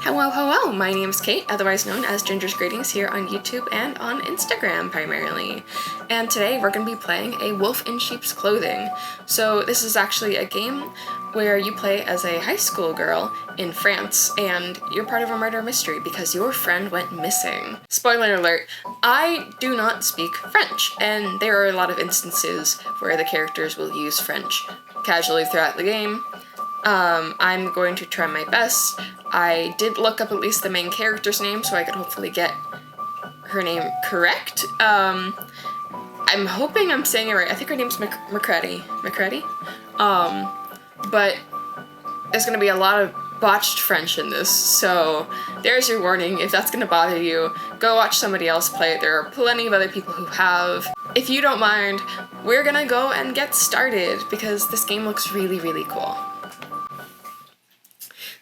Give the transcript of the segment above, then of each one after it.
Hello, my name is Kate, otherwise known as Ginger's Greetings, here on YouTube and on Instagram primarily. And today we're going to be playing a wolf in sheep's clothing. So this is actually a game where you play as a high school girl in France, and you're part of a murder mystery because your friend went missing. Spoiler alert, I do not speak French, and there are a lot of instances where the characters will use French casually throughout the game. I'm going to try my best. I did look up at least the main character's name so I could hopefully get her name correct. I'm hoping I'm saying it right. I think her name's McCready. But there's gonna be a lot of botched French in this, so there's your warning. If that's gonna bother you, go watch somebody else play it. There are plenty of other people who have. If you don't mind, we're gonna go and get started because this game looks really, really cool.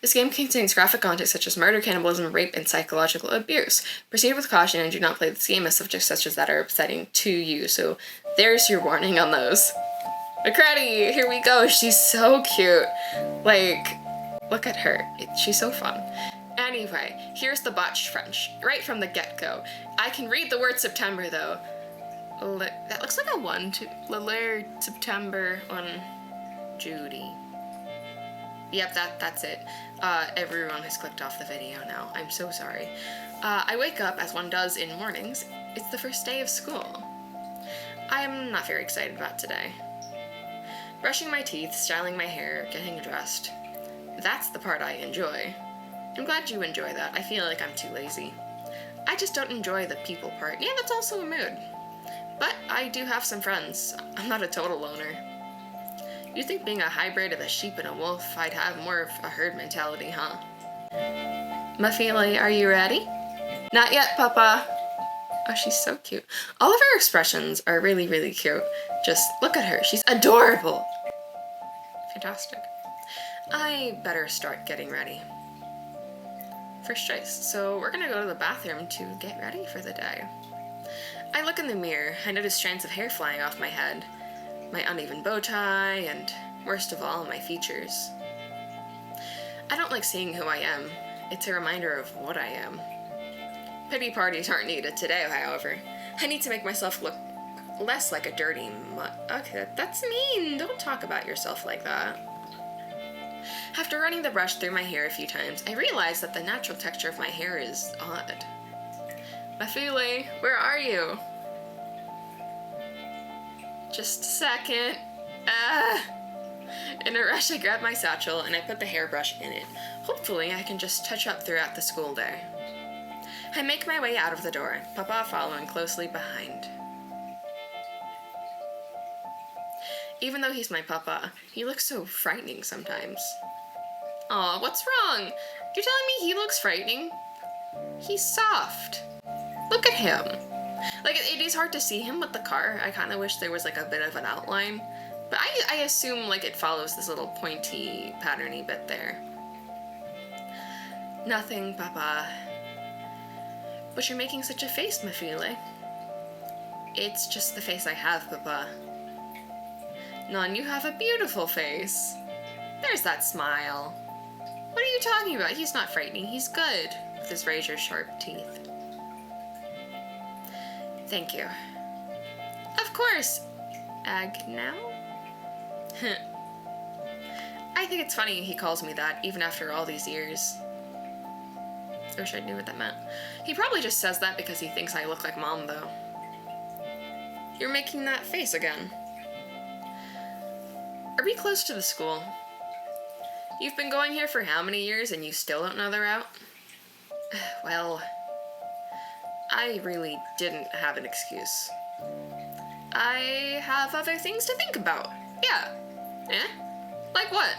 This game contains graphic content such as murder, cannibalism, rape, and psychological abuse. Proceed with caution and do not play this game as subjects such as that are upsetting to you, so there's your warning on those. McCready, here we go. She's so cute. Like, look at her. She's so fun. Anyway, here's the botched French, right from the get-go. I can read the word September, though. That looks like a 1 to Laler September on Judy. Yep, that's it. Everyone has clicked off the video now. I'm so sorry. I wake up, as one does in mornings. It's the first day of school. I am not very excited about today. Brushing my teeth, styling my hair, getting dressed. That's the part I enjoy. I'm glad you enjoy that. I feel like I'm too lazy. I just don't enjoy the people part. Yeah, that's also a mood. But I do have some friends. I'm not a total loner. You'd think being a hybrid of a sheep and a wolf, I'd have more of a herd mentality, huh? Mafili, are you ready? Not yet, Papa. Oh, she's so cute. All of her expressions are really, really cute. Just look at her. She's adorable. Fantastic. I better start getting ready. First choice. So we're gonna go to the bathroom to get ready for the day. I look in the mirror. I notice strands of hair flying off my head. My uneven bow tie, and worst of all, my features. I don't like seeing who I am. It's a reminder of what I am. Pity parties aren't needed today, however. I need to make myself look less like a dirty Okay, that's mean. Don't talk about yourself like that. After running the brush through my hair a few times, I realized that the natural texture of my hair is odd. Mafili, where are you? Just a second. In a rush, I grab my satchel and I put the hairbrush in it. Hopefully, I can just touch up throughout the school day. I make my way out of the door, Papa following closely behind. Even though he's my Papa, he looks so frightening sometimes. Aw, what's wrong? You're telling me he looks frightening? He's soft. Look at him. Like, it is hard to see him with the car. I kind of wish there was, like, a bit of an outline. But I assume, like, it follows this little pointy, patterny bit there. Nothing, Papa. But you're making such a face, Mafili. It's just the face I have, Papa. Nun, you have a beautiful face. There's that smile. What are you talking about? He's not frightening. He's good, with his razor-sharp teeth. Thank you. Of course. Now? I think it's funny he calls me that, even after all these years. I wish I knew what that meant. He probably just says that because he thinks I look like Mom, though. You're making that face again. Are we close to the school? You've been going here for how many years and you still don't know the route? Well, I really didn't have an excuse. I have other things to think about. Yeah. Eh? Like what?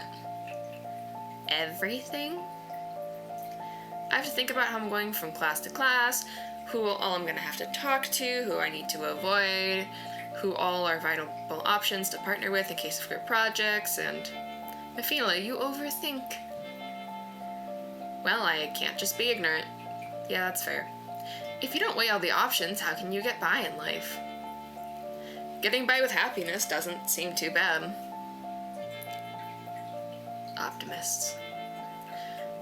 Everything? I have to think about how I'm going from class to class, who all I'm gonna have to talk to, who I need to avoid, who all are viable options to partner with in case of group projects, and Mafili, you overthink. Well, I can't just be ignorant. Yeah, that's fair. If you don't weigh all the options, how can you get by in life? Getting by with happiness doesn't seem too bad. Optimists.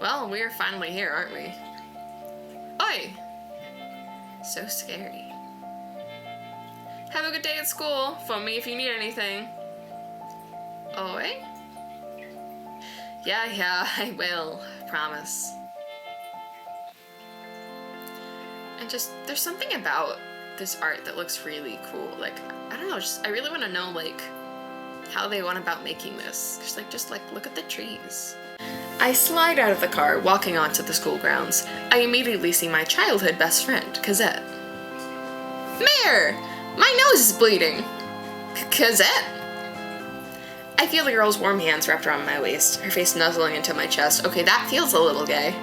Well, we're finally here, aren't we? Oi! So scary. Have a good day at school. Phone me if you need anything. Oi? Yeah, I will. Promise. And just, there's something about this art that looks really cool. Like, I don't know, I really want to know, like, how they went about making this. Just like, look at the trees. I slide out of the car, walking onto the school grounds. I immediately see my childhood best friend, Cosette. Mayor! My nose is bleeding! Cosette? I feel the girl's warm hands wrapped around my waist, her face nuzzling into my chest. Okay, that feels a little gay.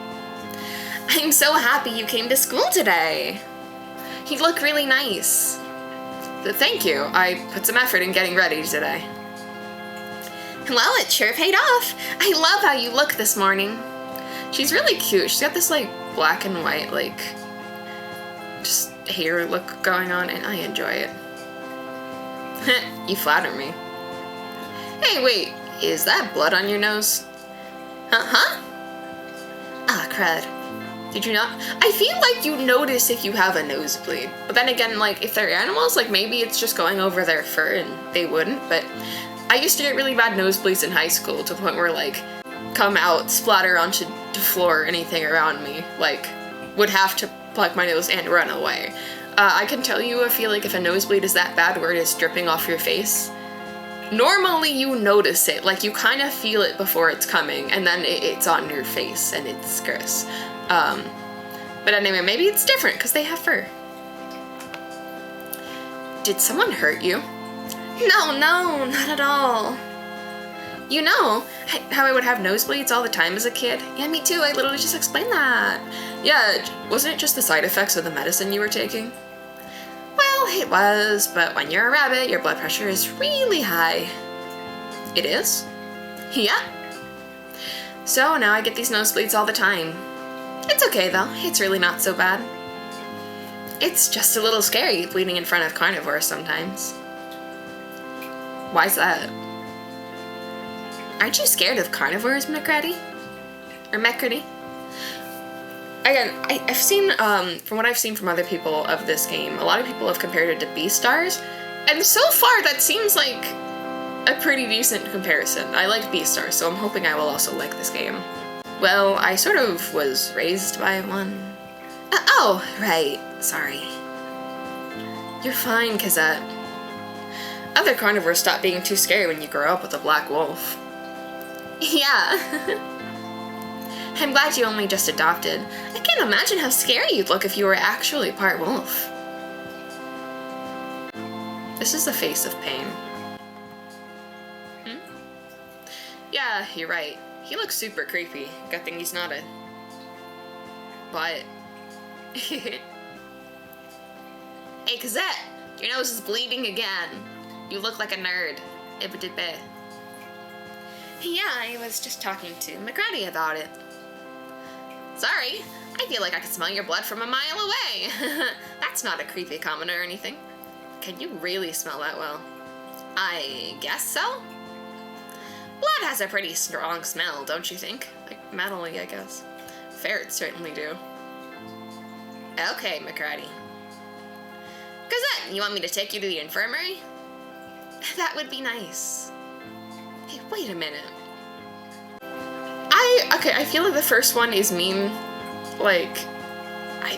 I'm so happy you came to school today. You look really nice. Thank you. I put some effort in getting ready today. Well, it sure paid off. I love how you look this morning. She's really cute. She's got this, like, black and white, like, just hair look going on, and I enjoy it. You flatter me. Hey, wait. Is that blood on your nose? Uh-huh. Ah, crud. Did you not? I feel like you notice if you have a nosebleed. But then again, like, if they're animals, like, maybe it's just going over their fur and they wouldn't, but I used to get really bad nosebleeds in high school to the point where, like, come out, splatter onto the floor or anything around me, like, would have to plug my nose and run away. I can tell you, I feel like if a nosebleed is that bad where it is dripping off your face, normally you notice it, like, you kind of feel it before it's coming, and then it's on your face, and it's gross. But anyway, maybe it's different, because they have fur. Did someone hurt you? No, not at all. You know how I would have nosebleeds all the time as a kid? Yeah, me too, I literally just explained that. Yeah, wasn't it just the side effects of the medicine you were taking? Well, it was, but when you're a rabbit, your blood pressure is really high. It is? Yeah. So now I get these nosebleeds all the time. It's okay though, it's really not so bad. It's just a little scary bleeding in front of carnivores sometimes. Why's that? Aren't you scared of carnivores, McCready? Or McCready? Again, I've seen, from what I've seen from other people of this game, a lot of people have compared it to Beastars, and so far that seems like a pretty decent comparison. I like Beastars, so I'm hoping I will also like this game. Well, I sort of was raised by one. Oh, right, sorry. You're fine, Cosette. Other carnivores stop being too scary when you grow up with a black wolf. Yeah. I'm glad you only just adopted. I can't imagine how scary you'd look if you were actually part wolf. This is the face of pain. Yeah, you're right. He looks super creepy. Good thing he's not a... But... Hey, Cosette! Your nose is bleeding again. You look like a nerd. Ibba-dibba. Yeah, I was just talking to McCready about it. Sorry, I feel like I can smell your blood from a mile away. That's not a creepy comment or anything. Can you really smell that well? I guess so. Blood has a pretty strong smell, don't you think? Like, metally, I guess. Ferrets certainly do. Okay, McCready. Cosette, you want me to take you to the infirmary? That would be nice. Hey, wait a minute. I feel like the first one is mean. Like, I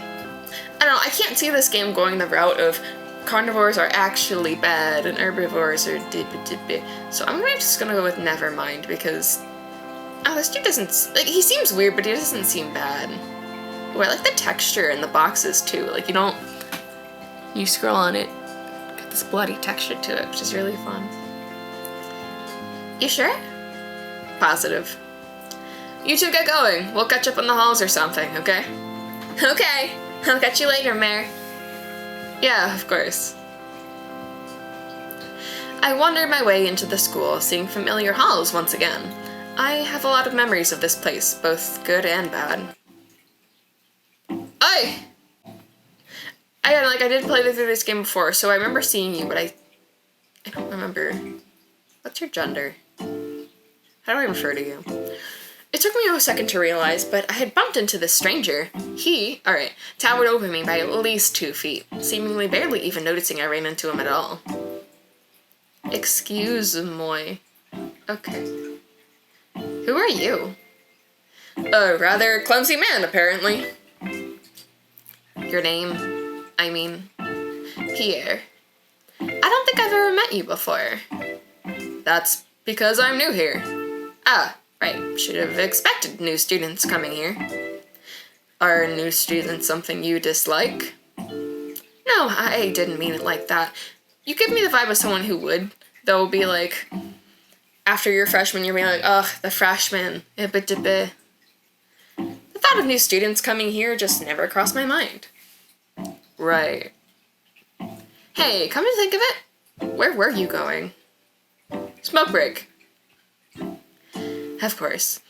don't know, I can't see this game going the route of carnivores are actually bad and herbivores are dibby. So I'm just gonna go with never mind because, oh, this dude doesn't, like, he seems weird, but he doesn't seem bad. Oh, I like the texture in the boxes too. Like, you scroll on it, get this bloody texture to it, which is really fun. You sure? Positive. You two get going. We'll catch up in the halls or something, okay? Okay. I'll catch you later, Mayor. Yeah, of course. I wandered my way into the school, seeing familiar halls once again. I have a lot of memories of this place, both good and bad. Oi! I did play through this game before, so I remember seeing you, but I don't remember. What's your gender? How do I refer to you? It took me a second to realize, but I had bumped into this stranger. He, towered over me by at least 2 feet, seemingly barely even noticing I ran into him at all. Excuse-moi. Okay. Who are you? A rather clumsy man, apparently. Your name? I mean, Pierre. I don't think I've ever met you before. That's because I'm new here. Ah, right. Should have expected new students coming here. Are new students something you dislike? No, I didn't mean it like that. You give me the vibe of someone who would, though, be like, after your freshman year, being like, ugh, the freshman, The thought of new students coming here just never crossed my mind. Right. Hey, come to think of it, where were you going? Smoke break. Of course.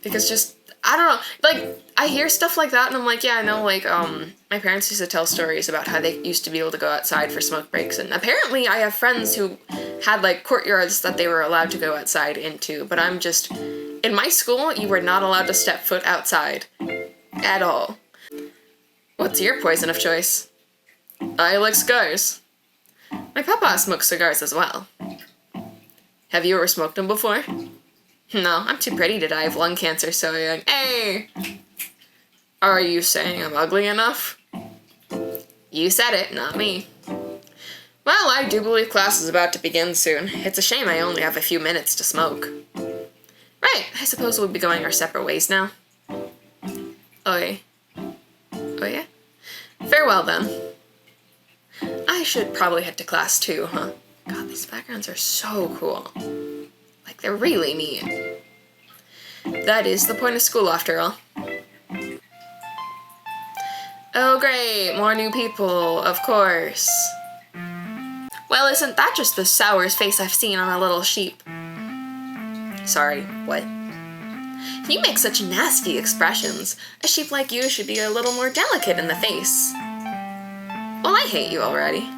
Because just, I don't know, like, I hear stuff like that and I'm like, yeah, I know, like, my parents used to tell stories about how they used to be able to go outside for smoke breaks, and apparently I have friends who had, like, courtyards that they were allowed to go outside into, but I'm just, in my school, you were not allowed to step foot outside. At all. What's your poison of choice? I like cigars. My papa smokes cigars as well. Have you ever smoked them before? No, I'm too pretty to die of lung cancer, so young. Hey! Are you saying I'm ugly enough? You said it, not me. Well, I do believe class is about to begin soon. It's a shame I only have a few minutes to smoke. Right, I suppose we'll be going our separate ways now. Oh yeah? Farewell then. I should probably head to class too, huh? God, these backgrounds are so cool. Like, they're really neat. That is the point of school, after all. Oh great, more new people, of course. Well, isn't that just the sourest face I've seen on a little sheep? Sorry, what? You make such nasty expressions. A sheep like you should be a little more delicate in the face. Well, I hate you already.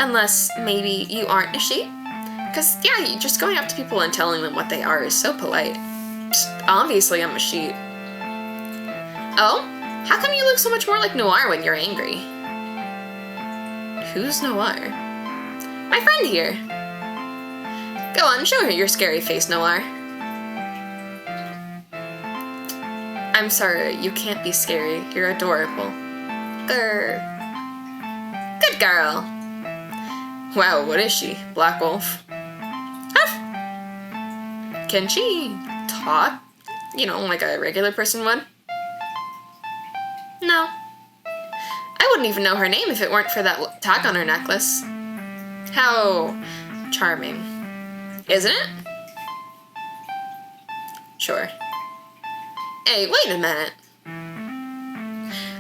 Unless, maybe, you aren't a sheep? Because, yeah, just going up to people and telling them what they are is so polite. Just, obviously, I'm a sheep. Oh? How come you look so much more like Noir when you're angry? Who's Noir? My friend here. Go on, show her your scary face, Noir. I'm sorry, you can't be scary. You're adorable. Grr. Good girl. Wow, what is she? Black wolf? Huff. Can she talk? You know, like a regular person would? No. I wouldn't even know her name if it weren't for that tag on her necklace. How charming. Isn't it? Sure. Hey, wait a minute.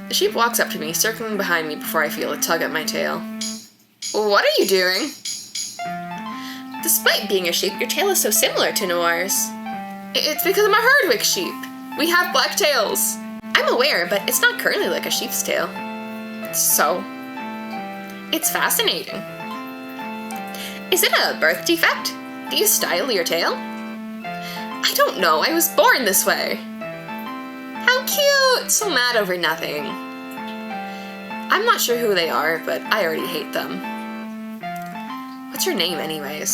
The sheep walks up to me, circling behind me before I feel a tug at my tail. What are you doing? Despite being a sheep, your tail is so similar to Noir's. It's because I'm a Herdwick sheep. We have black tails. I'm aware, but it's not currently like a sheep's tail. So, it's fascinating. Is it a birth defect? Do you style your tail? I don't know, I was born this way. How cute! So mad over nothing. I'm not sure who they are, but I already hate them. What's your name, anyways?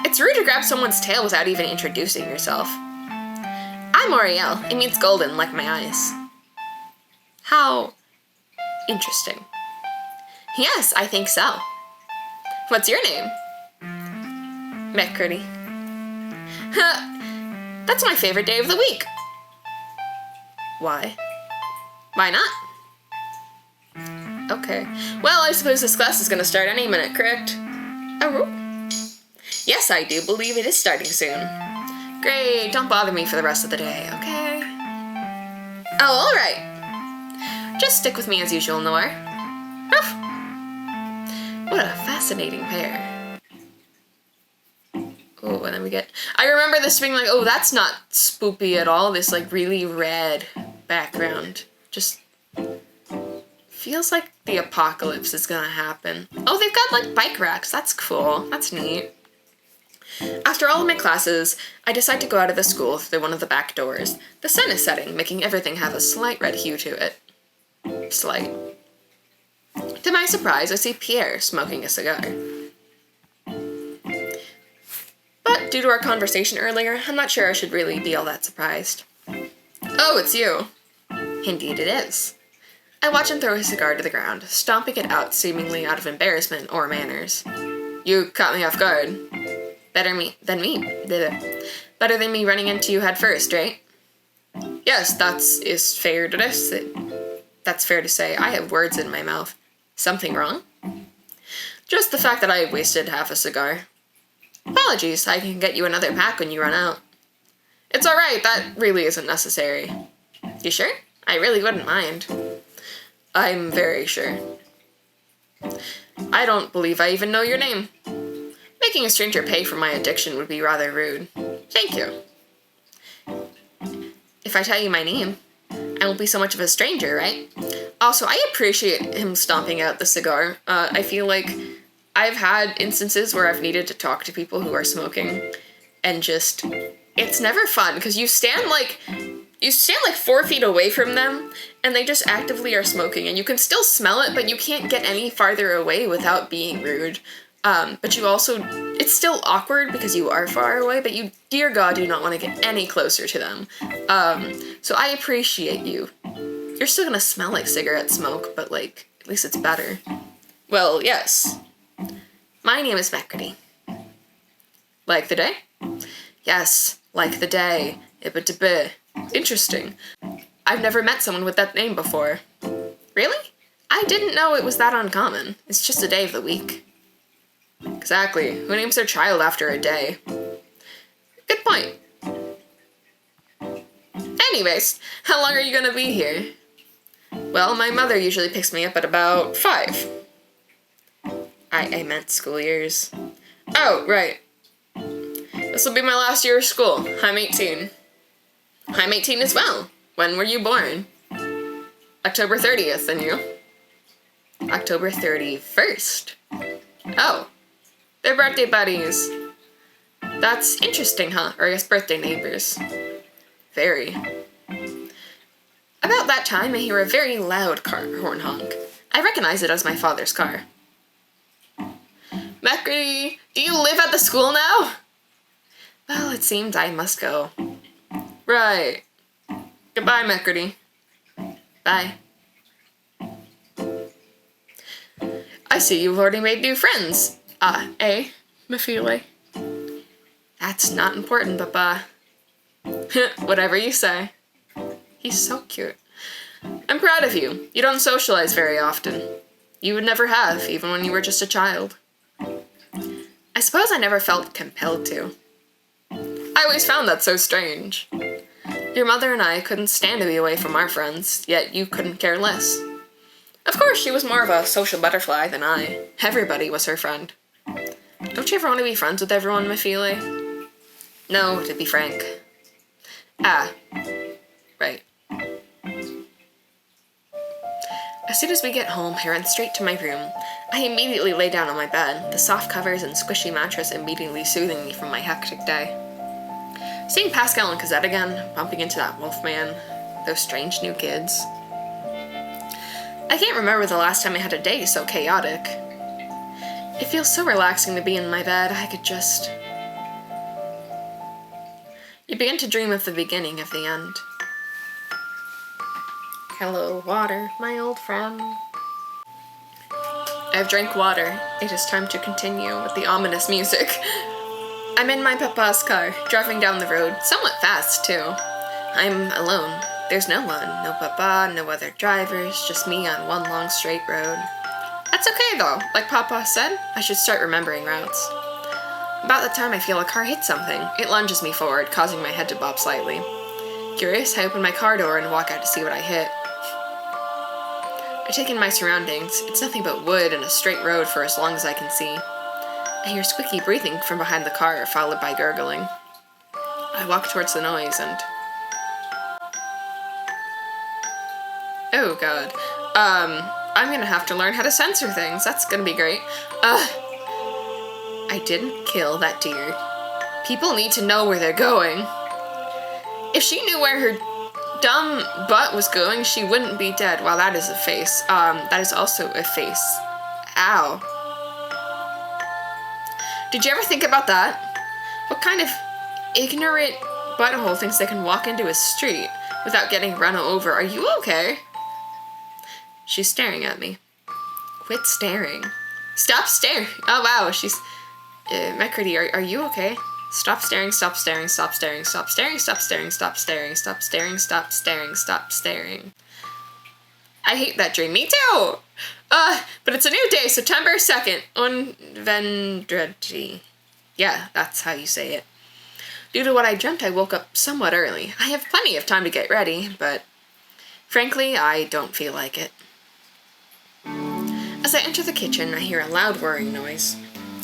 It's rude to grab someone's tail without even introducing yourself. I'm Oriel. It means golden, like my eyes. How interesting. Yes, I think so. What's your name? McCurdy. That's my favorite day of the week. Why? Why not? Okay. Well, I suppose this class is gonna start any minute, correct? Oh. Yes, I do believe it is starting soon. Great, don't bother me for the rest of the day, okay? Oh, alright. Just stick with me as usual, Noir. Ruff. What a fascinating pair. Oh, and then we get... I remember this being like, oh, that's not spoopy at all. This, like, really red background. Just... feels like the apocalypse is gonna happen. Oh, they've got, like, bike racks. That's cool. That's neat. After all of my classes, I decide to go out of the school through one of the back doors. The sun is setting, making everything have a slight red hue to it. Slight. To my surprise, I see Pierre smoking a cigar. But due to our conversation earlier, I'm not sure I should really be all that surprised. Oh, it's you. Indeed it is. I watch him throw his cigar to the ground, stomping it out seemingly out of embarrassment or manners. You caught me off guard. Better than me running into you head first, right? Yes, that's fair to say. I have words in my mouth. Something wrong? Just the fact that I wasted half a cigar. Apologies, I can get you another pack when you run out. It's alright, that really isn't necessary. You sure? I really wouldn't mind. I'm very sure. I don't believe I even know your name. Making a stranger pay for my addiction would be rather rude. Thank you. If I tell you my name, I won't be so much of a stranger, right? Also, I appreciate him stomping out the cigar. I feel like I've had instances where I've needed to talk to people who are smoking, and just, it's never fun, because you stand like 4 feet away from them, and they just actively are smoking, and you can still smell it, but you can't get any farther away without being rude. But you also, it's still awkward because you are far away, but you, dear God, do not want to get any closer to them. So I appreciate you. You're still gonna smell like cigarette smoke, but like, at least it's better. Well, yes. My name is Meckrity. Like the day? Yes, like the day. Ibba-dibba. Interesting. I've never met someone with that name before. Really? I didn't know it was that uncommon. It's just a day of the week. Exactly. Who names their child after a day? Good point. Anyways, how long are you gonna be here? Well, my mother usually picks me up at about 5. I meant school years. Oh, right. This will be my last year of school. I'm 18. I'm 18 as well. When were you born? October 30th, and you? October 31st. Oh. They're birthday buddies. That's interesting, huh? Or I guess birthday neighbors. Very. About that time, I hear a very loud car horn honk. I recognize it as my father's car. Meckrity, do you live at the school now? Well, it seems I must go. Right. Goodbye, Meckrity. Bye. I see you've already made new friends. Mafile? That's not important, Papa. Whatever you say. He's so cute. I'm proud of you. You don't socialize very often. You would never have, even when you were just a child. I suppose I never felt compelled to. I always found that so strange. Your mother and I couldn't stand to be away from our friends, yet you couldn't care less. Of course, she was more of a social butterfly than I. Everybody was her friend. Don't you ever want to be friends with everyone, Mafile? No, to be frank. Right. As soon as we get home, I run straight to my room. I immediately lay down on my bed, the soft covers and squishy mattress immediately soothing me from my hectic day. Seeing Pascal and Cosette again, bumping into that wolfman, those strange new kids. I can't remember the last time I had a day so chaotic. It feels so relaxing to be in my bed, I could just... You begin to dream of the beginning of the end. Hello, water, my old friend. I have drank water. It is time to continue with the ominous music. I'm in my papa's car, driving down the road, somewhat fast, too. I'm alone. There's no one. No papa, no other drivers, just me on one long straight road. That's okay, though. Like Papa said, I should start remembering routes. About the time I feel a car hit something, it lunges me forward, causing my head to bob slightly. Curious, I open my car door and walk out to see what I hit. I take in my surroundings. It's nothing but wood and a straight road for as long as I can see. I hear squeaky breathing from behind the car, followed by gurgling. I walk towards the noise and... Oh god. I'm gonna have to learn how to censor things. That's gonna be great. I didn't kill that deer. People need to know where they're going. If she knew where her dumb butt was going, she wouldn't be dead. Wow, that is a face. That is also a face. Ow. Did you ever think about that? What kind of ignorant butthole thinks they can walk into a street without getting run over? Are you okay? She's staring at me. Quit staring. Stop staring. Oh, wow. She's... McCurdy, are you okay? Stop staring, stop staring, stop staring, stop staring, stop staring, stop staring, stop staring, stop staring, stop staring. I hate that dream. Me too! But it's a new day, September 2nd. Unvendredi. Yeah, that's how you say it. Due to what I dreamt, I woke up somewhat early. I have plenty of time to get ready, but frankly, I don't feel like it. As I enter the kitchen, I hear a loud whirring noise.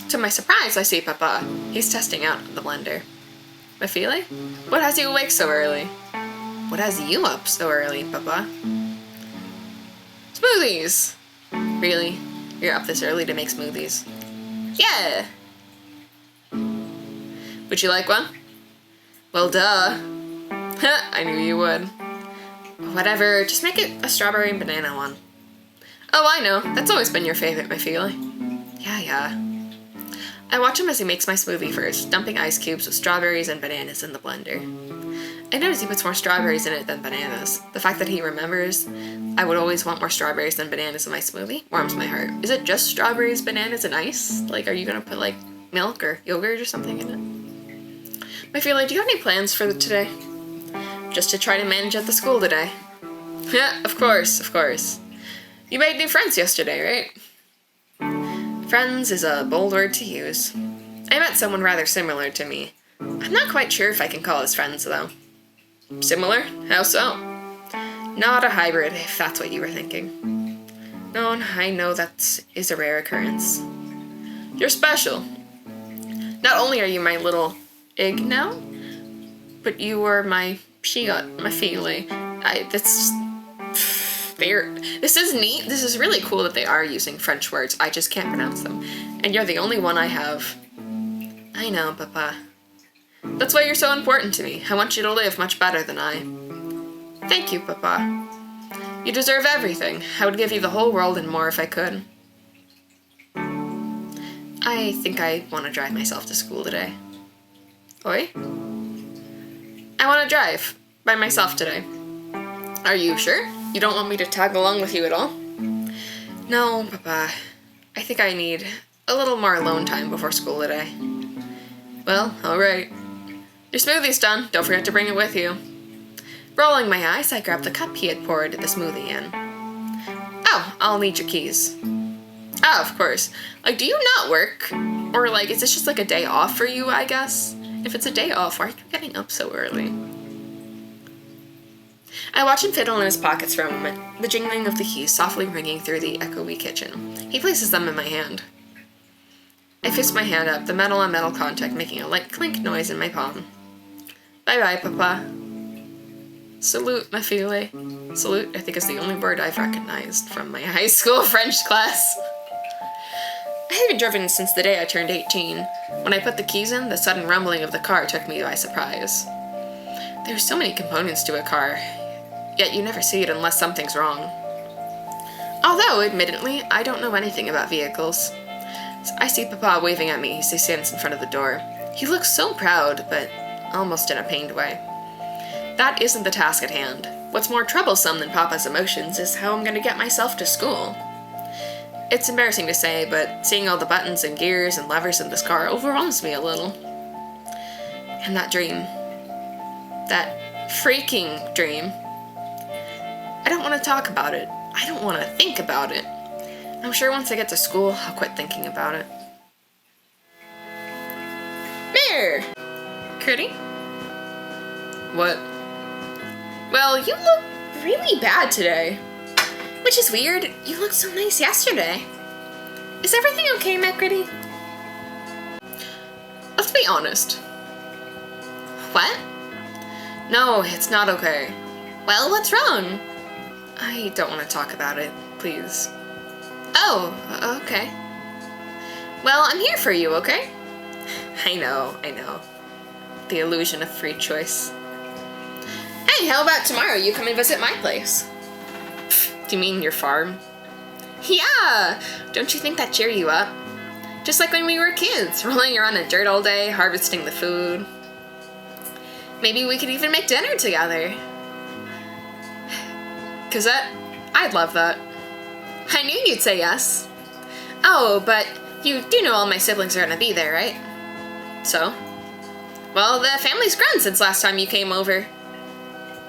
To my surprise, I see Papa. He's testing out the blender. Mafili? What has you awake so early? What has you up so early, Papa? Smoothies! Really? You're up this early to make smoothies? Yeah! Would you like one? Well, duh. I knew you would. Whatever, just make it a strawberry and banana one. Oh, I know. That's always been your favorite, Mafili. Yeah. I watch him as he makes my smoothie first, dumping ice cubes with strawberries and bananas in the blender. I notice he puts more strawberries in it than bananas. The fact that he remembers I would always want more strawberries than bananas in my smoothie warms my heart. Is it just strawberries, bananas, and ice? Like, are you gonna put, like, milk or yogurt or something in it? Mafili, do you have any plans for today? Just to try to manage at the school today. Yeah, of course. You made new friends yesterday, right? Friends is a bold word to use. I met someone rather similar to me. I'm not quite sure if I can call us friends, though. Similar? How so? Not a hybrid, if that's what you were thinking. No, I know that is a rare occurrence. You're special. Not only are you my little egg now, but you were my feeling. This is neat. This is really cool that they are using French words. I just can't pronounce them. And you're the only one I have. I know, Papa. That's why you're so important to me. I want you to live much better than I. Thank you, Papa. You deserve everything. I would give you the whole world and more if I could. I think I want to drive myself to school today. Oi? I want to drive by myself today. Are you sure? You don't want me to tag along with you at all? No, Papa. I think I need a little more alone time before school today. Well, alright. Your smoothie's done. Don't forget to bring it with you. Rolling my eyes, I grabbed the cup he had poured the smoothie in. Oh, I'll need your keys. Oh, of course. Like, do you not work? Or, like, is this just like a day off for you, I guess? If it's a day off, why are you getting up so early? I watch him fiddle in his pockets for a moment, the jingling of the keys softly ringing through the echoey kitchen. He places them in my hand. I fist my hand up, the metal on metal contact making a light clink noise in my palm. Bye-bye, Papa. Salute, Mafili. Salute, I think, is the only word I've recognized from my high school French class. I haven't driven since the day I turned 18. When I put the keys in, the sudden rumbling of the car took me by surprise. There's so many components to a car, yet you never see it unless something's wrong. Although, admittedly, I don't know anything about vehicles. I see Papa waving at me as he stands in front of the door. He looks so proud, but almost in a pained way. That isn't the task at hand. What's more troublesome than Papa's emotions is how I'm going to get myself to school. It's embarrassing to say, but seeing all the buttons and gears and levers in this car overwhelms me a little. And that dream. That freaking dream. I don't want to talk about it. I don't want to think about it. I'm sure once I get to school, I'll quit thinking about it. Mayor! Curdy? What? Well, you look really bad today. Which is weird. You looked so nice yesterday. Is everything okay, McCurdy? Let's be honest. What? No, it's not okay. Well, what's wrong? I don't want to talk about it, please. Oh, okay. Well, I'm here for you, okay? I know. the illusion of free choice. Hey, how about tomorrow you come and visit my place? Do you mean your farm? Yeah! Don't you think that'd cheer you up? Just like when we were kids, rolling around in dirt all day, harvesting the food. Maybe we could even make dinner together. Cosette, I'd love that. I knew you'd say yes. Oh, but you do know all my siblings are gonna be there, right? So? Well, the family's grown since last time you came over.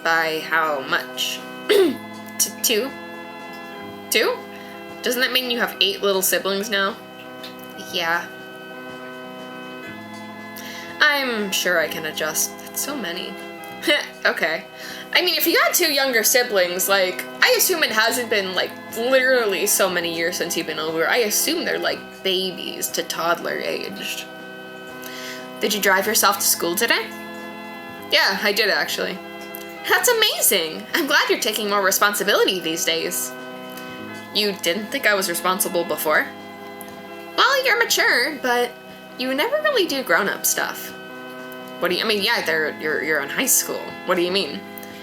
By how much? Two? Two? Doesn't that mean you have 8 little siblings now? Yeah. I'm sure I can adjust. That's so many. Okay. I mean, if you got 2 younger siblings, like, I assume it hasn't been, like, literally so many years since you've been over. I assume they're, like, babies to toddler aged. Did you drive yourself to school today? Yeah, I did, actually. That's amazing! I'm glad you're taking more responsibility these days. You didn't think I was responsible before? Well, you're mature, but you never really do grown-up stuff. What do you, I mean, yeah, you're in high school. What do you mean?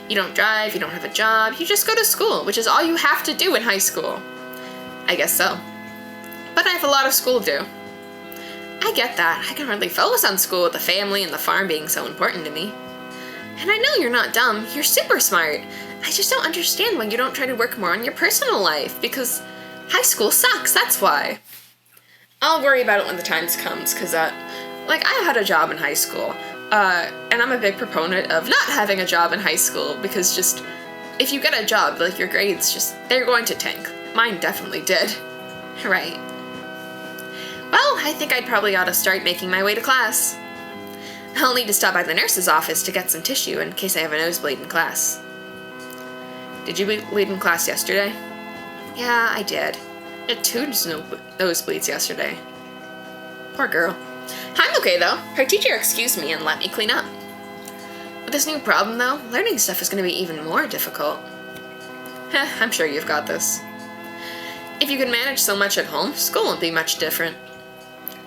You don't drive, you don't have a job, you just go to school, which is all you have to do in high school. I guess so. But I have a lot of school to do. I get that. I can hardly focus on school with the family and the farm being so important to me. And I know you're not dumb, you're super smart. I just don't understand why you don't try to work more on your personal life, because high school sucks, that's why. I'll worry about it when the time comes, because, like, I had a job in high school, and I'm a big proponent of not having a job in high school, because just, if you get a job, like, your grades just, they're going to tank. Mine definitely did. Right. Well, I think I'd probably ought to start making my way to class. I'll need to stop by the nurse's office to get some tissue in case I have a nosebleed in class. Did you bleed in class yesterday? Yeah, I did. I had 2 nosebleeds yesterday. Poor girl. I'm okay though. Her teacher excused me and let me clean up. With this new problem though, learning stuff is going to be even more difficult. I'm sure you've got this. If you could manage so much at home, school won't be much different.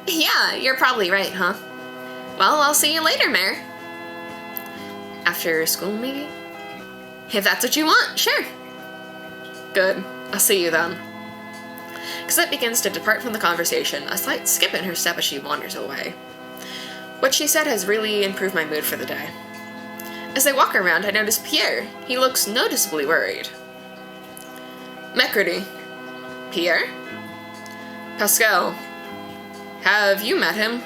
Yeah, you're probably right, huh? Well, I'll see you later, Mare. After school, maybe? If that's what you want, sure. Good. I'll see you then. Cosette begins to depart from the conversation, a slight skip in her step as she wanders away. What she said has really improved my mood for the day. As I walk around, I notice Pierre. He looks noticeably worried. Mercredi. Pierre? Pascal. Have you met him?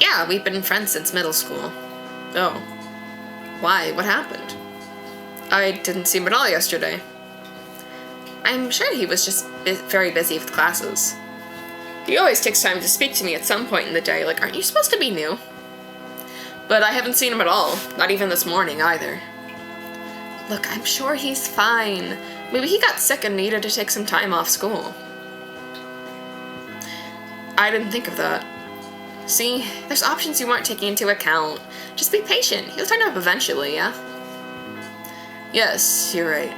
Yeah, we've been friends since middle school. Oh. Why? What happened? I didn't see him at all yesterday. I'm sure he was just very busy with classes. He always takes time to speak to me at some point in the day, like, aren't you supposed to be new? But I haven't seen him at all, not even this morning either. Look, I'm sure he's fine. Maybe he got sick and needed to take some time off school. I didn't think of that. See, there's options you weren't taking into account. Just be patient. He'll turn up eventually, yeah? Yes, you're right.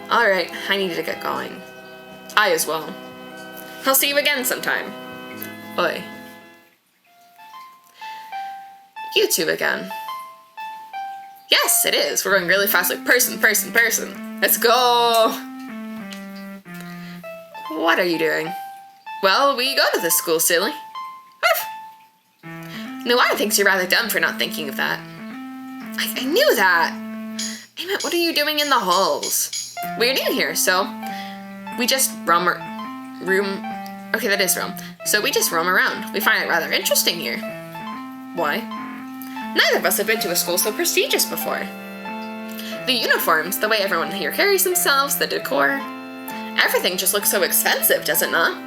Alright, I need to get going. I as well. I'll see you again sometime. Oi. You two again. Yes, it is. We're going really fast, like person. Let's go! What are you doing? Well, we go to this school, silly. Noir thinks you're rather dumb for not thinking of that. I knew that! I meant, what are you doing in the halls? We're new here, so we just roam. Okay, that is roam. So we just roam around. We find it rather interesting here. Why? Neither of us have been to a school so prestigious before. The uniforms, the way everyone here carries themselves, the decor. Everything just looks so expensive, does it not?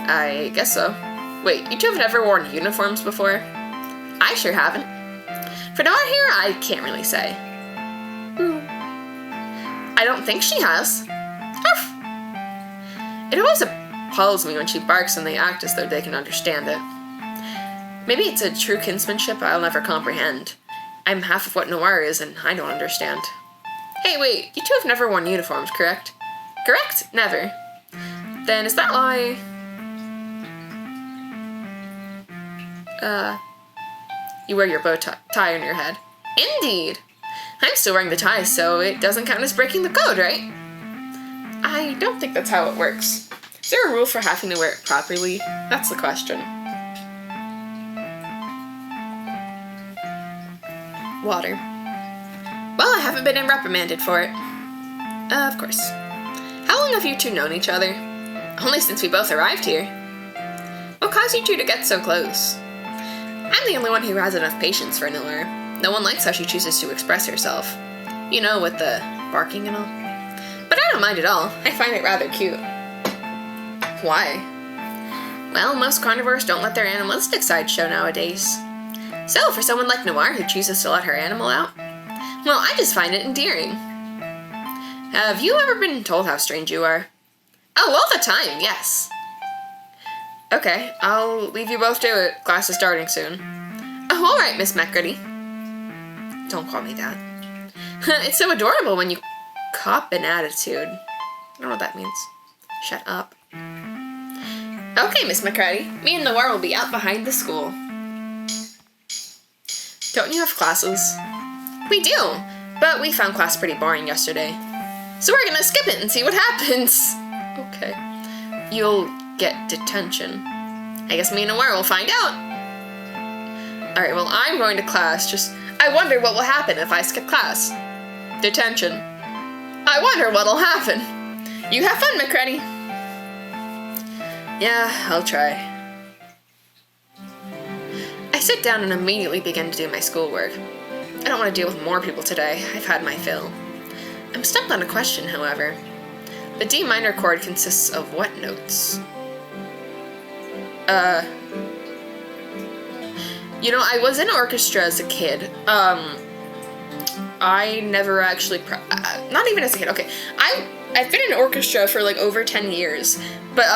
I guess so. Wait, you two have never worn uniforms before? I sure haven't. For Noir here, I can't really say. I don't think she has. It always appalls me when she barks and they act as though they can understand it. Maybe it's a true kinsmanship I'll never comprehend. I'm half of what Noir is and I don't understand. Hey, wait, you two have never worn uniforms, correct? Correct? Never. Then is that why... You wear your bow tie on your head. Indeed. I'm still wearing the tie, so it doesn't count as breaking the code, right? I don't think that's how it works. Is there a rule for having to wear it properly? That's the question. Water. Well, I haven't been reprimanded for it. Of course. How long have you two known each other? Only since we both arrived here. What caused you two to get so close? I'm the only one who has enough patience for Noir. No one likes how she chooses to express herself. You know, with the barking and all. But I don't mind at all. I find it rather cute. Why? Well, most carnivores don't let their animalistic side show nowadays. So, for someone like Noir who chooses to let her animal out, well, I just find it endearing. Have you ever been told how strange you are? Oh, all the time, yes. Okay, I'll leave you both to it. Class is starting soon. Oh, alright, Miss McGrady. Don't call me that. It's so adorable when you cop an attitude. I don't know what that means. Shut up. Okay, Miss McCready. Me and Noir will be out behind the school. Don't you have classes? We do, but we found class pretty boring yesterday. So we're gonna skip it and see what happens. Okay. You'll get detention. I guess me and Noir will find out. Alright, well, I'm going to class. I wonder what will happen if I skip class. Detention. I wonder what'll happen. You have fun, McCready. Yeah, I'll try. I sit down and immediately begin to do my schoolwork. I don't want to deal with more people today. I've had my fill. I'm stumped on a question, however. The D minor chord consists of what notes? You know, I was in orchestra as a kid. I never actually, not even as a kid, okay. I've been in orchestra for like over 10 years, but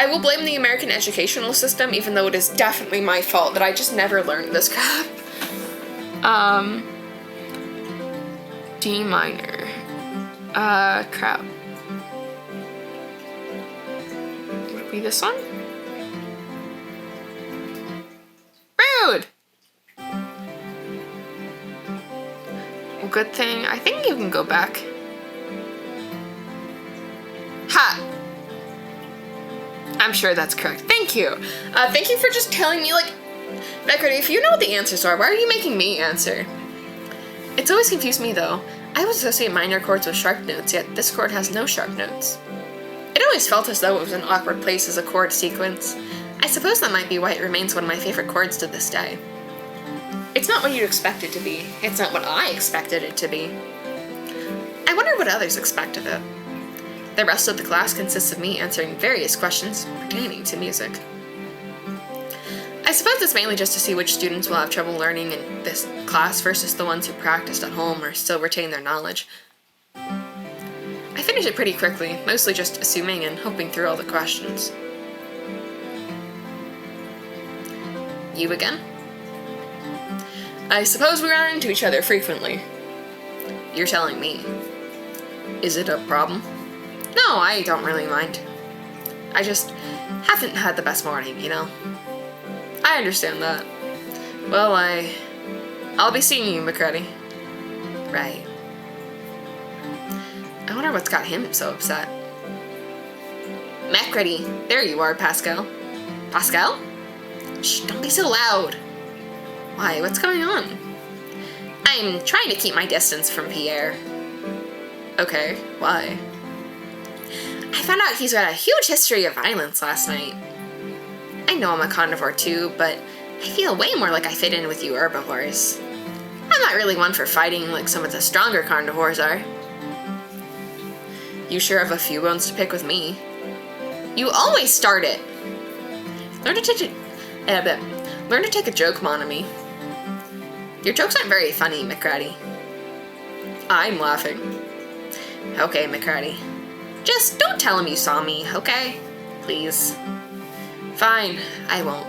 I will blame the American educational system, even though it is definitely my fault that I just never learned this crap. D minor. Crap. Would it be this one? Rude! Well, good thing. I think you can go back. Ha! I'm sure that's correct. Thank you. Thank you for just telling me, like, Becca, if you know what the answers are, why are you making me answer? It's always confused me, though. I would associate minor chords with sharp notes, yet this chord has no sharp notes. It always felt as though it was an awkward place as a chord sequence. I suppose that might be why it remains one of my favorite chords to this day. It's not what you'd expect it to be. It's not what I expected it to be. I wonder what others expect of it. The rest of the class consists of me answering various questions pertaining to music. I suppose it's mainly just to see which students will have trouble learning in this class versus the ones who practiced at home or still retain their knowledge. I finished it pretty quickly, mostly just assuming and hoping through all the questions. You again? I suppose we run into each other frequently. You're telling me. Is it a problem? No, I don't really mind. I just haven't had the best morning, you know? I understand that. Well, I'll be seeing you, McCready. Right. I wonder what's got him so upset. McCready, there you are, Pascal. Pascal? Shh, don't be so loud. Why, what's going on? I'm trying to keep my distance from Pierre. Okay, why? I found out he's got a huge history of violence last night. I know I'm a carnivore too, but I feel way more like I fit in with you herbivores. I'm not really one for fighting like some of the stronger carnivores are. You sure have a few bones to pick with me. You always start it. Learn to take a joke, mon ami. Your jokes aren't very funny, McCready. I'm laughing. Okay, McCready. Just don't tell him you saw me, okay? Please. Fine, I won't.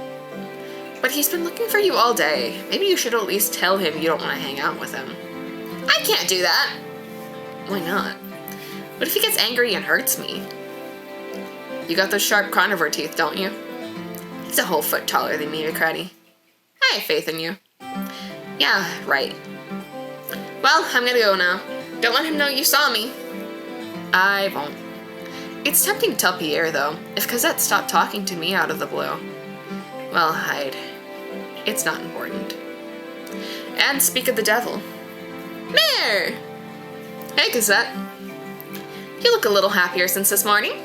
But he's been looking for you all day. Maybe you should at least tell him you don't want to hang out with him. I can't do that. Why not? What if he gets angry and hurts me? You got those sharp carnivore teeth, don't you? He's a whole foot taller than me, McCready. I have faith in you. Yeah, right. Well, I'm gonna go now. Don't let him know you saw me. I won't. It's tempting to tell Pierre, though, if Cosette stopped talking to me out of the blue. Well, hide. It's not important. And speak of the devil. Mare! Hey, Cosette. You look a little happier since this morning.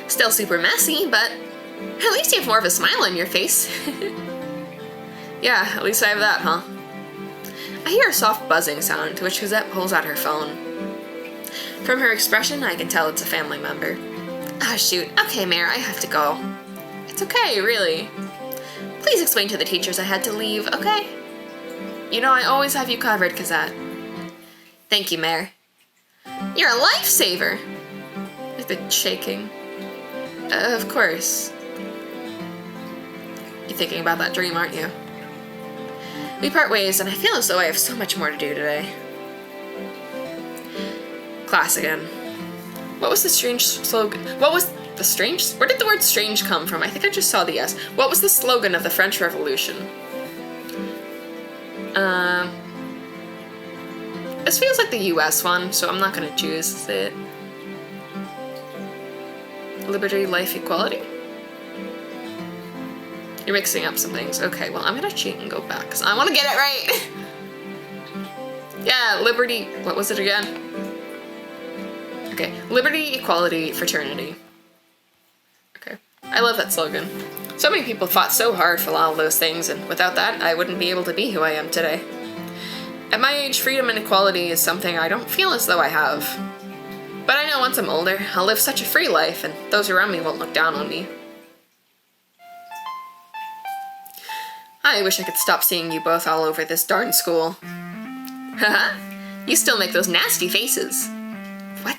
Still super messy, but at least you have more of a smile on your face. Yeah, at least I have that, huh? I hear a soft buzzing sound, to which Cosette pulls out her phone. From her expression, I can tell it's a family member. Ah, shoot. Okay, Mare, I have to go. It's okay, really. Please explain to the teachers I had to leave, okay? You know I always have you covered, Cosette. Thank you, Mare. You're a lifesaver! I've been shaking. Of course. You're thinking about that dream, aren't you? We part ways, and I feel as though I have so much more to do today. Class again. What was the strange slogan? What was the strange? Where did the word strange come from? I think I just saw the S. What was the slogan of the French Revolution? This feels like the US one, so I'm not gonna choose it. Liberty, life, equality? You're mixing up some things. Okay, well, I'm gonna cheat and go back, because I want to get it right! Yeah, liberty... What was it again? Okay, liberty, equality, fraternity. Okay, I love that slogan. So many people fought so hard for all those things, and without that, I wouldn't be able to be who I am today. At my age, freedom and equality is something I don't feel as though I have. But I know once I'm older, I'll live such a free life, and those around me won't look down on me. I wish I could stop seeing you both all over this darn school. Haha, you still make those nasty faces. What?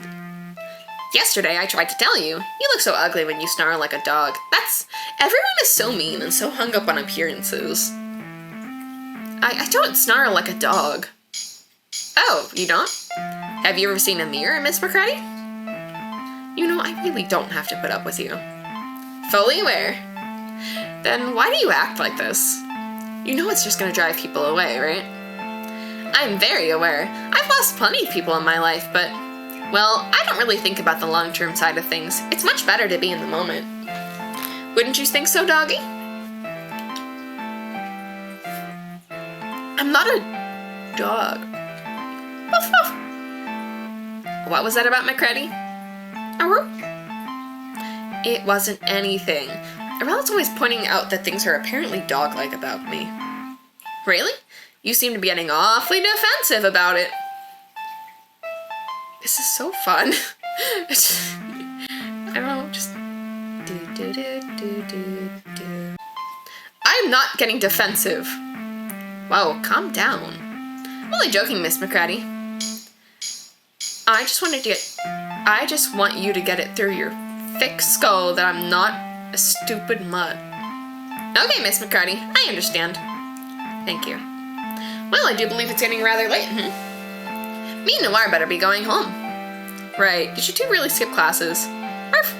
Yesterday I tried to tell you. You look so ugly when you snarl like a dog. Everyone is so mean and so hung up on appearances. I don't snarl like a dog. Oh, you don't? Have you ever seen a mirror, Miss McCready? You know, I really don't have to put up with you. Fully aware. Then why do you act like this? You know it's just gonna drive people away, right? I'm very aware. I've lost plenty of people in my life, but, well, I don't really think about the long-term side of things. It's much better to be in the moment. Wouldn't you think so, doggy? I'm not a dog. Woof, woof. What was that about McCready? It wasn't anything. Arella's always pointing out that things are apparently dog-like about me. Really? You seem to be getting awfully defensive about it. This is so fun. I don't know, just... I'm not getting defensive. Whoa, calm down. I'm only joking, Miss McCready. I just want you to get it through your thick skull that I'm not a stupid mutt. Okay, Miss McCready, I understand. Thank you. Well, I do believe it's getting rather late, Me and Noir better be going home. Right, did you two really skip classes? Ruff.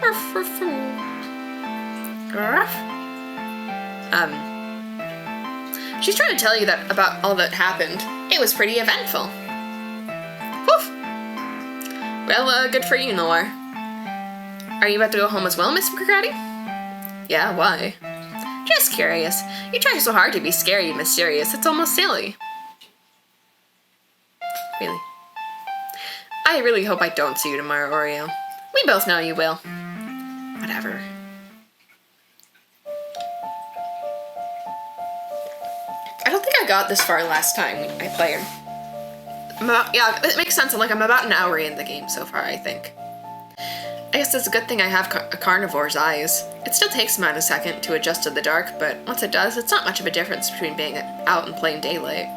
Ruff, ruff, ruff. She's trying to tell you that about all that happened. It was pretty eventful. Woof. Well, good for you, Noir. Are you about to go home as well, Miss McCready? Yeah, why? Just curious. You try so hard to be scary and mysterious, it's almost silly. Really? I really hope I don't see you tomorrow, Oreo. We both know you will. Whatever. I don't think I got this far last time I played. Yeah, it makes sense. I'm about an hour in the game so far, I think. I guess it's a good thing I have a carnivore's eyes. It still takes about a second to adjust to the dark, but once it does, it's not much of a difference between being out in plain daylight.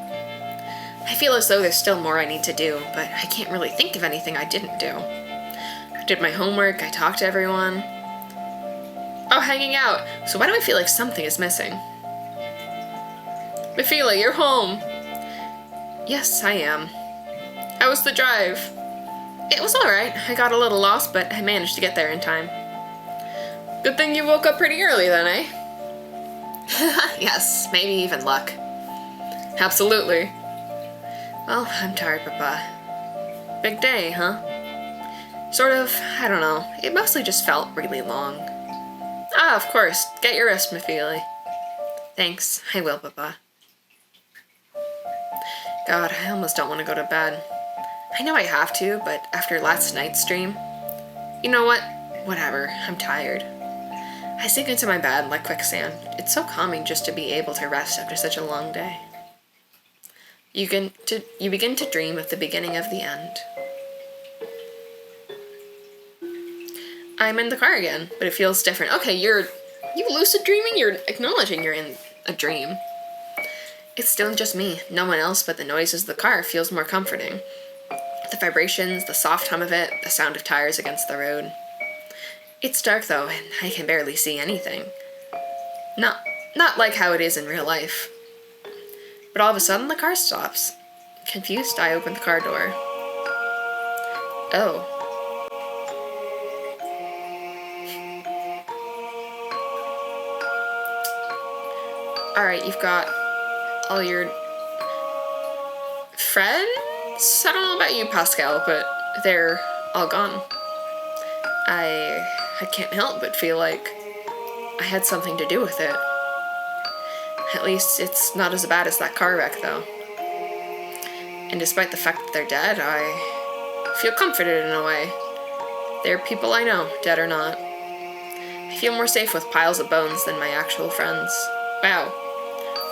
I feel as though there's still more I need to do, but I can't really think of anything I didn't do. I did my homework, I talked to everyone. Oh, hanging out. So why do I feel like something is missing? Mifila, you're home. Yes, I am. How was the drive? It was alright. I got a little lost, but I managed to get there in time. Good thing you woke up pretty early then, eh? Yes, maybe even luck. Absolutely. Well, I'm tired, Papa. Big day, huh? Sort of, I don't know. It mostly just felt really long. Ah, of course. Get your rest, Mafili. Thanks. I will, Papa. God, I almost don't want to go to bed. I know I have to, but after last night's stream... You know what? Whatever. I'm tired. I sink into my bed like quicksand. It's so calming just to be able to rest after such a long day. You begin to dream of the beginning of the end. I'm in the car again, but it feels different. Okay, you lucid dreaming? You're acknowledging you're in a dream. It's still just me. No one else but the noises of the car feels more comforting. The vibrations, the soft hum of it, the sound of tires against the road. It's dark though, and I can barely see anything. Not like how it is in real life. But all of a sudden the car stops. Confused, I open the car door. Oh. Alright, you've got all your friends? I don't know about you, Pascal, but they're all gone. I can't help but feel like I had something to do with it. At least it's not as bad as that car wreck, though. And despite the fact that they're dead, I feel comforted in a way. They're people I know, dead or not. I feel more safe with piles of bones than my actual friends. Wow.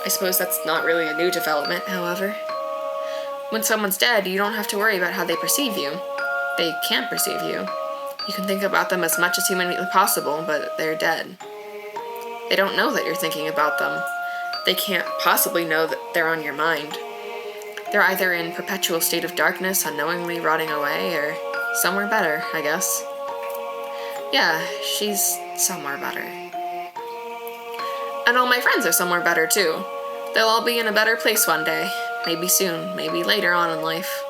I suppose that's not really a new development, however. When someone's dead, you don't have to worry about how they perceive you. They can't perceive you. You can think about them as much as humanly possible, but they're dead. They don't know that you're thinking about them. They can't possibly know that they're on your mind. They're either in perpetual state of darkness, unknowingly rotting away, or somewhere better, I guess. Yeah, she's somewhere better. And all my friends are somewhere better, too. They'll all be in a better place one day. Maybe soon, maybe later on in life.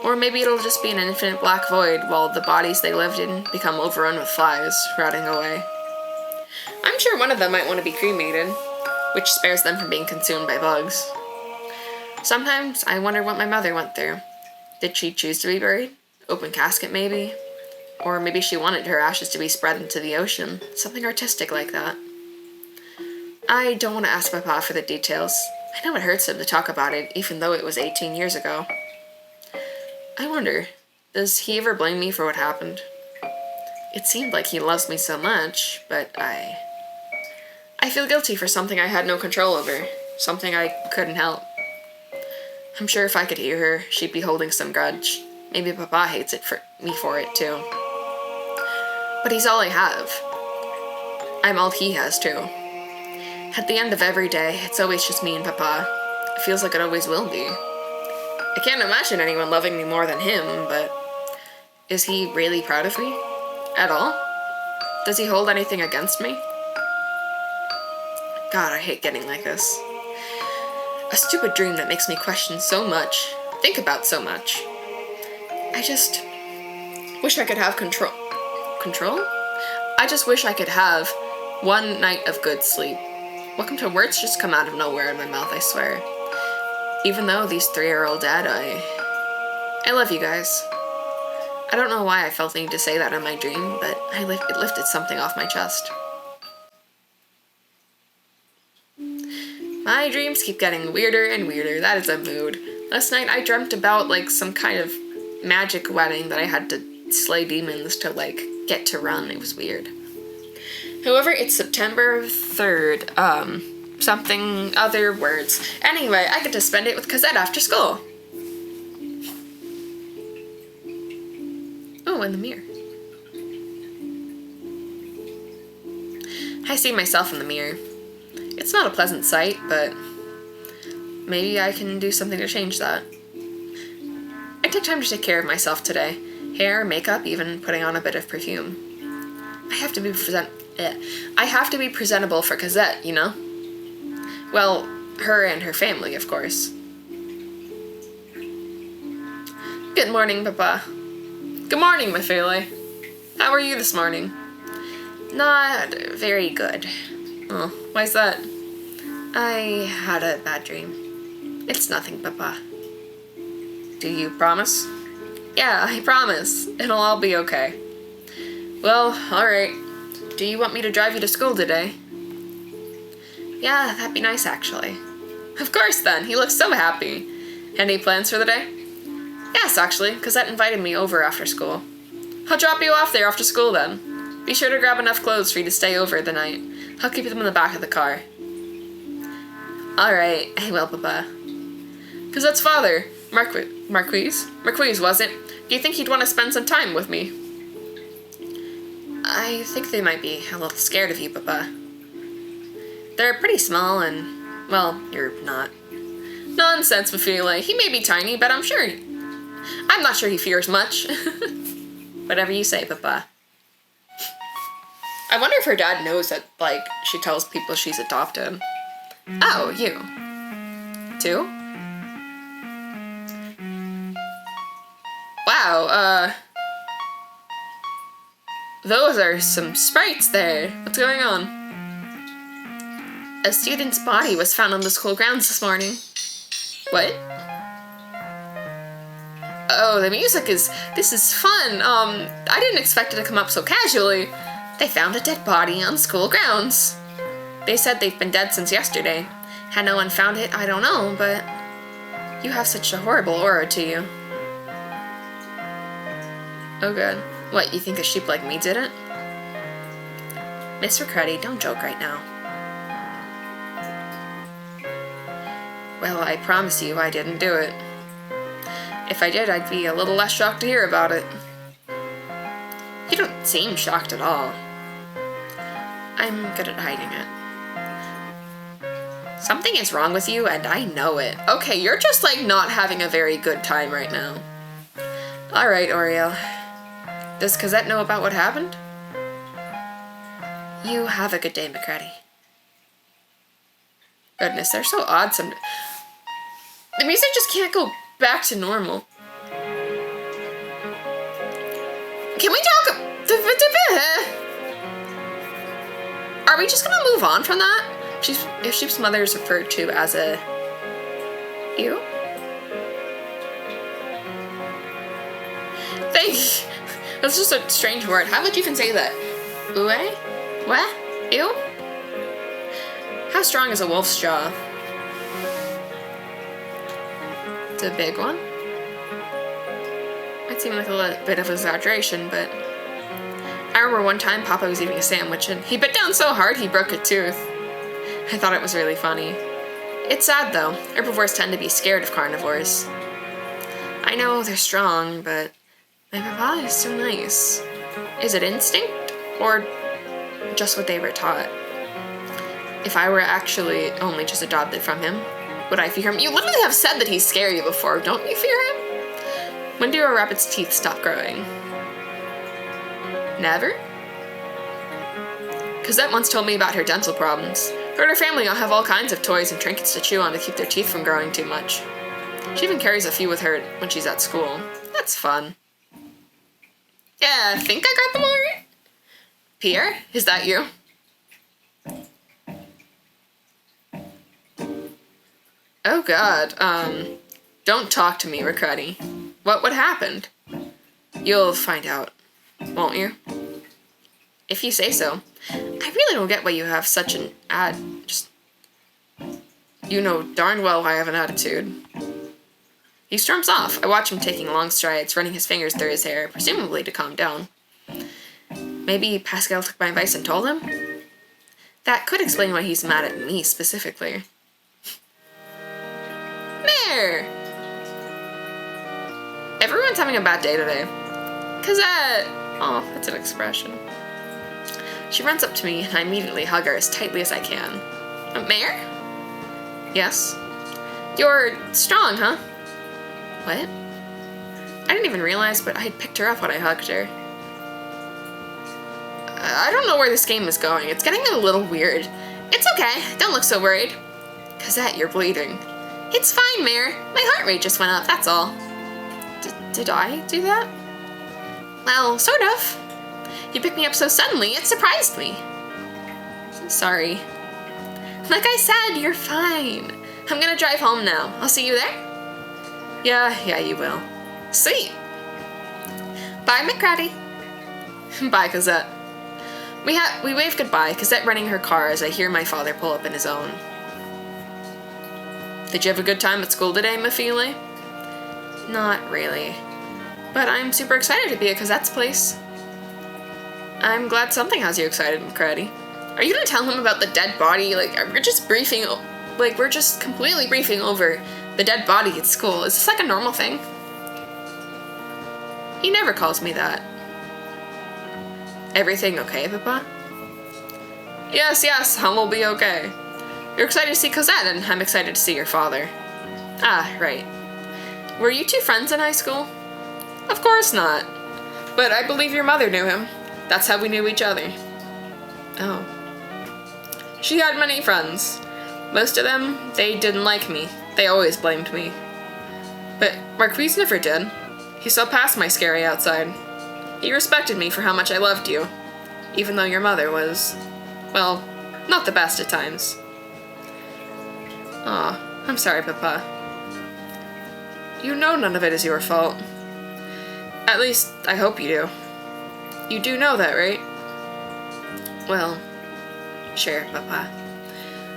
Or maybe it'll just be an infinite black void while the bodies they lived in become overrun with flies, rotting away. I'm sure one of them might want to be cremated, which spares them from being consumed by bugs. Sometimes I wonder what my mother went through. Did she choose to be buried? Open casket, maybe? Or maybe she wanted her ashes to be spread into the ocean, something artistic like that. I don't want to ask Papa for the details. I know it hurts him to talk about it, even though it was 18 years ago. I wonder, does he ever blame me for what happened? It seemed like he loves me so much, but I feel guilty for something I had no control over, something I couldn't help. I'm sure if I could hear her, she'd be holding some grudge. Maybe Papa hates me for it, too. But he's all I have. I'm all he has, too. At the end of every day, it's always just me and Papa. It feels like it always will be. I can't imagine anyone loving me more than him, but is he really proud of me? At all? Does he hold anything against me? God, I hate getting like this. A stupid dream that makes me question so much, think about so much. I just wish I could have control. Control? I just wish I could have one night of good sleep. Welcome to words just come out of nowhere in my mouth, I swear. Even though these three are all dead, I love you guys. I don't know why I felt the need to say that in my dream, but it lifted something off my chest. My dreams keep getting weirder and weirder. That is a mood. Last night I dreamt about some kind of magic wedding that I had to slay demons to get to run. It was weird. However, it's September 3rd. Something other words. Anyway, I get to spend it with Cosette after school. Oh, in the mirror. I see myself in the mirror. It's not a pleasant sight, but maybe I can do something to change that. I took time to take care of myself today. Hair, makeup, even putting on a bit of perfume. I have to be presentable for Cosette, you know? Well, her and her family, of course. Good morning, Papa. Good morning, Mafili. How are you this morning? Not very good. Oh, why's that? I had a bad dream. It's nothing, Papa. Do you promise? Yeah, I promise. It'll all be okay. Well, alright. Do you want me to drive you to school today? Yeah, that'd be nice, actually. Of course, then. He looks so happy. Any plans for the day? Yes, actually, Cosette invited me over after school. I'll drop you off there after school, then. Be sure to grab enough clothes for you to stay over the night. I'll keep them in the back of the car. Alright, I will, Papa. Cosette's father, Marquise, was it? Do you think he'd want to spend some time with me? I think they might be a little scared of you, Papa. They're pretty small and, well, you're not. Nonsense, Mafile. He may be tiny, but I'm not sure he fears much. Whatever you say, Papa. I wonder if her dad knows that, like, she tells people she's adopted. Oh, you. Too? Wow, those are some sprites there. What's going on? A student's body was found on the school grounds this morning. What? Oh, the music this is fun. I didn't expect it to come up so casually. They found a dead body on school grounds. They said they've been dead since yesterday. Had no one found it, I don't know, but you have such a horrible aura to you. Oh good. What, you think a sheep like me did it? Mr. Cruddy, don't joke right now. Well, I promise you I didn't do it. If I did, I'd be a little less shocked to hear about it. You don't seem shocked at all. I'm good at hiding it. Something is wrong with you, and I know it. Okay, you're just like not having a very good time right now. Alright, Oriel. Does Cosette know about what happened? You have a good day, McCready. Goodness, they're so odd sometimes. The music just can't go back to normal. Can we talk? Are we just gonna move on from that? If sheep's mother is referred to as a ew? That's just a strange word. How would you even say that? Ue? What? Ew? How strong is a wolf's jaw? It's a big one. Might seem like a little bit of exaggeration, but I remember one time Papa was eating a sandwich and he bit down so hard he broke a tooth. I thought it was really funny. It's sad though. Herbivores tend to be scared of carnivores. I know they're strong, but my papa is so nice. Is it instinct or just what they were taught? If I were actually only just adopted from him, would I fear him? You literally have said that he's scary before. Don't you fear him? When do a rabbit's teeth stop growing? Never? Cosette once told me about her dental problems. Her and her family all have all kinds of toys and trinkets to chew on to keep their teeth from growing too much. She even carries a few with her when she's at school. That's fun. Yeah, I think I got them all right. Pierre, is that you? Oh god, don't talk to me, Riccardi. What happened? You'll find out, won't you? If you say so. I really don't get why you have such an You know darn well I have an attitude. He storms off. I watch him taking long strides, running his fingers through his hair, presumably to calm down. Maybe Pascal took my advice and told him? That could explain why he's mad at me specifically. There! Everyone's having a bad day today. Cosette! Oh, that's an expression. She runs up to me and I immediately hug her as tightly as I can. Mayor? Yes? You're strong, huh? What? I didn't even realize, but I had picked her up when I hugged her. I don't know where this game is going. It's getting a little weird. It's okay. Don't look so worried. Cosette, you're bleeding. It's fine, Mayor. My heart rate just went up, that's all. Did I do that? Well, sort of. You picked me up so suddenly, it surprised me. So sorry. Like I said, you're fine. I'm gonna drive home now. I'll see you there? Yeah, you will. Sweet. Bye, McCratty. Bye, Cosette. We wave goodbye, Cosette running her car as I hear my father pull up in his own. Did you have a good time at school today, Mafile? Not really. But I'm super excited to be at Cosette's place. I'm glad something has you excited, McCratty. Are you gonna tell him about the dead body? Like, we're just completely briefing over the dead body at school. Is this like a normal thing? He never calls me that. Everything okay, Papa? Yes, home will be okay. You're excited to see Cosette, and I'm excited to see your father. Ah, right. Were you two friends in high school? Of course not. But I believe your mother knew him. That's how we knew each other. Oh. She had many friends. Most of them, they didn't like me. They always blamed me. But Marquise never did. He saw past my scary outside. He respected me for how much I loved you, even though your mother was, well, not the best at times. Aw, I'm sorry, Papa. You know none of it is your fault. At least, I hope you do. You do know that, right? Well, sure, Papa.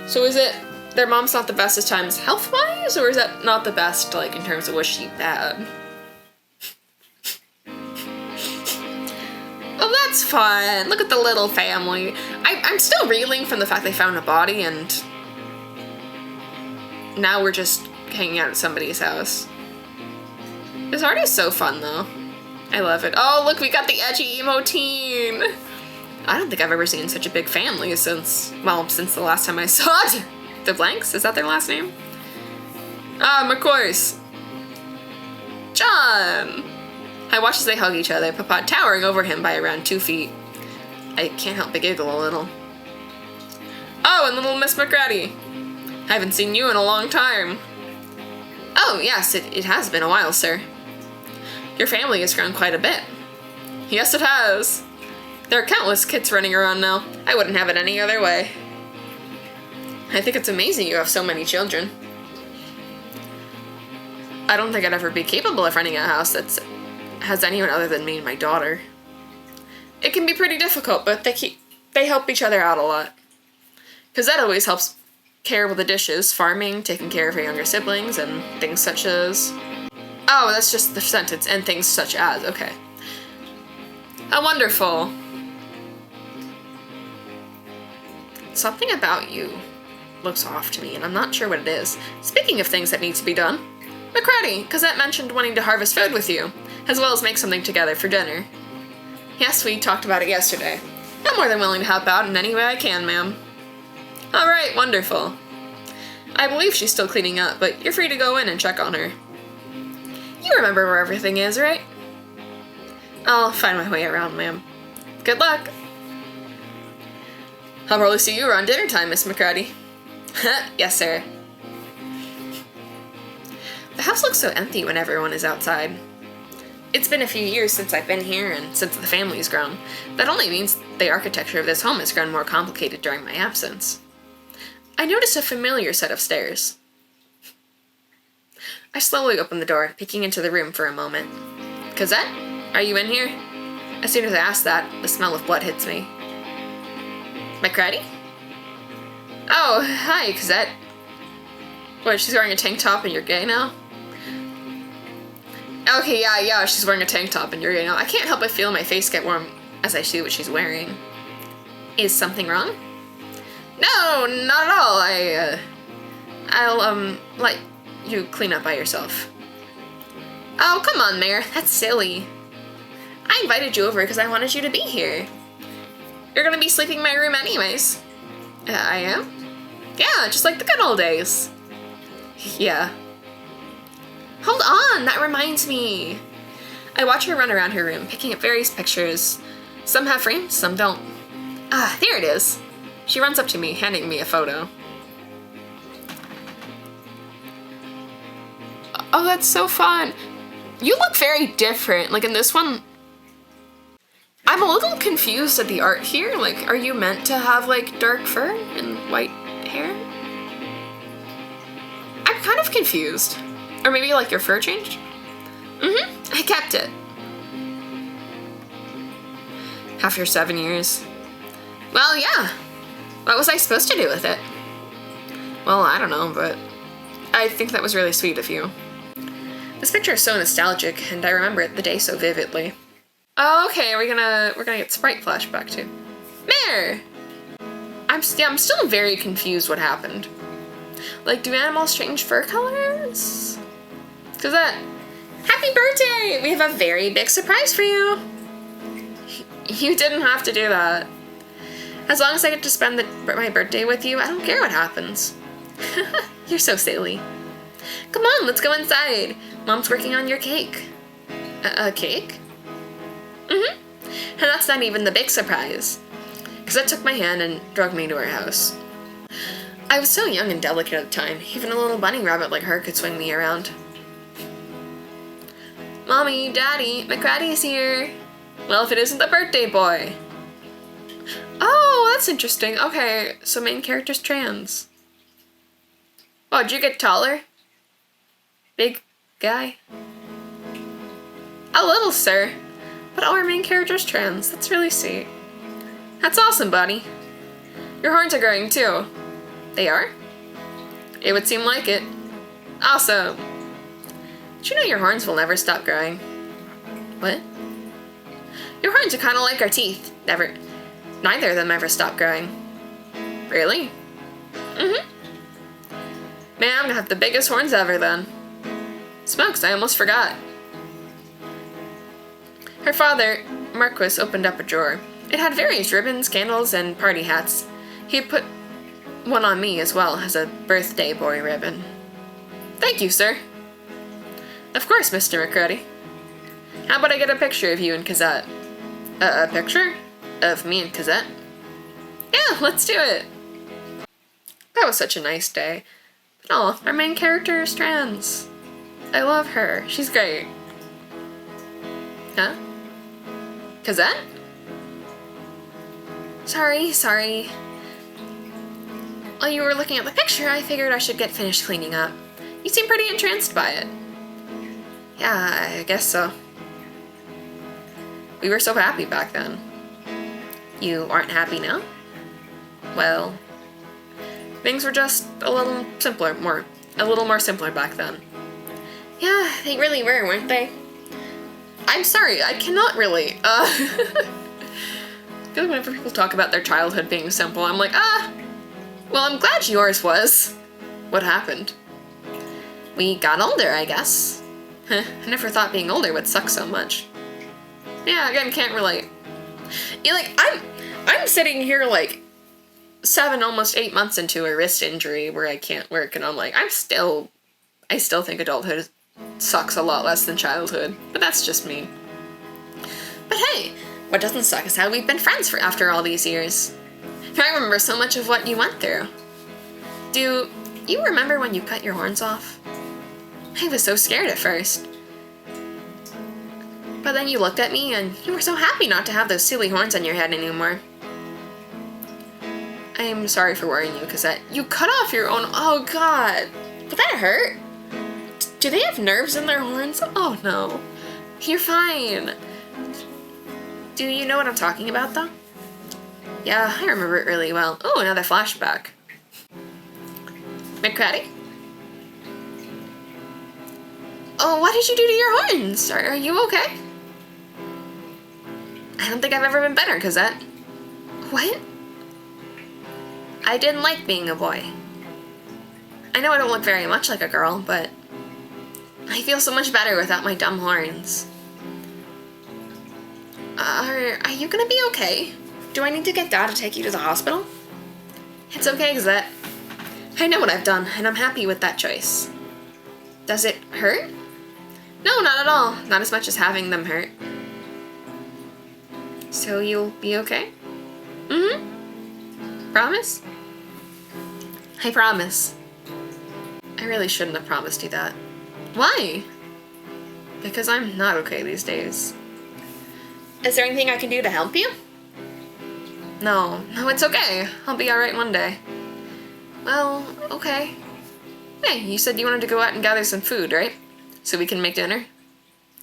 So is it their mom's not the best at times health-wise, or is that not the best, like, in terms of was she bad? Oh, that's fun. Look at the little family. I'm still reeling from the fact they found a body and now we're just hanging out at somebody's house. This art is so fun, though. I love it. Oh, look, we got the edgy emo teen. I don't think I've ever seen such a big family since the last time I saw it. The Blanks? Is that their last name? Of course. John! I watch as they hug each other, Papa towering over him by around 2 feet. I can't help but giggle a little. Oh, and little Miss McCratty. I haven't seen you in a long time. Oh, yes, it has been a while, sir. Your family has grown quite a bit. Yes, it has. There are countless kids running around now. I wouldn't have it any other way. I think it's amazing you have so many children. I don't think I'd ever be capable of running a house that has anyone other than me and my daughter. It can be pretty difficult, but they help each other out a lot. Cosette always helps care with the dishes, farming, taking care of her younger siblings, and things such as... Oh, that's just the sentence, and things such as, okay. How wonderful. Something about you looks off to me, and I'm not sure what it is. Speaking of things that need to be done, McCratty, Cosette mentioned wanting to harvest food with you, as well as make something together for dinner. Yes, we talked about it yesterday. I'm more than willing to help out in any way I can, ma'am. Alright, wonderful. I believe she's still cleaning up, but you're free to go in and check on her. You remember where everything is, right? I'll find my way around, ma'am. Good luck. I'll probably see you around dinner time, Miss McCratty. Yes, sir. The house looks so empty when everyone is outside. It's been a few years since I've been here and since the family's grown. That only means the architecture of this home has grown more complicated during my absence. I noticed a familiar set of stairs. I slowly open the door, peeking into the room for a moment. Cosette, are you in here? As soon as I ask that, the smell of blood hits me. McCratty? Oh, hi, Cosette. What, she's wearing a tank top and you're gay now? Okay, yeah, she's wearing a tank top and you're gay now. I can't help but feel my face get warm as I see what she's wearing. Is something wrong? No, not at all. I'll let you clean up by yourself. Oh, come on, Mayor. That's silly. I invited you over because I wanted you to be here. You're gonna be sleeping in my room anyways. I am? Yeah, just like the good old days. Yeah. Hold on, that reminds me. I watch her run around her room, picking up various pictures. Some have frames, some don't. Ah, there it is. She runs up to me, handing me a photo. Oh, that's so fun. You look very different. Like in this one, I'm a little confused at the art here. Like, are you meant to have like dark fur and white hair? I'm kind of confused. Or maybe like your fur changed? I kept it. After 7 years. Well, yeah. What was I supposed to do with it? Well, I don't know, but I think that was really sweet of you. This picture is so nostalgic, and I remember the day so vividly. Oh, okay, we're gonna get Sprite flashback too. Mare! I'm still very confused what happened. Like, do animals change fur colors? Cause happy birthday! We have a very big surprise for you. You didn't have to do that. As long as I get to spend my birthday with you, I don't care what happens. You're so silly. Come on, let's go inside. Mom's working on your cake. A cake? And that's not even the big surprise. Cosette took my hand and drug me to her house. I was so young and delicate at the time, even a little bunny rabbit like her could swing me around. Mommy, Daddy, McCraddy's here. Well, if it isn't the birthday boy. Oh, that's interesting. Okay, so main character's trans. Oh, did you get taller? Big guy? A little, sir. But our main character's trans. That's really sweet. That's awesome, buddy. Your horns are growing too. They are? It would seem like it. Awesome. Did you know your horns will never stop growing? What? Your horns are kind of like our teeth. Neither of them ever stop growing. Really? Man, I'm gonna have the biggest horns ever then. Smokes, I almost forgot. Her father, Marquis, opened up a drawer. It had various ribbons, candles, and party hats. He put one on me as well as a birthday boy ribbon. Thank you, sir. Of course, Mr. McCruddy. How about I get a picture of you and Cosette? A picture? Of me and Cosette? Yeah, let's do it. That was such a nice day. But oh, our main character is trans. I love her. She's great. Huh? Cosette? Sorry. While you were looking at the picture, I figured I should get finished cleaning up. You seem pretty entranced by it. Yeah, I guess so. We were so happy back then. You aren't happy now? Well, things were just a little more simpler back then. Yeah, they really were, weren't they? I'm sorry, I cannot really, I feel like whenever people talk about their childhood being simple, I'm like, well, I'm glad yours was. What happened? We got older, I guess. I never thought being older would suck so much. Yeah, again, can't relate. Yeah, like, I'm sitting here, like, 7, almost 8 months into a wrist injury where I can't work, and I'm like, I still think adulthood sucks a lot less than childhood, but that's just me. But hey, what doesn't suck is how we've been friends after all these years. I remember so much of what you went through. Do you remember when you cut your horns off? I was so scared at first. But then you looked at me and you were so happy not to have those silly horns on your head anymore. I'm sorry for worrying you, Cosette. You cut off your own— oh god! Did that hurt? Do they have nerves in their horns? Oh no. You're fine. Do you know what I'm talking about though? Yeah, I remember it really well. Oh, another flashback. McCraddy? Oh, what did you do to your horns? Are you okay? I don't think I've ever been better, Cosette. What? I didn't like being a boy. I know I don't look very much like a girl, but I feel so much better without my dumb horns. Are you gonna be okay? Do I need to get Dad to take you to the hospital? It's okay, Cosette. I know what I've done, and I'm happy with that choice. Does it hurt? No, not at all. Not as much as having them hurt. So you'll be okay? Promise? I promise. I really shouldn't have promised you that. Why? Because I'm not okay these days. Is there anything I can do to help you? No, it's okay. I'll be alright one day. Well, okay. Hey, you said you wanted to go out and gather some food, right? So we can make dinner?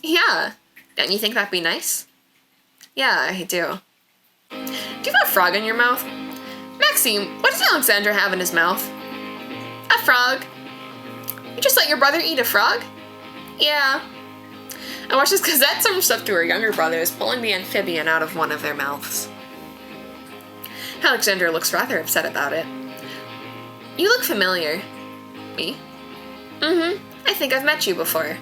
Yeah. Don't you think that'd be nice? Yeah, I do. Do you have a frog in your mouth? Maxime, what does Alexandra have in his mouth? A frog. You just let your brother eat a frog? Yeah. I watched this Cosette some stuff to her younger brothers, pulling the amphibian out of one of their mouths. Alexandra looks rather upset about it. You look familiar. Me? I think I've met you before.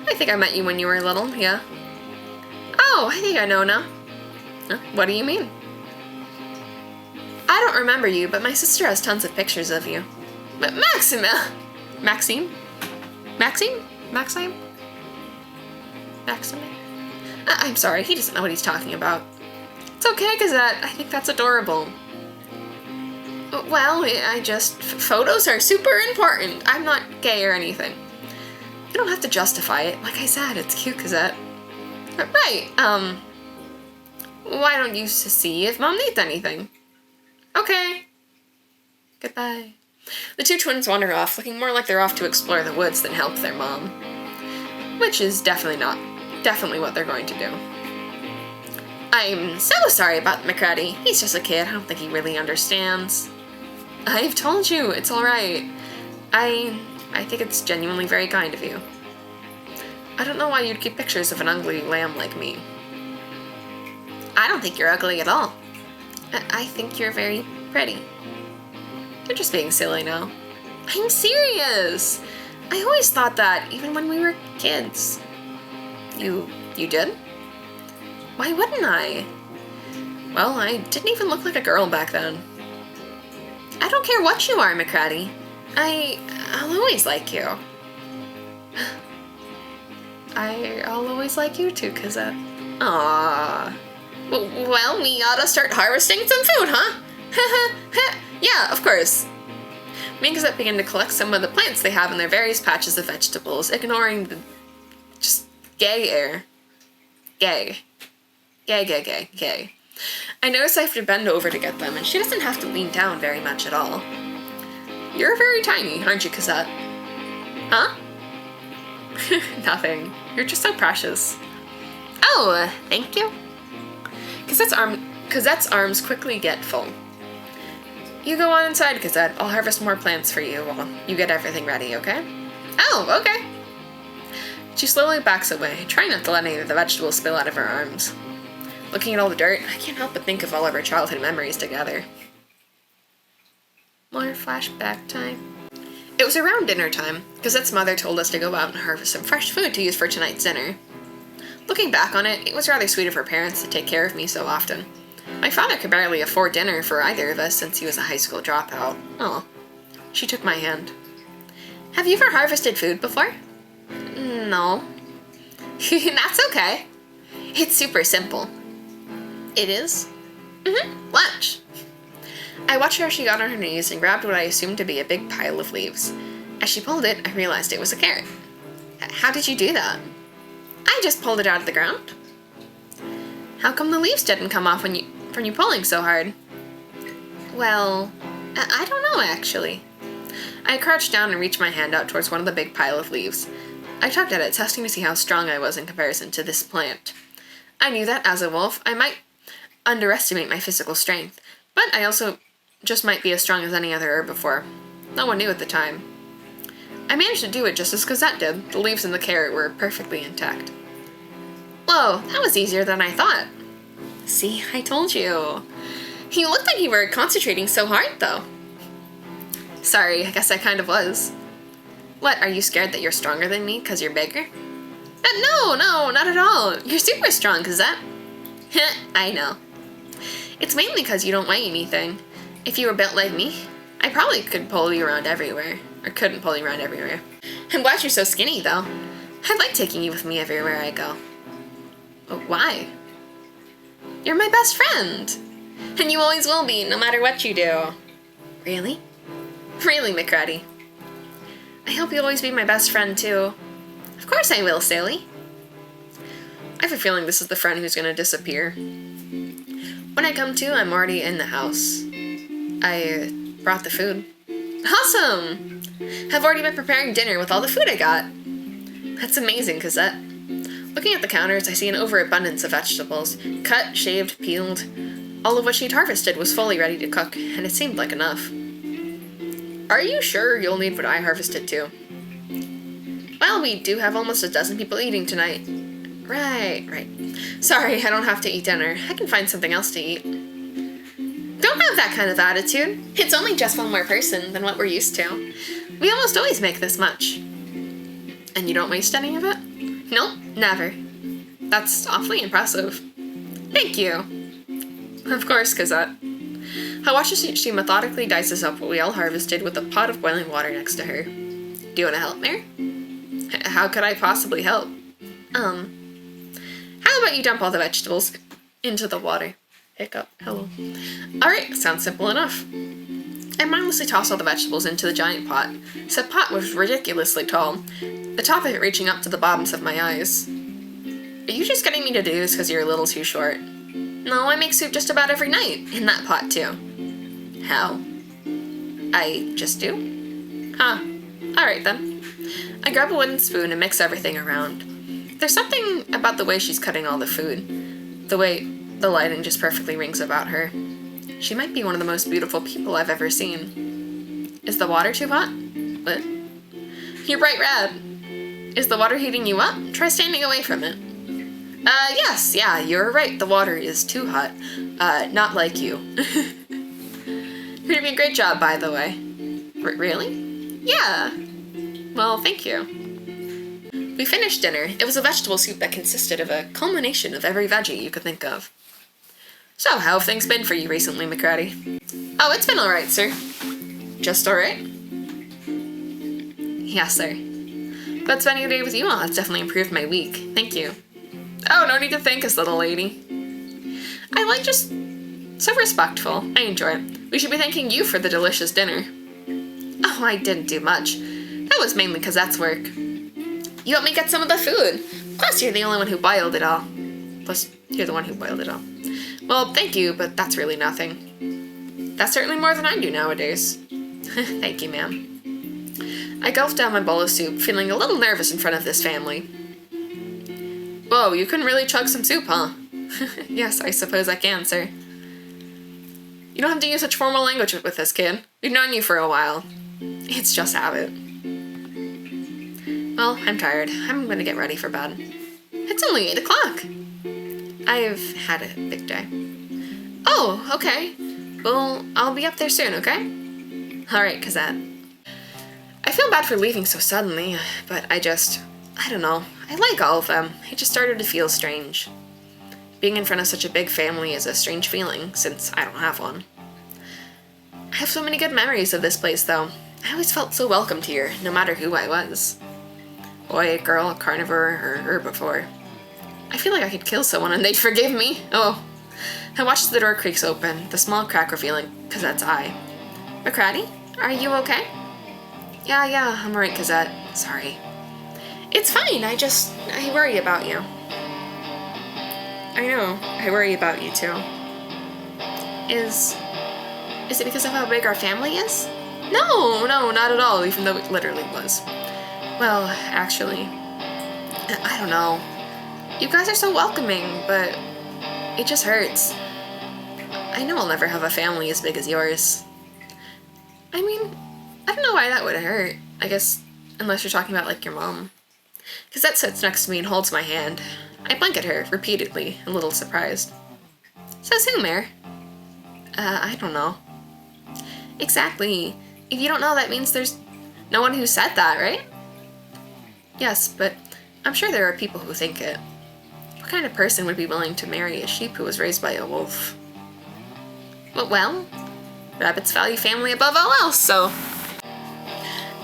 I think I met you when you were little, yeah. Oh, I think I know now. Huh? What do you mean? I don't remember you, but my sister has tons of pictures of you. But Maxime? Maxime? I'm sorry, he doesn't know what he's talking about. It's okay, Cosette. I think that's adorable. Well, photos are super important. I'm not gay or anything. You don't have to justify it. Like I said, it's cute, Cosette. Right, why don't you see if Mom needs anything? Okay. Goodbye. The two twins wander off, looking more like they're off to explore the woods than help their mom. Which is definitely what they're going to do. I'm so sorry about McCready. He's just a kid. I don't think he really understands. I've told you, it's alright. I think it's genuinely very kind of you. I don't know why you'd keep pictures of an ugly lamb like me. I don't think you're ugly at all. I think you're very pretty. You're just being silly now. I'm serious! I always thought that, even when we were kids. You did? Why wouldn't I? Well, I didn't even look like a girl back then. I don't care what you are, McCready. I'll always like you. I'll always like you too, Cosette. Aww. Well, we ought to start harvesting some food, huh? Yeah, of course. Me and Cosette begin to collect some of the plants they have in their various patches of vegetables, ignoring the just gay air. Gay. I notice I have to bend over to get them, and she doesn't have to lean down very much at all. You're very tiny, aren't you, Cosette? Huh? Nothing. You're just so precious. Oh, thank you. Cosette's arms quickly get full. You go on inside, Cosette. I'll harvest more plants for you while you get everything ready, okay? Oh, okay. She slowly backs away, trying not to let any of the vegetables spill out of her arms. Looking at all the dirt, I can't help but think of all of our childhood memories together. More flashback time. It was around dinner time. Cosette's mother told us to go out and harvest some fresh food to use for tonight's dinner. Looking back on it, it was rather sweet of her parents to take care of me so often. My father could barely afford dinner for either of us since he was a high school dropout. Oh. She took my hand. Have you ever harvested food before? No. That's okay. It's super simple. It is? Lunch. I watched her as she got on her knees and grabbed what I assumed to be a big pile of leaves. As she pulled it, I realized it was a carrot. How did you do that? I just pulled it out of the ground. How come the leaves didn't come off from you pulling so hard? Well, I don't know actually. I crouched down and reached my hand out towards one of the big pile of leaves. I tugged at it, testing to see how strong I was in comparison to this plant. I knew that, as a wolf, I might underestimate my physical strength, but I also just might be as strong as any other herbivore. No one knew at the time. I managed to do it just as Cosette did. The leaves and the carrot were perfectly intact. Whoa, that was easier than I thought. See, I told you. You looked like you were concentrating so hard, though. Sorry, I guess I kind of was. What, are you scared that you're stronger than me because you're bigger? No, not at all. You're super strong, Cosette. I know. It's mainly because you don't weigh anything. If you were built like me, I probably could pull you around everywhere. Or couldn't pull you around everywhere. I'm glad you're so skinny, though. I'd like taking you with me everywhere I go. But why? You're my best friend. And you always will be, no matter what you do. Really? Really, McCready. I hope you'll always be my best friend, too. Of course I will, silly. I have a feeling this is the friend who's gonna disappear. When I come to, I'm already in the house. I brought the food. Awesome! I've already been preparing dinner with all the food I got. That's amazing, Cosette. Looking at the counters, I see an overabundance of vegetables. Cut, shaved, peeled. All of what she'd harvested was fully ready to cook, and it seemed like enough. Are you sure you'll need what I harvested too? Well, we do have almost a dozen people eating tonight. Right. Sorry, I don't have to eat dinner. I can find something else to eat. Don't have that kind of attitude. It's only just one more person than what we're used to. We almost always make this much. And you don't waste any of it? Nope, never. That's awfully impressive. Thank you. Of course, Cosette. I watch as she methodically dices up what we all harvested with a pot of boiling water next to her. Do you want to help, Mare? How could I possibly help? How about you dump all the vegetables into the water? Hiccup. Hello. Alright, sounds simple enough. I mindlessly toss all the vegetables into the giant pot. Said pot was ridiculously tall, the top of it reaching up to the bottoms of my eyes. Are you just getting me to do this because you're a little too short? No, I make soup just about every night, in that pot too. How? I just do? Huh. Alright then. I grab a wooden spoon and mix everything around. There's something about the way she's cutting all the food. The way the lighting just perfectly rings about her. She might be one of the most beautiful people I've ever seen. Is the water too hot? What? You're bright red. Is the water heating you up? Try standing away from it. Yes, yeah, you're right. The water is too hot. Not like you. You're doing a great job, by the way. Really? Yeah. Well, thank you. We finished dinner. It was a vegetable soup that consisted of a culmination of every veggie you could think of. So, how have things been for you recently, McCratty? Oh, it's been alright, sir. Just alright? Yes, sir. Glad spending your day with you all has definitely improved my week. Thank you. Oh, no need to thank us, little lady. I like just so respectful. I enjoy it. We should be thanking you for the delicious dinner. Oh, I didn't do much. That was mainly Cosette's work. You helped me get some of the food. Plus, you're the only one who boiled it all. Plus, you're the one who boiled it all. Well, thank you, but that's really nothing. That's certainly more than I do nowadays. Thank you, ma'am. I gulped down my bowl of soup, feeling a little nervous in front of this family. Whoa, you can really chug some soup, huh? Yes, I suppose I can, sir. You don't have to use such formal language with this kid. We've known you for a while. It's just habit. Well, I'm tired. I'm gonna get ready for bed. It's only 8 o'clock. I've had a big day. Oh, okay. Well, I'll be up there soon, okay? Alright, Cosette. I feel bad for leaving so suddenly, but I don't know. I like all of them. It just started to feel strange. Being in front of such a big family is a strange feeling, since I don't have one. I have so many good memories of this place, though. I always felt so welcomed here, no matter who I was. Boy, girl, carnivore, or herbivore. I feel like I could kill someone and they'd forgive me. Oh. I watched as the door creaks open, the small crack revealing Cosette's eye. McCratty, are you okay? Yeah, I'm alright, Cosette. Sorry. It's fine, I worry about you. I know, I worry about you too. Is it because of how big our family is? No, not at all, even though it literally was. Well, actually, I don't know. You guys are so welcoming, but it just hurts. I know I'll never have a family as big as yours. I mean, I don't know why that would hurt. I guess, unless you're talking about, like, your mom. Cosette sits next to me and holds my hand. I blink at her, repeatedly, a little surprised. Says who, Mare? I don't know. Exactly. If you don't know, that means there's no one who said that, right? Yes, but I'm sure there are people who think it. What kind of person would be willing to marry a sheep who was raised by a wolf? Well, rabbits value family above all else, so...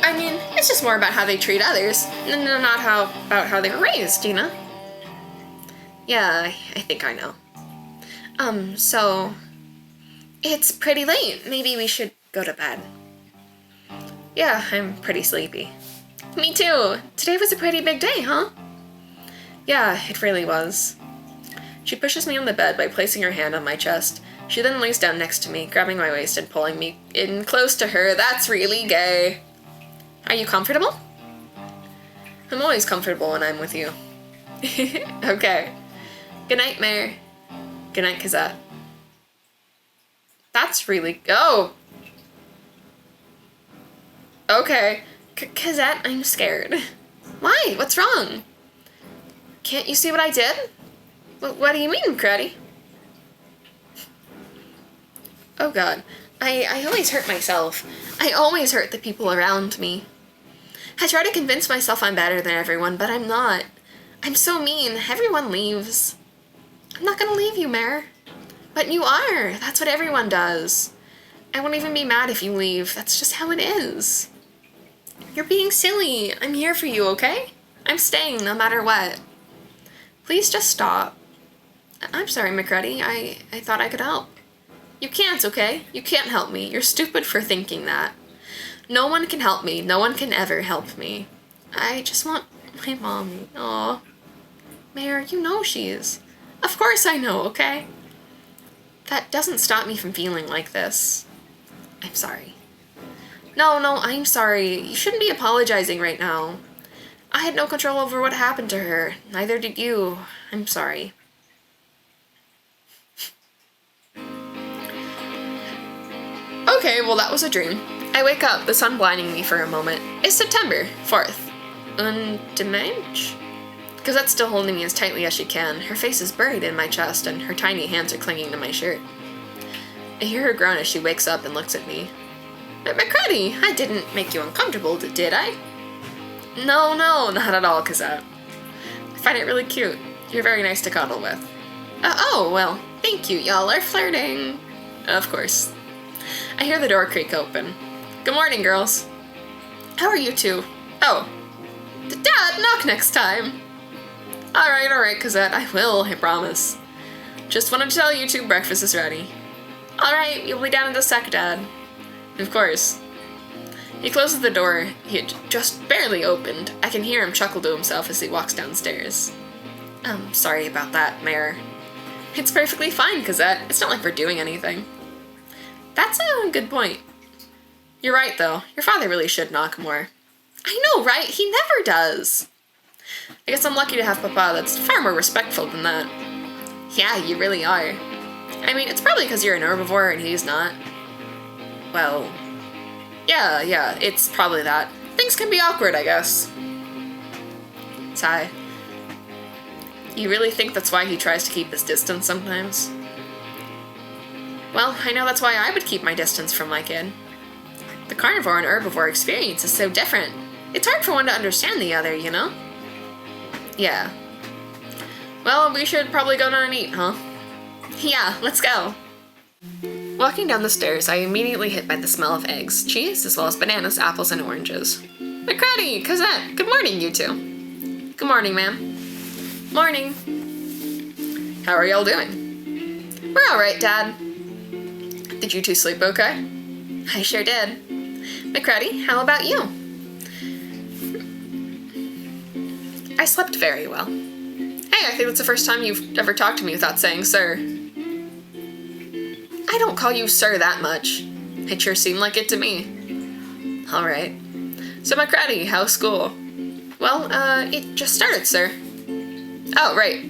I mean, it's just more about how they treat others, not about how they were raised, you know? Yeah, I think I know. So... It's pretty late. Maybe we should go to bed. Yeah, I'm pretty sleepy. Me too. Today was a pretty big day, huh? Yeah, it really was. She pushes me on the bed by placing her hand on my chest. She then lays down next to me, grabbing my waist and pulling me in close to her. That's really gay. Are you comfortable? I'm always comfortable when I'm with you. Okay. Good night, Mare. Good night, Cosette. That's really... Oh! Okay. Cosette, I'm scared. Why? What's wrong? Can't you see what I did? What do you mean, Cruddy? Oh god. I always hurt myself. I always hurt the people around me. I try to convince myself I'm better than everyone, but I'm not. I'm so mean. Everyone leaves. I'm not gonna leave you, Mare. But you are. That's what everyone does. I won't even be mad if you leave. That's just how it is. You're being silly. I'm here for you, okay? I'm staying no matter what. Please just stop. I'm sorry, McCready. I thought I could help. You can't, okay? You can't help me. You're stupid for thinking that. No one can help me. No one can ever help me. I just want my mommy. Aw. Mare, you know she is. Of course I know, okay? That doesn't stop me from feeling like this. I'm sorry. No, I'm sorry. You shouldn't be apologizing right now. I had no control over what happened to her. Neither did you. I'm sorry. Okay, well that was a dream. I wake up, the sun blinding me for a moment. It's September 4th. Dimanche? Cosette's still holding me as tightly as she can. Her face is buried in my chest, and her tiny hands are clinging to my shirt. I hear her groan as she wakes up and looks at me. McCready, I didn't make you uncomfortable, did I? No, not at all, Cosette. I find it really cute. You're very nice to cuddle with. Oh, well, thank you. Y'all are flirting. Of course. I hear the door creak open. Good morning, girls. How are you two? Oh. Dad, knock next time. Alright, Cosette. I will, I promise. Just wanted to tell you two breakfast is ready. Alright, you'll be down in a sec, Dad. Of course. He closes the door he had just barely opened. I can hear him chuckle to himself as he walks downstairs. Sorry about that, Mare. It's perfectly fine, Cosette. It's not like we're doing anything. That's a good point. You're right, though. Your father really should knock more. I know, right? He never does. I guess I'm lucky to have Papa that's far more respectful than that. Yeah, you really are. I mean, it's probably because you're an herbivore and he's not. Well, yeah, it's probably that. Things can be awkward, I guess. Sigh. You really think that's why he tries to keep his distance sometimes? Well, I know that's why I would keep my distance from my kid. The carnivore and herbivore experience is so different. It's hard for one to understand the other, you know? Yeah. Well, we should probably go down and eat, huh? Yeah, let's go. Walking down the stairs, I immediately hit by the smell of eggs, cheese, as well as bananas, apples, and oranges. McCready, Cosette, good morning, you two. Good morning, ma'am. Morning. How are y'all doing? We're alright, Dad. Did you two sleep okay? I sure did. McCready, how about you? I slept very well. Hey, I think that's the first time you've ever talked to me without saying sir. I don't call you sir that much. It sure seemed like it to me. Alright. So McCready, how's school? Well, it just started, sir. Oh, right.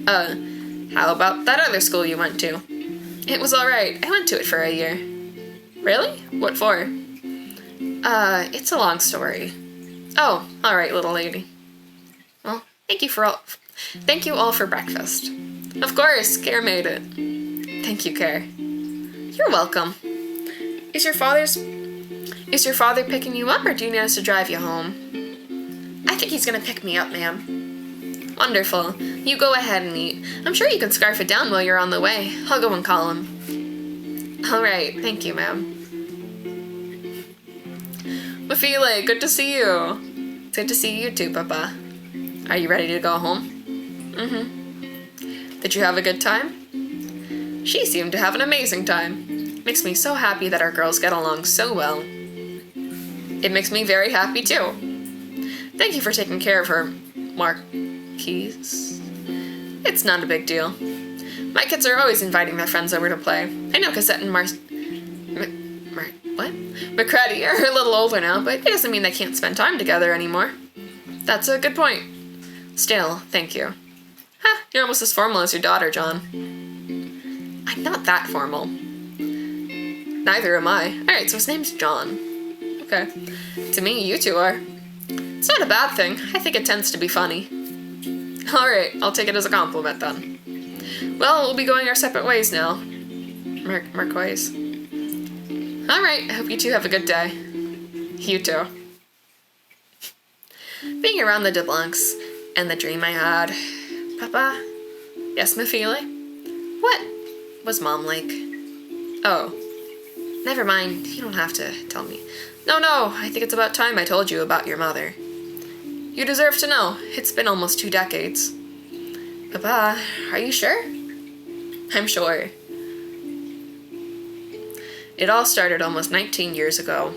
How about that other school you went to? It was alright. I went to it for a year. Really? What for? It's a long story. Oh, alright, little lady. Well, thank you all for breakfast. Of course, Care made it. Thank you, Care. You're welcome. Is your father picking you up, or do you need us to drive you home? I think he's gonna pick me up, ma'am. Wonderful. You go ahead and eat. I'm sure you can scarf it down while you're on the way. I'll go and call him. Alright, thank you, ma'am. Mafile, good to see you. It's good to see you too, Papa. Are you ready to go home? Mm-hmm. Did you have a good time? She seemed to have an amazing time. Makes me so happy that our girls get along so well. It makes me very happy too. Thank you for taking care of her, Marquise. It's not a big deal. My kids are always inviting their friends over to play. I know Cassette and McCready are a little older now, but it doesn't mean they can't spend time together anymore. That's a good point. Still, thank you. Ha, you're almost as formal as your daughter, John. I'm not that formal. Neither am I. Alright, so his name's John. Okay. To me, you two are. It's not a bad thing. I think it tends to be funny. Alright, I'll take it as a compliment then. Well, we'll be going our separate ways now. Merkways. Alright, I hope you two have a good day. You too. Being around the DeBlancs and the dream I had. Papa? Yes, Mafili? What was Mom like? Oh. Never mind, you don't have to tell me. No, I think it's about time I told you about your mother. You deserve to know. It's been almost 2 decades. Papa, are you sure? I'm sure. It all started almost 19 years ago.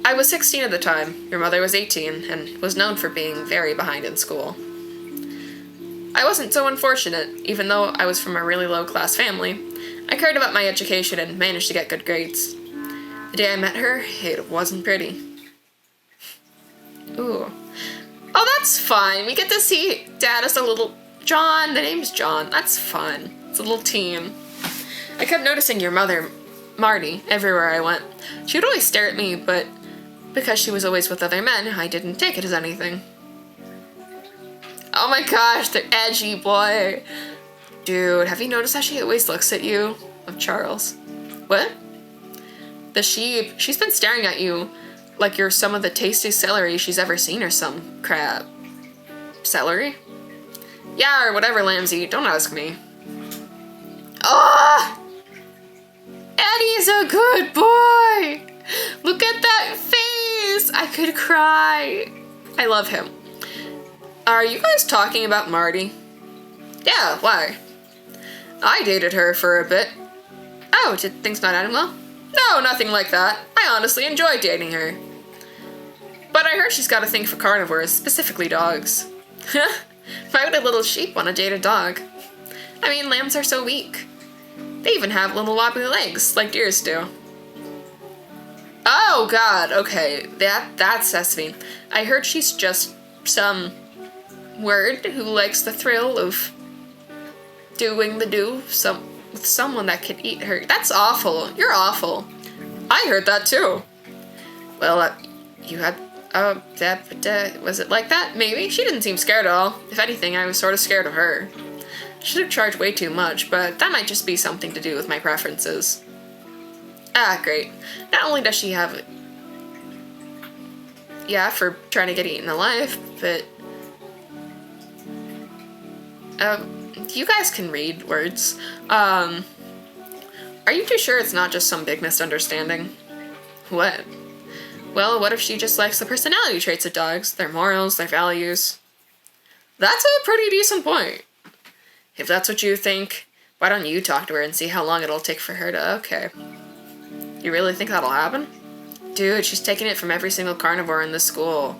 I was 16 at the time, your mother was 18, and was known for being very behind in school. I wasn't so unfortunate, even though I was from a really low-class family. I cared about my education and managed to get good grades. The day I met her, it wasn't pretty. Ooh. Oh, that's fine. We get to see Dad as a little... John, the name's John. That's fun. It's a little teen. I kept noticing your mother, Marty, everywhere I went. She would always stare at me, but because she was always with other men, I didn't take it as anything. Oh my gosh, the edgy boy. Dude, have you noticed how she always looks at you? Of Charles. What? The sheep. She's been staring at you like you're some of the tastiest celery she's ever seen or some crap. Celery? Yeah, or whatever lambs eat. Don't ask me. Ah! Eddie's a good boy! Look at that face! I could cry. I love him. Are you guys talking about Marty? Yeah, why? I dated her for a bit. Oh, did things not end well? No, nothing like that. I honestly enjoyed dating her. But I heard she's got a thing for carnivores, specifically dogs. Why would a little sheep want to date a dog? I mean, lambs are so weak. They even have little wobbly legs, like deers do. Oh god, okay, that's Sesame. I heard she's just some word who likes the thrill of doing the with someone that could eat her. That's awful. You're awful. I heard that too. Well, you had, was it like that? Maybe. She didn't seem scared at all. If anything, I was sort of scared of her. Should have charged way too much, but that might just be something to do with my preferences. Ah, great. Not only does she have, yeah, for trying to get eaten alive, but, you guys can read words. Are you too sure it's not just some big misunderstanding? What? Well, what if she just likes the personality traits of dogs, their morals, their values? That's a pretty decent point. If that's what you think, why don't you talk to her and see how long it'll take for her to... Okay. You really think that'll happen? Dude, she's taking it from every single carnivore in the school.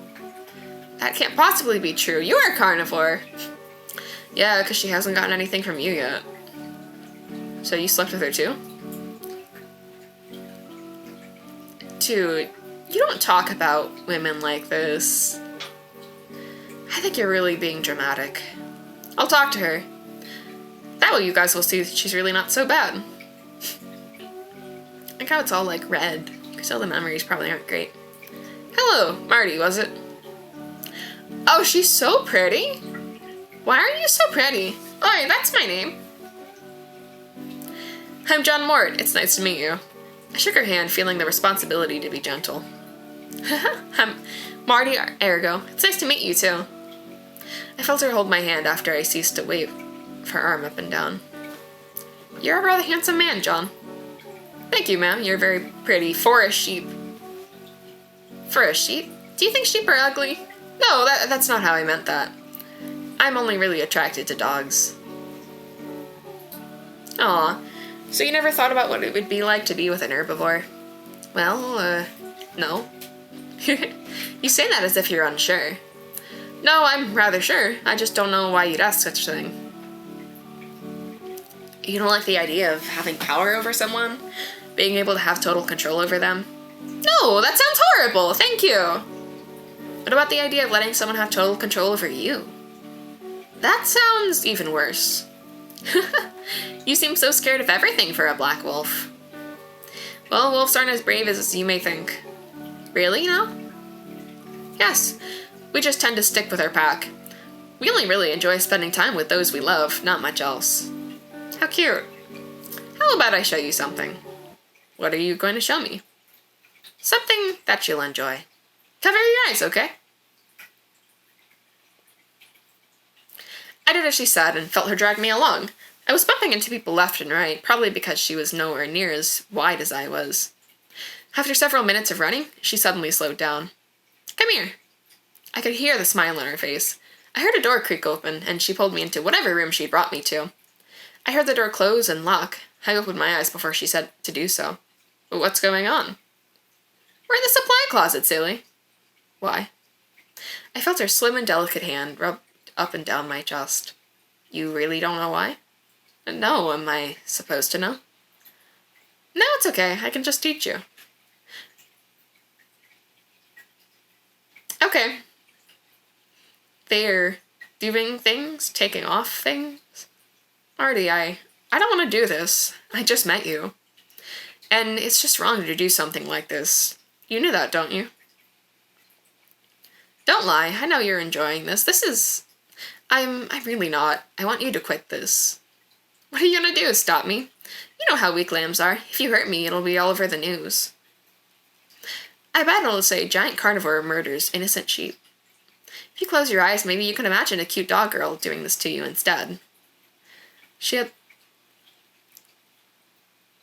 That can't possibly be true. You are a carnivore. Yeah, because she hasn't gotten anything from you yet. So you slept with her too? Dude, you don't talk about women like this. I think you're really being dramatic. I'll talk to her. That way you guys will see she's really not so bad. Like how it's all like red, because all the memories probably aren't great. Hello, Marty, was it? Oh, she's so pretty. Why are you so pretty? Oh, that's my name. I'm John Mort. It's nice to meet you. I shook her hand, feeling the responsibility to be gentle. I'm Marty Ergo. It's nice to meet you, too. I felt her hold my hand after I ceased to wave her arm up and down. You're a rather handsome man, John. Thank you, ma'am. You're very pretty for a sheep. For a sheep? Do you think sheep are ugly? No, that's not how I meant that. I'm only really attracted to dogs. Aw, so you never thought about what it would be like to be with an herbivore? Well, no. You say that as if you're unsure. No, I'm rather sure. I just don't know why you'd ask such a thing. You don't like the idea of having power over someone? Being able to have total control over them? No, that sounds horrible, thank you! What about the idea of letting someone have total control over you? That sounds even worse. You seem so scared of everything for a black wolf. Well, wolves aren't as brave as you may think. Really, no? Yes, we just tend to stick with our pack. We only really enjoy spending time with those we love, not much else. How cute. How about I show you something? What are you going to show me? Something that you'll enjoy. Cover your eyes, okay? I did as she said and felt her drag me along. I was bumping into people left and right, probably because she was nowhere near as wide as I was. After several minutes of running, she suddenly slowed down. Come here. I could hear the smile on her face. I heard a door creak open, and she pulled me into whatever room she'd brought me to. I heard the door close and lock. I opened my eyes before she said to do so. What's going on? We're in the supply closet, silly. Why? I felt her slim and delicate hand rub up and down my chest. You really don't know why? No, am I supposed to know? No, it's okay. I can just teach you. Okay. They're doing things, taking off things. Marty, I don't want to do this. I just met you. And it's just wrong to do something like this. You knew that, don't you? Don't lie. I know you're enjoying this. I'm really not. I want you to quit this. What are you gonna do? Stop me? You know how weak lambs are. If you hurt me, it'll be all over the news. I bet it'll say giant carnivore murders innocent sheep. If you close your eyes, maybe you can imagine a cute dog girl doing this to you instead.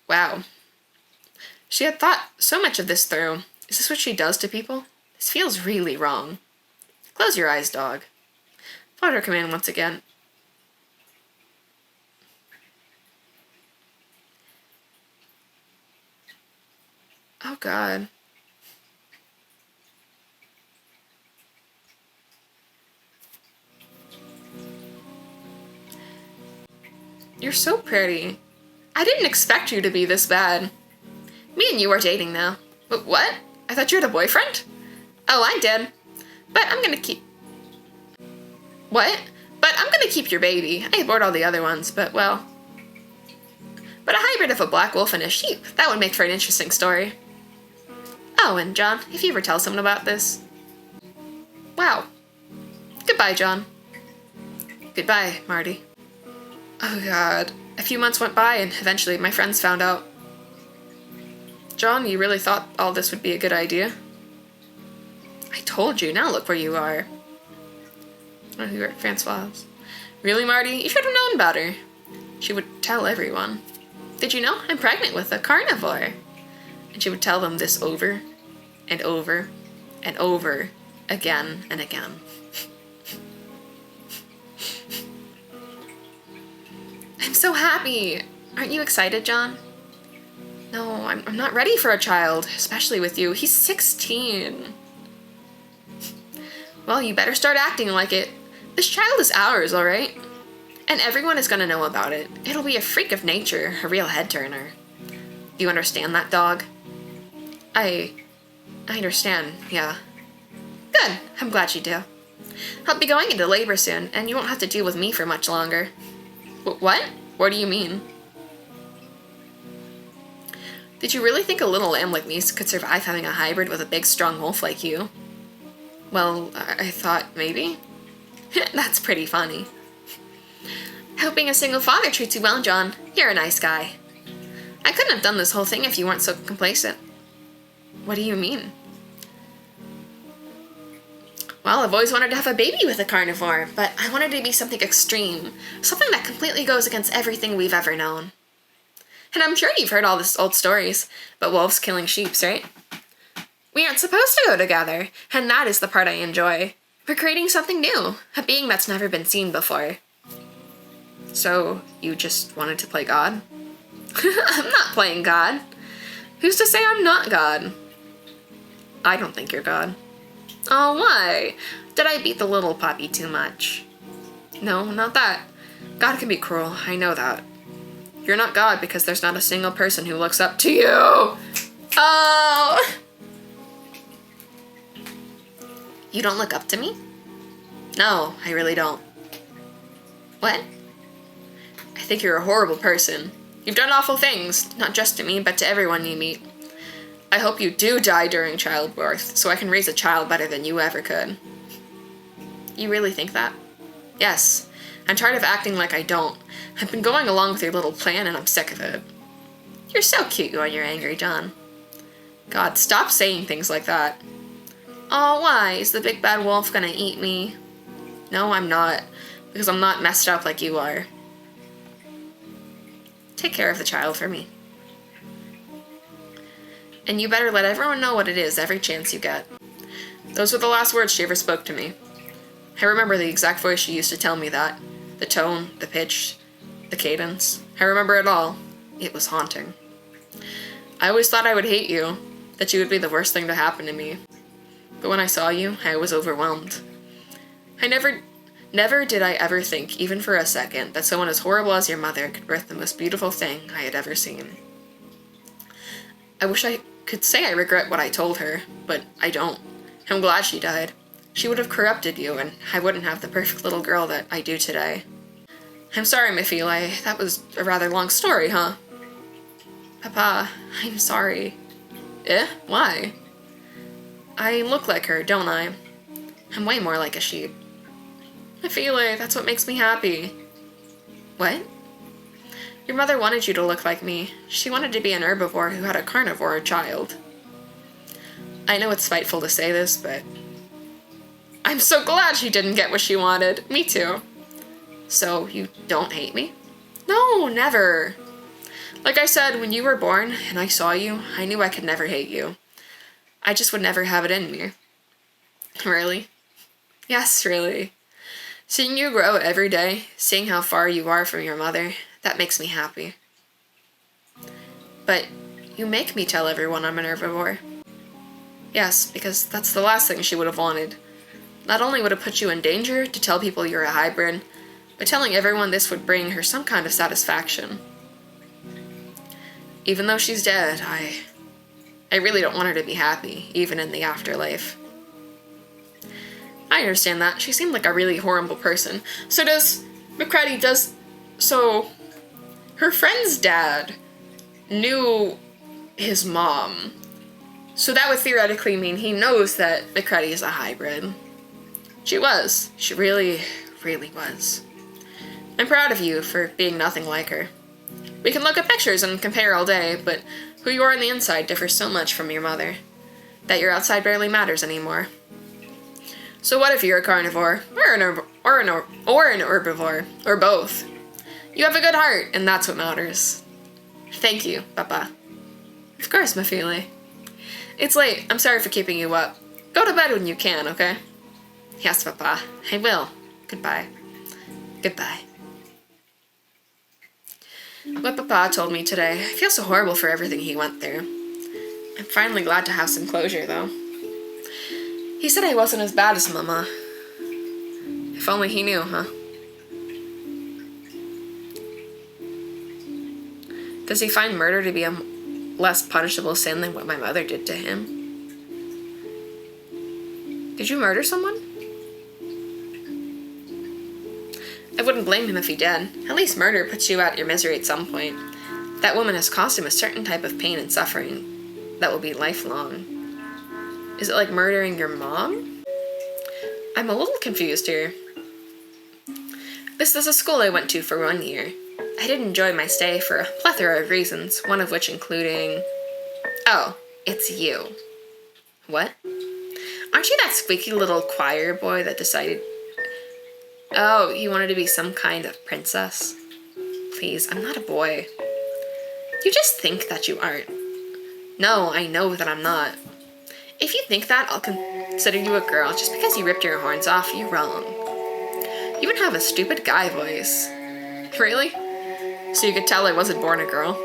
Wow. She had thought so much of this through. Is this what she does to people? This feels really wrong. Close your eyes, dog. Followed her command once again. Oh, God. You're so pretty. I didn't expect you to be this bad. Me and you are dating now. But what? I thought you had a boyfriend? Oh, I did. But I'm gonna keep... What? But I'm gonna keep your baby. I aborted all the other ones, but well... But a hybrid of a black wolf and a sheep. That would make for an interesting story. Oh, and John, if you ever tell someone about this... Wow. Goodbye, John. Goodbye, Marty. Oh, God. A few months went by, and eventually my friends found out. John, you really thought all this would be a good idea? I told you, now look where you are. Oh, you're at Francoise. Really, Marty? You should have known better. She would tell everyone. Did you know? I'm pregnant with a carnivore. And she would tell them this over and over and over again and again. I'm so happy. Aren't you excited, John? No, I'm not ready for a child, especially with you. He's 16. Well, you better start acting like it. This child is ours, all right? And everyone is gonna know about it. It'll be a freak of nature, a real head-turner. Do you understand that, dog? I understand, yeah. Good, I'm glad you do. I'll be going into labor soon, and you won't have to deal with me for much longer. What? What do you mean? Did you really think a little lamb like me could survive having a hybrid with a big, strong wolf like you? Well, I thought maybe. That's pretty funny. I hope being a single father treats you well, John. You're a nice guy. I couldn't have done this whole thing if you weren't so complacent. What do you mean? Well, I've always wanted to have a baby with a carnivore, but I wanted it to be something extreme, something that completely goes against everything we've ever known. And I'm sure you've heard all these old stories about wolves killing sheep, right? We aren't supposed to go together, and that is the part I enjoy. We're creating something new, a being that's never been seen before. So, you just wanted to play God? I'm not playing God. Who's to say I'm not God? I don't think you're God. Oh, why? Did I beat the little puppy too much? No, not that. God can be cruel, I know that. You're not God because there's not a single person who looks up to you. Oh! You don't look up to me? No, I really don't. What? I think you're a horrible person. You've done awful things, not just to me, but to everyone you meet. I hope you do die during childbirth, so I can raise a child better than you ever could. You really think that? Yes. I'm tired of acting like I don't. I've been going along with your little plan and I'm sick of it. You're so cute when you're angry, John. God, stop saying things like that. Oh, why? Is the big bad wolf gonna eat me? No, I'm not. Because I'm not messed up like you are. Take care of the child for me. And you better let everyone know what it is every chance you get. Those were the last words she ever spoke to me. I remember the exact voice she used to tell me that. The tone, the pitch, the cadence. I remember it all. It was haunting. I always thought I would hate you, that you would be the worst thing to happen to me. But when I saw you, I was overwhelmed. Never did I ever think, even for a second, that someone as horrible as your mother could birth the most beautiful thing I had ever seen. I wish I could say I regret what I told her, but I don't. I'm glad she died. She would have corrupted you, and I wouldn't have the perfect little girl that I do today. I'm sorry, Mifile. That was a rather long story, huh? Papa, I'm sorry. Eh? Why? I look like her, don't I? I'm way more like a sheep. Mifile, that's what makes me happy. What? Your mother wanted you to look like me. She wanted to be an herbivore who had a carnivore child. I know it's spiteful to say this, but I'm so glad she didn't get what she wanted. Me too. So, you don't hate me? No, never. Like I said, when you were born and I saw you, I knew I could never hate you. I just would never have it in me. Really? Yes, really. Seeing you grow every day, seeing how far you are from your mother, that makes me happy. But you make me tell everyone I'm an herbivore. Yes, because that's the last thing she would have wanted. Not only would it put you in danger to tell people you're a hybrid, but telling everyone this would bring her some kind of satisfaction. Even though she's dead, I really don't want her to be happy, even in the afterlife. I understand that. She seemed like a really horrible person. So her friend's dad knew his mom. So that would theoretically mean he knows that McCready is a hybrid. She was. She really, really was. I'm proud of you for being nothing like her. We can look at pictures and compare all day, but who you are on the inside differs so much from your mother that your outside barely matters anymore. So what if you're a carnivore, or an herbivore, or both? You have a good heart, and that's what matters. Thank you, Papa. Of course, Mifile. It's late. I'm sorry for keeping you up. Go to bed when you can, okay? Yes, Papa. I will. Goodbye. Goodbye. What Papa told me today, I feel so horrible for everything he went through. I'm finally glad to have some closure, though. He said I wasn't as bad as Mama. If only he knew, huh? Does he find murder to be a less punishable sin than what my mother did to him? Did you murder someone? I wouldn't blame him if he did. At least murder puts you out your misery at some point. That woman has caused him a certain type of pain and suffering that will be lifelong. Is it like murdering your mom? I'm a little confused here. This is a school I went to for 1 year. I did enjoy my stay for a plethora of reasons, one of which including... Oh, it's you. What? Aren't you that squeaky little choir boy that decided... Oh, you wanted to be some kind of princess? Please, I'm not a boy. You just think that you aren't. No, I know that I'm not. If you think that, I'll consider you a girl. Just because you ripped your horns off, you're wrong. You even have a stupid guy voice. Really? So you could tell I wasn't born a girl?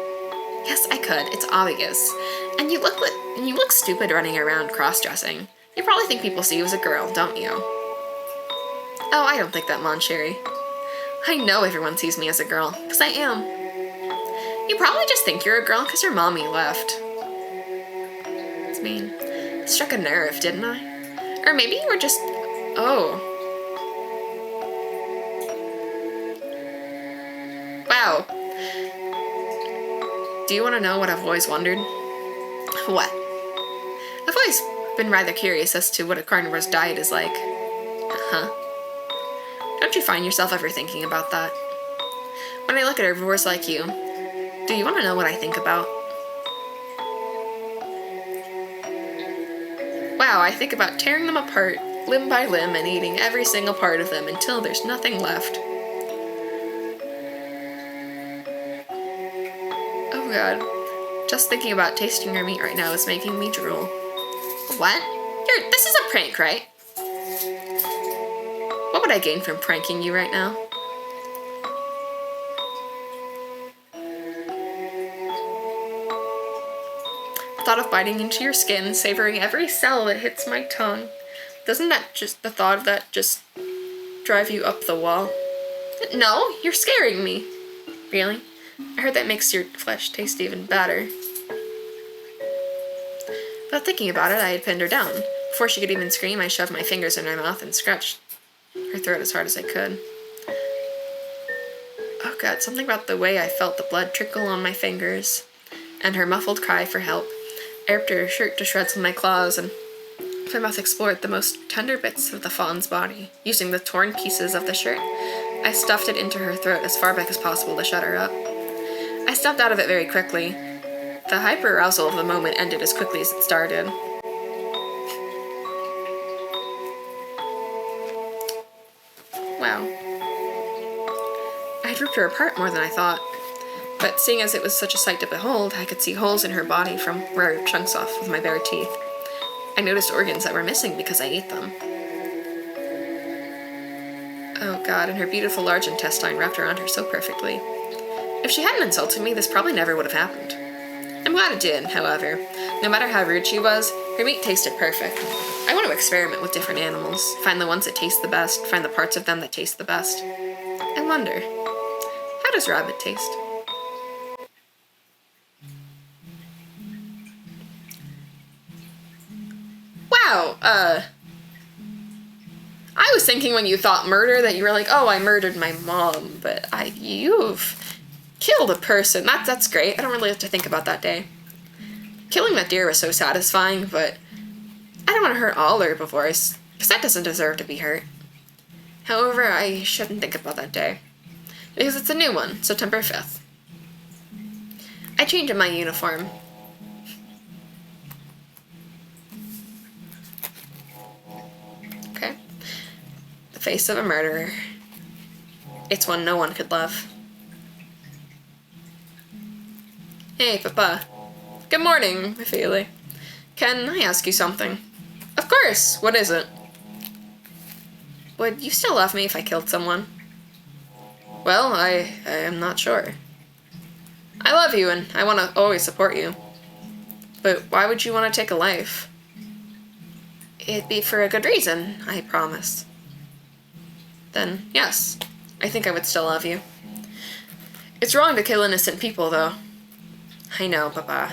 Yes, I could. It's obvious. And you look stupid running around cross-dressing. You probably think people see you as a girl, don't you? Oh, I don't think that, Mon Chéri. I know everyone sees me as a girl, because I am. You probably just think you're a girl because your mommy left. It's mean. I struck a nerve, didn't I? Or maybe you were just... Oh. Wow. Do you want to know what I've always wondered? What? I've always been rather curious as to what a carnivore's diet is like. Huh? Don't you find yourself ever thinking about that? When I look at herbivores like you, do you want to know what I think about? Wow, I think about tearing them apart, limb by limb, and eating every single part of them until there's nothing left. Oh god. Just thinking about tasting your meat right now is making me drool. What? This is a prank, right? What would I gain from pranking you right now? The thought of biting into your skin, savoring every cell that hits my tongue. Doesn't the thought of that just drive you up the wall? No, you're scaring me. Really? I heard that makes your flesh taste even better. Without thinking about it, I had pinned her down. Before she could even scream, I shoved my fingers in her mouth and scratched her throat as hard as I could. Oh god, something about the way I felt the blood trickle on my fingers, and her muffled cry for help. I ripped her shirt to shreds with my claws, and my mouth explored the most tender bits of the fawn's body. Using the torn pieces of the shirt, I stuffed it into her throat as far back as possible to shut her up. I snapped out of it very quickly. The hyper-arousal of the moment ended as quickly as it started. Wow. I had ripped her apart more than I thought. But seeing as it was such a sight to behold, I could see holes in her body from where I ripped chunks off with my bare teeth. I noticed organs that were missing because I ate them. Oh god, and her beautiful large intestine wrapped around her so perfectly. If she hadn't insulted me, this probably never would have happened. I'm glad it did, however. No matter how rude she was, her meat tasted perfect. I want to experiment with different animals, find the ones that taste the best, find the parts of them that taste the best. I wonder, how does rabbit taste? Wow, I was thinking when you thought murder that you were like, oh, I murdered my mom, but you've killed a person. That's great. I don't really have to think about that day. Killing that deer was so satisfying, but I don't want to hurt all herbivores, because that doesn't deserve to be hurt. However, I shouldn't think about that day, because it's a new one, September 5th. I changed in my uniform. Okay. The face of a murderer. It's one no one could love. Hey, Papa. Good morning, Ophelia. Can I ask you something? Of course! What is it? Would you still love me if I killed someone? Well, I am not sure. I love you and I want to always support you. But why would you want to take a life? It'd be for a good reason, I promise. Then, yes, I think I would still love you. It's wrong to kill innocent people, though. I know, Papa.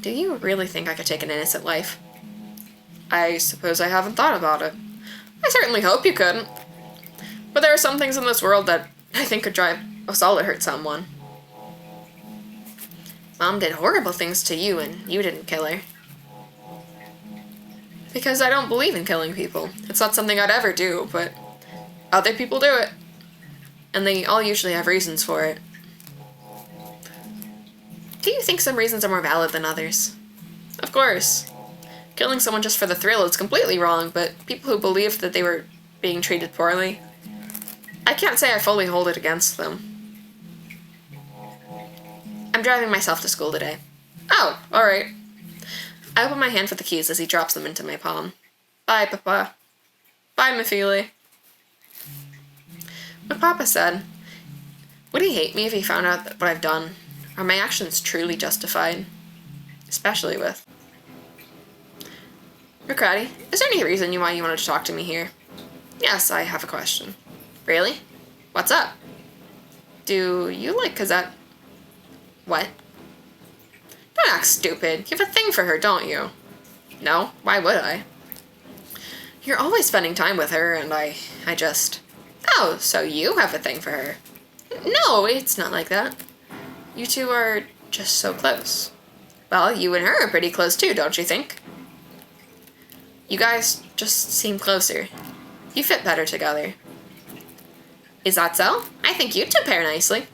Do you really think I could take an innocent life? I suppose I haven't thought about it. I certainly hope you couldn't. But there are some things in this world that I think could drive us all to hurt someone. Mom did horrible things to you and you didn't kill her. Because I don't believe in killing people. It's not something I'd ever do, but other people do it. And they all usually have reasons for it. Do you think some reasons are more valid than others? Of course. Killing someone just for the thrill is completely wrong, but people who believed that they were being treated poorly, I can't say I fully hold it against them. I'm driving myself to school today. Oh, alright. I open my hand for the keys as he drops them into my palm. Bye, Papa. Bye, Ophelia. What Papa said, would he hate me if he found out what I've done? Are my actions truly justified? Especially with... McCratty, is there any reason why you wanted to talk to me here? Yes, I have a question. Really? What's up? Do you like Cosette? What? Don't act stupid. You have a thing for her, don't you? No? Why would I? You're always spending time with her, and I just... Oh, so you have a thing for her. No, it's not like that. You two are just so close. Well, you and her are pretty close too, don't you think? You guys just seem closer. You fit better together. Is that so? I think you two pair nicely.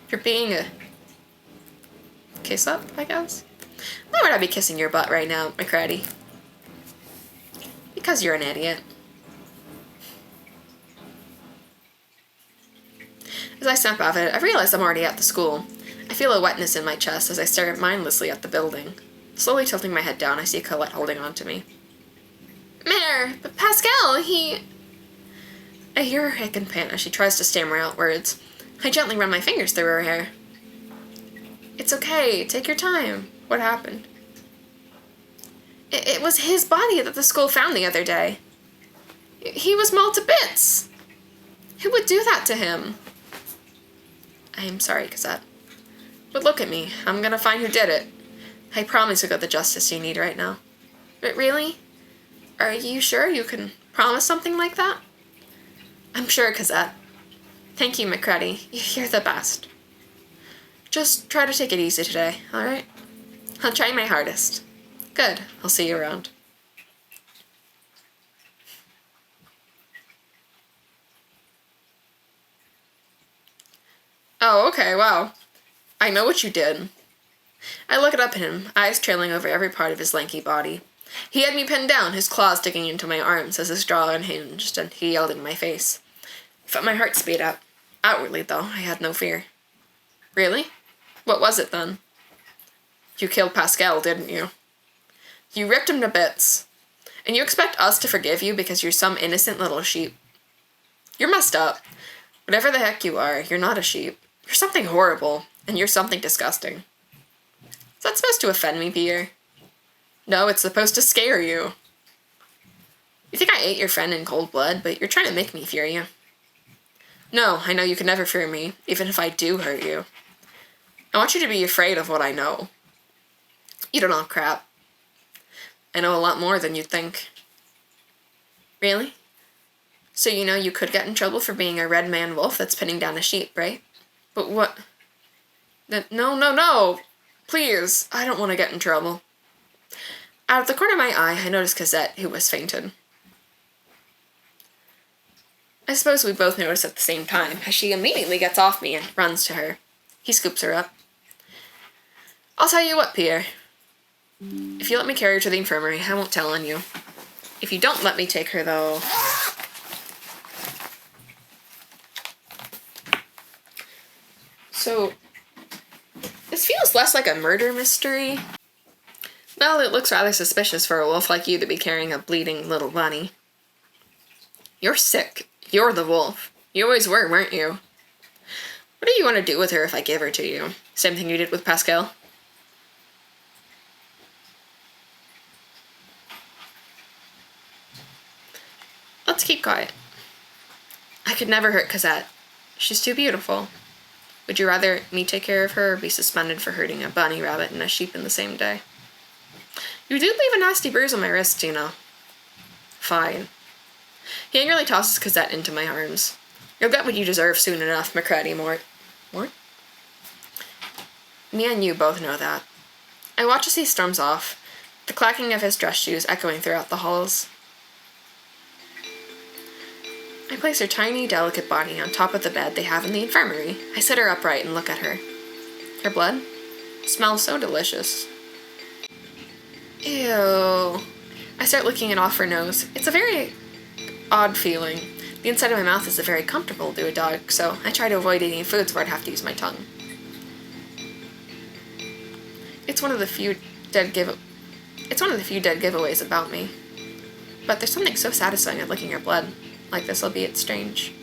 You're being a... kiss up, I guess? Why would I be kissing your butt right now, McCready? Because you're an idiot. As I snap out of it, I realize I'm already at the school. I feel a wetness in my chest as I stare mindlessly at the building. Slowly tilting my head down, I see Colette holding on to me. Mayor, but Pascal, he... I hear her hick and pant as she tries to stammer out words. I gently run my fingers through her hair. It's okay, take your time. What happened? It was his body that the school found the other day. He was mauled to bits. Who would do that to him? I am sorry, Cosette. But look at me. I'm gonna find who did it. I promise you'll get the justice you need right now. But really? Are you sure you can promise something like that? I'm sure, Cosette. Thank you, McCready. You're the best. Just try to take it easy today, alright? I'll try my hardest. Good. I'll see you around. Oh, okay, wow. I know what you did. I look up at him, eyes trailing over every part of his lanky body. He had me pinned down, his claws digging into my arms as his jaw unhinged, and he yelled in my face. I felt my heart speed up. Outwardly, though, I had no fear. Really? What was it, then? You killed Pascal, didn't you? You ripped him to bits. And you expect us to forgive you because you're some innocent little sheep. You're messed up. Whatever the heck you are, you're not a sheep. You're something horrible, and you're something disgusting. Is that supposed to offend me, Pierre? No, it's supposed to scare you. You think I ate your friend in cold blood, but you're trying to make me fear you. No, I know you can never fear me, even if I do hurt you. I want you to be afraid of what I know. You don't know crap. I know a lot more than you'd think. Really? So you know you could get in trouble for being a red man wolf that's pinning down a sheep, right? But what? No. Please, I don't want to get in trouble. Out of the corner of my eye, I noticed Cosette, who was fainted. I suppose we both notice at the same time, as she immediately gets off me and runs to her. He scoops her up. I'll tell you what, Pierre. If you let me carry her to the infirmary, I won't tell on you. If you don't let me take her, though... So, this feels less like a murder mystery. Well, it looks rather suspicious for a wolf like you to be carrying a bleeding little bunny. You're sick. You're the wolf. You always were, weren't you? What do you want to do with her if I give her to you? Same thing you did with Pascal? Let's keep quiet. I could never hurt Cosette. She's too beautiful. Would you rather me take care of her or be suspended for hurting a bunny rabbit and a sheep in the same day? You did leave a nasty bruise on my wrist, you know. Fine. He angrily tosses Cosette into my arms. You'll get what you deserve soon enough, McCready Mort. Mort? Me and you both know that. I watch as he storms off, the clacking of his dress shoes echoing throughout the halls. I place her tiny, delicate body on top of the bed they have in the infirmary. I sit her upright and look at her. Her blood smells so delicious. Ew. I start licking it off her nose. It's a very odd feeling. The inside of my mouth isn't very comfortable to a dog, so I try to avoid eating foods where I'd have to use my tongue. It's one of the few dead giveaways about me. But there's something so satisfying at licking her blood. Like this, albeit strange.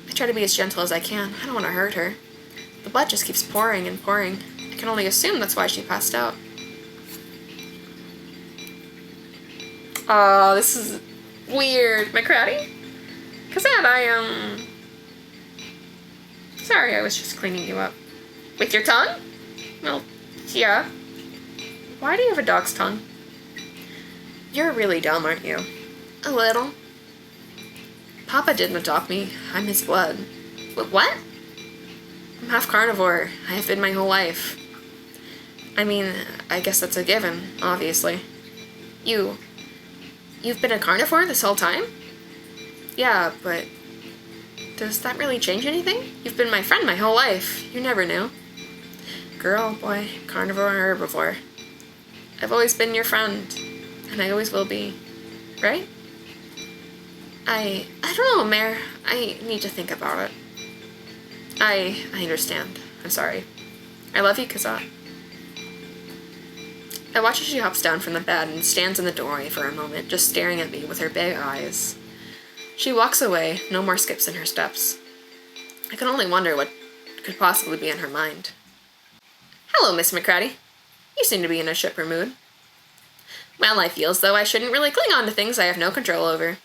I try to be as gentle as I can. I don't want to hurt her. The blood just keeps pouring and pouring. I can only assume that's why she passed out. Oh, this is weird. McCready? Cosette, Sorry, I was just cleaning you up. With your tongue? Well, yeah. Why do you have a dog's tongue? You're really dumb, aren't you? A little. Papa didn't adopt me. I'm his blood. What? I'm half carnivore. I have been my whole life. I mean, I guess that's a given, obviously. You've been a carnivore this whole time? Yeah, but does that really change anything? You've been my friend my whole life. You never knew. Girl, boy, carnivore or herbivore. I've always been your friend, and I always will be. Right? I don't know, Mare. I need to think about it. I understand. I'm sorry. I love you, Kazat. I watch as she hops down from the bed and stands in the doorway for a moment, just staring at me with her big eyes. She walks away, no more skips in her steps. I can only wonder what could possibly be in her mind. Hello, Miss McCready. You seem to be in a chipper mood. Well, I feel as though I shouldn't really cling on to things I have no control over.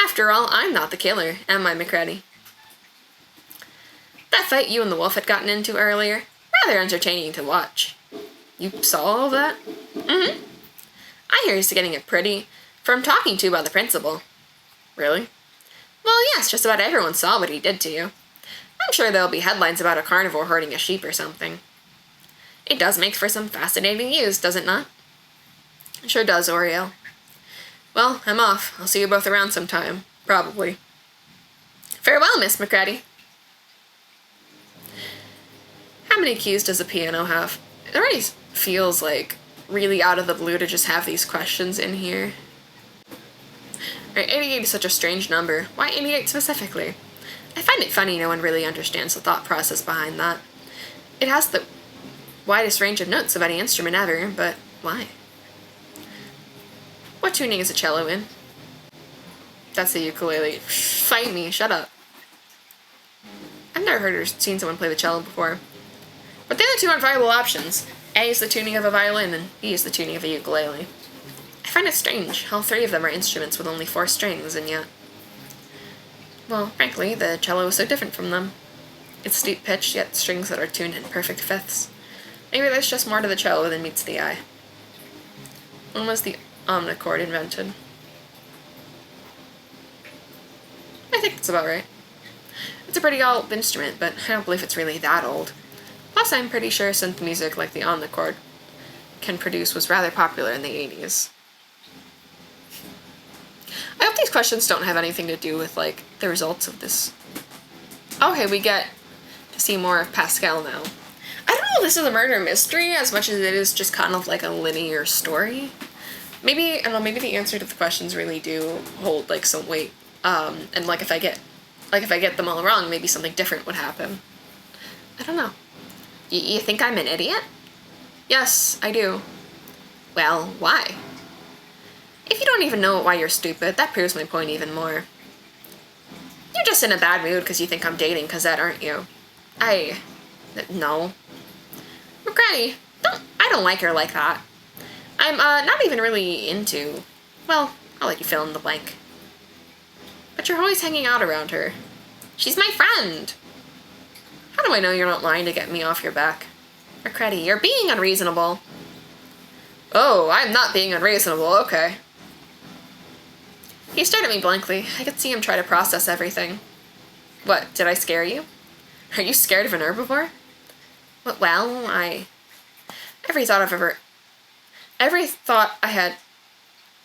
After all, I'm not the killer, am I, McCready? That fight you and the wolf had gotten into earlier, rather entertaining to watch. You saw all of that? Mm-hmm. I hear he's getting it pretty from talking to you about the principal. Really? Well, yes, just about everyone saw what he did to you. I'm sure there'll be headlines about a carnivore herding a sheep or something. It does make for some fascinating news, does it not? It sure does, Oriel. Well, I'm off. I'll see you both around sometime. Probably. Farewell, Miss McCready. How many keys does a piano have? It already feels like really out of the blue to just have these questions in here. Alright, 88 is such a strange number. Why 88 specifically? I find it funny no one really understands the thought process behind that. It has the widest range of notes of any instrument ever, but why? What tuning is a cello in? That's the ukulele. Fight me, shut up. I've never heard or seen someone play the cello before. But the other two aren't viable options. A is the tuning of a violin, and B is the tuning of a ukulele. I find it strange how 3 of them are instruments with only 4 strings, and yet... Well, frankly, the cello is so different from them. It's steep-pitched, yet strings that are tuned in perfect fifths. Maybe there's just more to the cello than meets the eye. When was the omnichord invented? I think that's about right. It's a pretty old instrument, but I don't believe it's really that old. Plus, I'm pretty sure synth music like the omnichord can produce was rather popular in the 80s. I hope these questions don't have anything to do with, like, the results of this. Okay, we get to see more of Pascal now. I don't know if this is a murder mystery as much as it is just kind of like a linear story. Maybe, I don't know, maybe the answer to the questions really do hold, like, some weight. And, like, if I get them all wrong, maybe something different would happen. I don't know. You think I'm an idiot? Yes, I do. Well, why? If you don't even know why you're stupid, that proves my point even more. You're just in a bad mood because you think I'm dating Cosette, aren't you? No. McCready, I don't like her like that. I'm, not even really into... Well, I'll let you fill in the blank. But you're always hanging out around her. She's my friend! How do I know you're not lying to get me off your back? McCready, you're being unreasonable. Oh, I'm not being unreasonable, okay. He stared at me blankly. I could see him try to process everything. What, did I scare you? Are you scared of an herbivore? Well, every thought I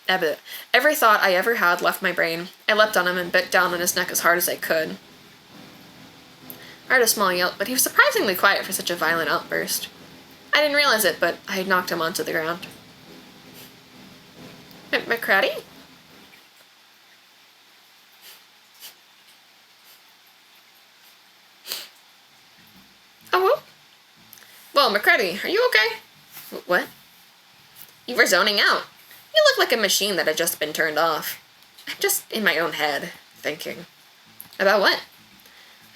ever had left my brain. I leapt on him and bit down on his neck as hard as I could. I heard a small yelp, but he was surprisingly quiet for such a violent outburst. I didn't realize it, but I had knocked him onto the ground. McCready? Oh, well, McCready, are you okay? What? You were zoning out. You look like a machine that had just been turned off. I'm just in my own head, thinking. About what?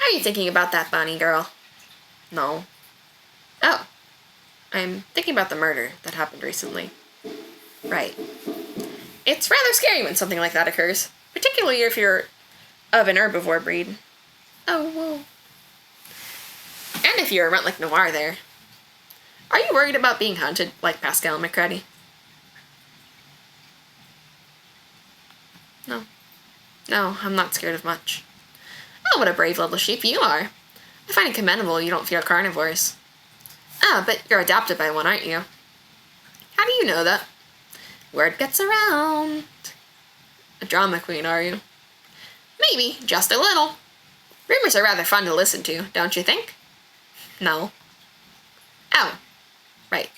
Are you thinking about that bunny girl? No. Oh. I'm thinking about the murder that happened recently. Right. It's rather scary when something like that occurs, particularly if you're of an herbivore breed. Oh, whoa. Darned if you're a runt like Noir there. Are you worried about being hunted like Pascal McCready? No. No, I'm not scared of much. Oh, what a brave little sheep you are. I find it commendable you don't fear carnivores. Ah, but you're adopted by one, aren't you? How do you know that? Word gets around. A drama queen, are you? Maybe, just a little. Rumors are rather fun to listen to, don't you think? No. Oh, right.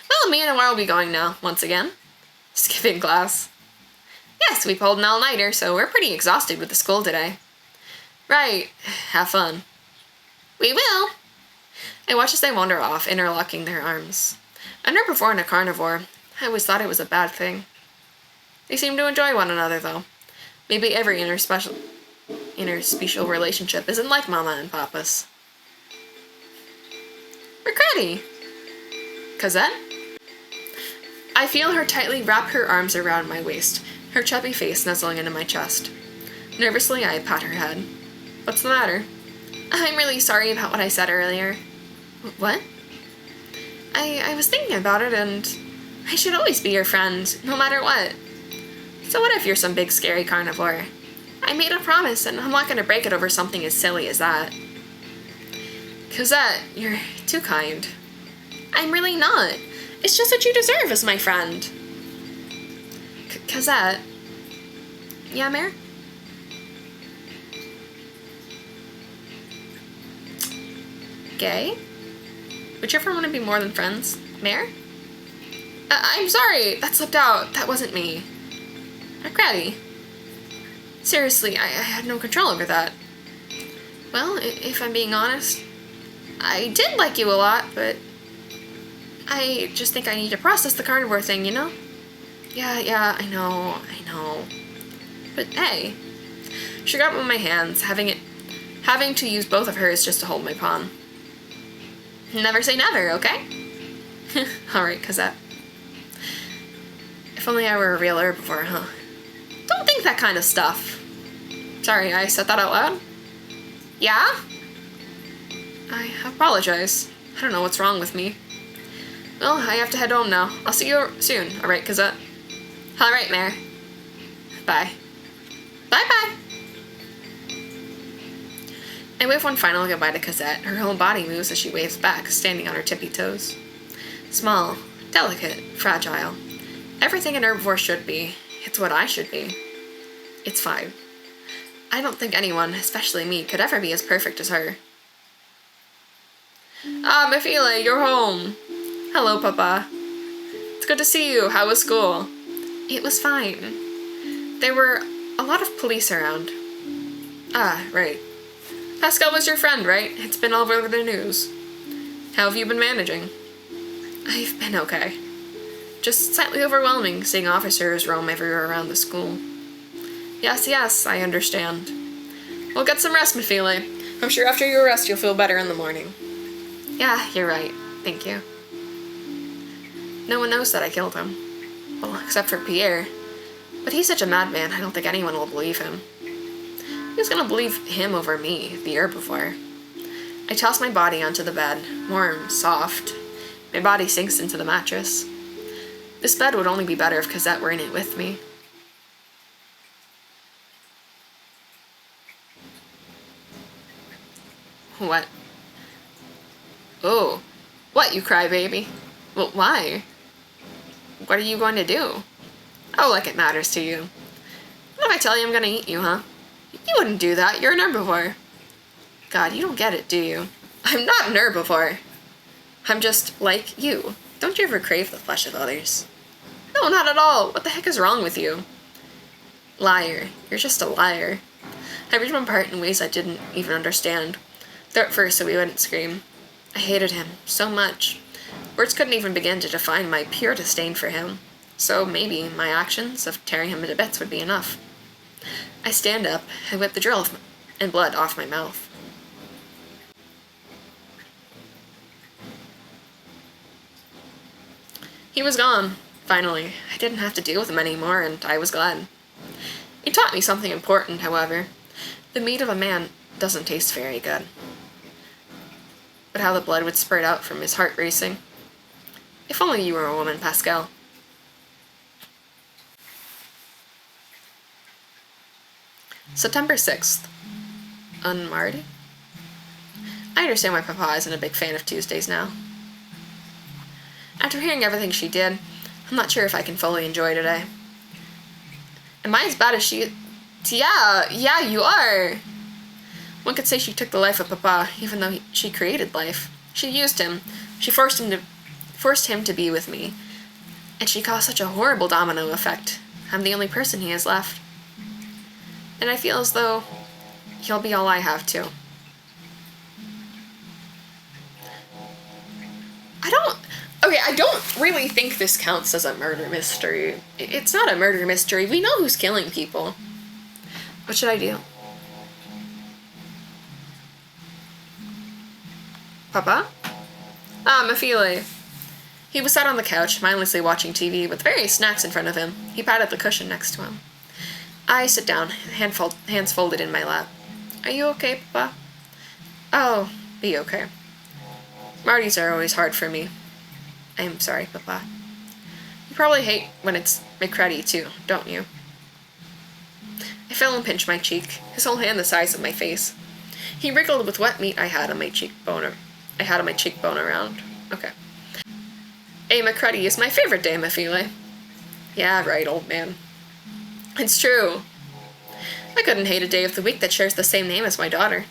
Well, me and Noir will be going now, once again. Skipping class. Yes, we pulled an all-nighter, so we're pretty exhausted with the school today. Right, have fun. We will. I watch as they wander off, interlocking their arms. I've never before in a carnivore. I always thought it was a bad thing. They seem to enjoy one another, though. Maybe every interspecial relationship isn't like Mama and Papa's. Recretti! Cosette? I feel her tightly wrap her arms around my waist, her chubby face nuzzling into my chest. Nervously, I pat her head. What's the matter? I'm really sorry about what I said earlier. What? I was thinking about it, and I should always be your friend, no matter what. So what if you're some big scary carnivore? I made a promise, and I'm not going to break it over something as silly as that. Cosette, you're too kind. I'm really not. It's just what you deserve as my friend. Cosette. Yeah, Mare? Gay? Would you ever want to be more than friends? Mare? I'm sorry, that slipped out. That wasn't me. Recretti. Seriously, I had no control over that. Well, if I'm being honest, I did like you a lot, but I just think I need to process the carnivore thing, you know? Yeah, I know. But hey, she got one of my hands, having to use both of hers just to hold my palm. Never say never, okay? Alright, Cosette. If only I were a real herbivore, huh? Don't think that kind of stuff. Sorry, I said that out loud? Yeah? I apologize. I don't know what's wrong with me. Well, I have to head home now. I'll see you soon, alright, Cosette? Alright, Mare. Bye. Bye-bye! I wave one final goodbye to Cosette. Her whole body moves as she waves back, standing on her tippy toes. Small, delicate, fragile. Everything an herbivore should be. It's what I should be. It's fine. I don't think anyone, especially me, could ever be as perfect as her. Ah, Mifile, you're home. Hello, Papa. It's good to see you. How was school? It was fine. There were a lot of police around. Ah, right. Pascal was your friend, right? It's been all over the news. How have you been managing? I've been okay. Just slightly overwhelming seeing officers roam everywhere around the school. Yes, I understand. Well, get some rest, Mifile. I'm sure after your rest you'll feel better in the morning. Yeah, you're right. Thank you. No one knows that I killed him. Well, except for Pierre. But he's such a madman, I don't think anyone will believe him. Who's gonna believe him over me, the herbivore? I toss my body onto the bed, warm, soft. My body sinks into the mattress. This bed would only be better if Cosette were in it with me. What? Oh. What, you crybaby? Well, why? What are you going to do? Oh, like it matters to you. What if I tell you I'm gonna eat you, huh? You wouldn't do that. You're an herbivore. God, you don't get it, do you? I'm not an herbivore. I'm just like you. Don't you ever crave the flesh of others? No, not at all. What the heck is wrong with you? Liar. You're just a liar. I ripped him apart in ways I didn't even understand. Though at first, so he wouldn't scream. I hated him so much. Words couldn't even begin to define my pure disdain for him. So maybe my actions of tearing him into bits would be enough. I stand up and whip the drill and blood off my mouth. He was gone, finally. I didn't have to deal with him anymore, and I was glad. He taught me something important, however. The meat of a man doesn't taste very good. but how the blood would spurt out from his heart racing. If only you were a woman, Pascal. September 6th. Marty? I understand why Papa isn't a big fan of Tuesdays now. After hearing everything she did, I'm not sure if I can fully enjoy today. Am I as bad as she... Yeah, you are! One could say she took the life of Papa, even though she created life. She used him. She forced him to be with me. And she caused such a horrible domino effect. I'm the only person he has left. And I feel as though he'll be all I have too. I don't really think this counts as a murder mystery. It's not a murder mystery. We know who's killing people. What should I do? Papa? Mafile. He was sat on the couch, mindlessly watching TV with various snacks in front of him. He patted the cushion next to him. I sit down, hands folded in my lap. Are you okay, Papa? I'll be okay. Marty's are always hard for me. I'm sorry, Papa. You probably hate when it's McCready too, don't you? I fell and pinched my cheek, his whole hand the size of my face. He wriggled with what meat I had on my cheekbone around. Okay. A McCready is my favorite day, Mafile. Yeah, right, old man. It's true. I couldn't hate a day of the week that shares the same name as my daughter.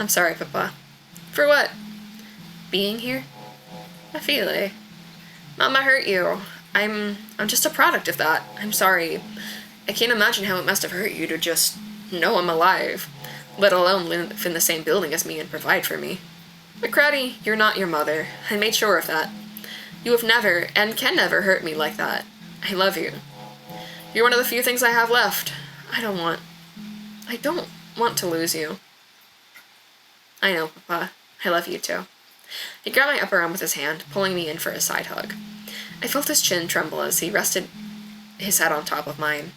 I'm sorry, Papa. For what? Being here? Mafile. Mama hurt you. I'm just a product of that. I'm sorry. I can't imagine how it must have hurt you to just know I'm alive, let alone live in the same building as me and provide for me. McCready, you're not your mother. I made sure of that. You have never, and can never, hurt me like that. I love you. You're one of the few things I have left. I don't want to lose you. I know, Papa. I love you too. He grabbed my upper arm with his hand, pulling me in for a side hug. I felt his chin tremble as he rested his head on top of mine.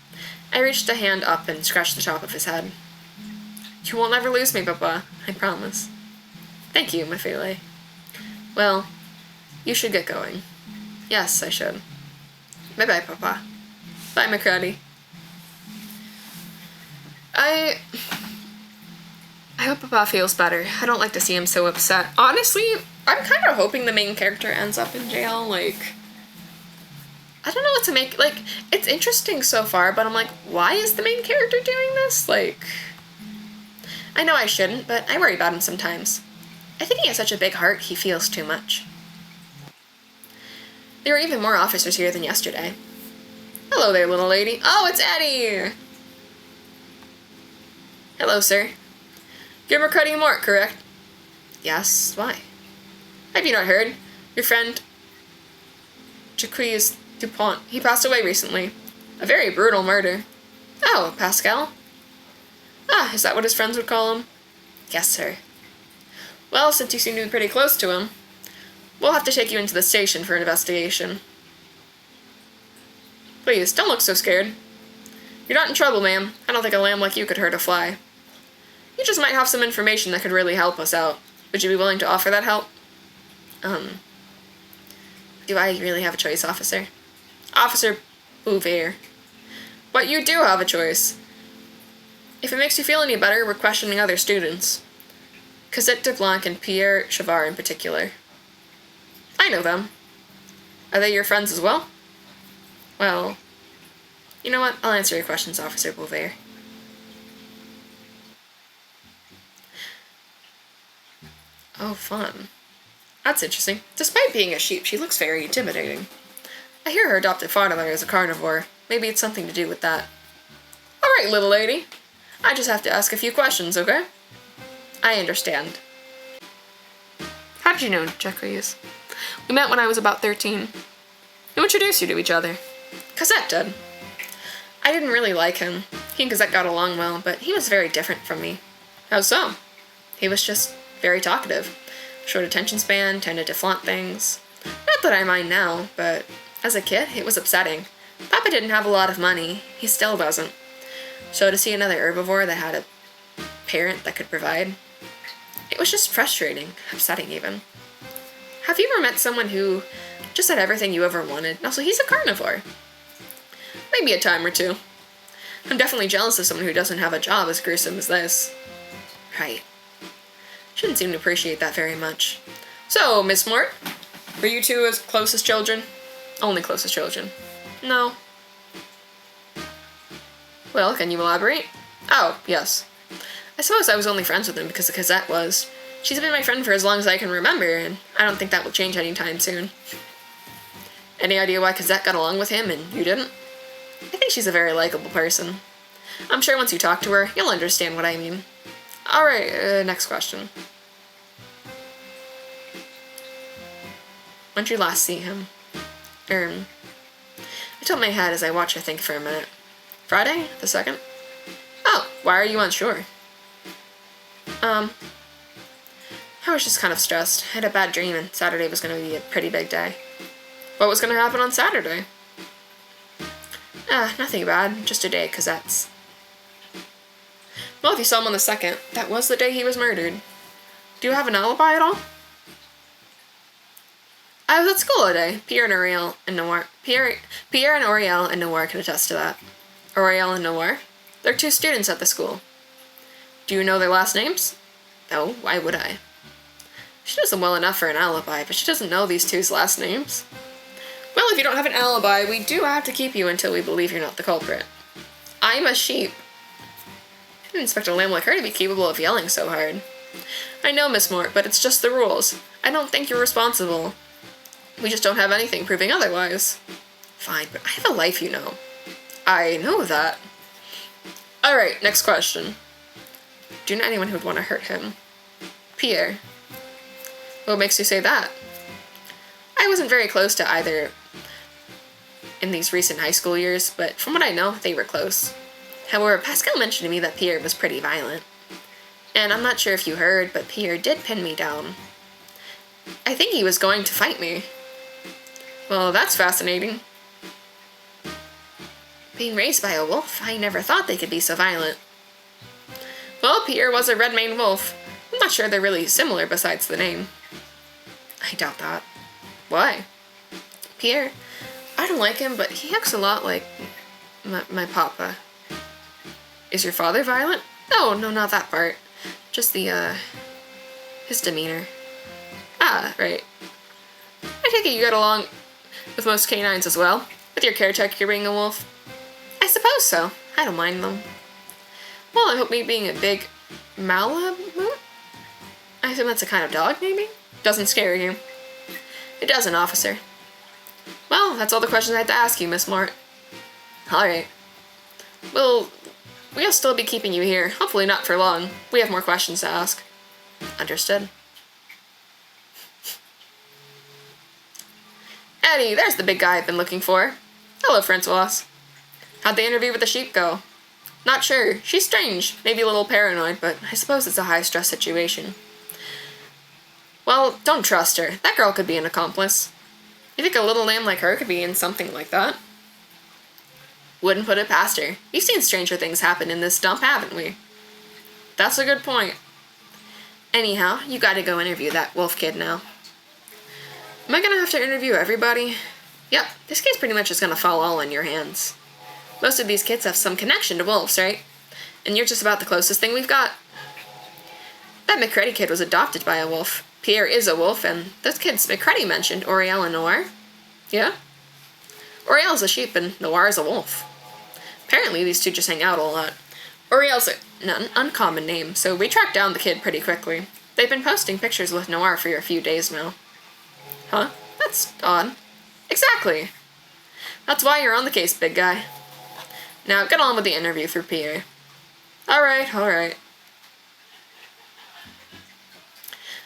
I reached a hand up and scratched the top of his head. You won't ever lose me, Papa. I promise. Thank you, Mafile. Well, you should get going. Yes, I should. Bye-bye, Papa. Bye, McCready. I hope Papa feels better. I don't like to see him so upset. Honestly, I'm kind of hoping the main character ends up in jail. Like, I don't know what to make. Like, it's interesting so far, but I'm like, why is the main character doing this? Like, I know I shouldn't, but I worry about him sometimes. I think he has such a big heart, he feels too much. There were even more officers here than yesterday. Hello there, little lady. Oh, it's Eddie! Hello, sir. You're McCready Mort, correct? Yes, why? Have you not heard? Your friend, Jacques Dupont, he passed away recently. A very brutal murder. Oh, Pascal? Ah, is that what his friends would call him? Yes, sir. Well, since you seem to be pretty close to him, we'll have to take you into the station for an investigation. Please, don't look so scared. You're not in trouble, ma'am. I don't think a lamb like you could hurt a fly. You just might have some information that could really help us out. Would you be willing to offer that help? Do I really have a choice, officer? Officer Bouvier. But you do have a choice. If it makes you feel any better, we're questioning other students. Cosette Deblanc and Pierre Chavard in particular. I know them. Are they your friends as well? Well, you know what? I'll answer your questions, Officer Bouvier. Oh, fun. That's interesting. Despite being a sheep, she looks very intimidating. I hear her adopted father is a carnivore. Maybe it's something to do with that. Alright, little lady. I just have to ask a few questions, okay? I understand. How did you know Jacques? We met when I was about 13. Who introduced you to each other? Cosette did. I didn't really like him. He and Cosette got along well, but he was very different from me. How so? He was just very talkative. Short attention span, tended to flaunt things. Not that I mind now, but as a kid, it was upsetting. Papa didn't have a lot of money. He still doesn't. So to see another herbivore that had parent that could provide. It was just frustrating, upsetting even. Have you ever met someone who just had everything you ever wanted? Also, he's a carnivore. Maybe a time or two. I'm definitely jealous of someone who doesn't have a job as gruesome as this. Right. Shouldn't seem to appreciate that very much. So, Miss Mort, were you two as close as children? Only close as children. No. Well, can you elaborate? Oh, yes. I suppose I was only friends with him because the Cosette was. She's been my friend for as long as I can remember, and I don't think that will change anytime soon. Any idea why Cosette got along with him and you didn't? I think she's a very likable person. I'm sure once you talk to her, you'll understand what I mean. Alright, next question. When did you last see him? I tilt my head as I watch her think for a minute. Friday? The 2nd? Oh, why are you unsure? I was just kind of stressed. I had a bad dream and Saturday was going to be a pretty big day. What was going to happen on Saturday? Nothing bad. Just a day at Cosette's. Well, if you saw him on the 2nd, that was the day he was murdered. Do you have an alibi at all? I was at school all day. Pierre and Ariel and Noir can attest to that. Ariel and Noir? They're 2 students at the school. Do you know their last names? No, why would I? She knows them well enough for an alibi, but she doesn't know these 2's last names. Well, if you don't have an alibi, we do have to keep you until we believe you're not the culprit. I'm a sheep. I didn't expect a lamb like her to be capable of yelling so hard. I know, Miss Mort, but it's just the rules. I don't think you're responsible. We just don't have anything proving otherwise. Fine, but I have a life, you know. I know that. Alright, next question. Do you know anyone who would want to hurt him? Pierre. What makes you say that? I wasn't very close to either in these recent high school years, but from what I know, they were close. However, Pascal mentioned to me that Pierre was pretty violent. And I'm not sure if you heard, but Pierre did pin me down. I think he was going to fight me. Well, that's fascinating. Being raised by a wolf, I never thought they could be so violent. Well, Pierre was a red-maned wolf. I'm not sure they're really similar besides the name. I doubt that. Why? Pierre, I don't like him, but he acts a lot like my papa. Is your father violent? No, not that part. Just his demeanor. Ah, right. I take it you get along with most canines as well, with your caretaker being a wolf. I suppose so. I don't mind them. Well, I hope me being a big Malamute? I assume that's a kind of dog, maybe? Doesn't scare you. It doesn't, officer. Well, that's all the questions I had to ask you, Miss Mort. Alright. We'll still be keeping you here. Hopefully not for long. We have more questions to ask. Understood. Eddie, there's the big guy I've been looking for. Hello, Francois. How'd the interview with the sheep go? Not sure. She's strange. Maybe a little paranoid, but I suppose it's a high-stress situation. Well, don't trust her. That girl could be an accomplice. You think a little lamb like her could be in something like that? Wouldn't put it past her. We've seen stranger things happen in this dump, haven't we? That's a good point. Anyhow, you gotta go interview that wolf kid now. Am I gonna have to interview everybody? Yep, this case pretty much is gonna fall all in your hands. Most of these kids have some connection to wolves, right? And you're just about the closest thing we've got. That McCready kid was adopted by a wolf. Pierre is a wolf, and those kids McCready mentioned, Oriel and Noir. Yeah? Oriel's a sheep, and Noir's a wolf. Apparently, these 2 just hang out a lot. Oriel's an uncommon name, so we tracked down the kid pretty quickly. They've been posting pictures with Noir for a few days now. Huh? That's odd. Exactly. That's why you're on the case, big guy. Now, get on with the interview through Pierre. Alright.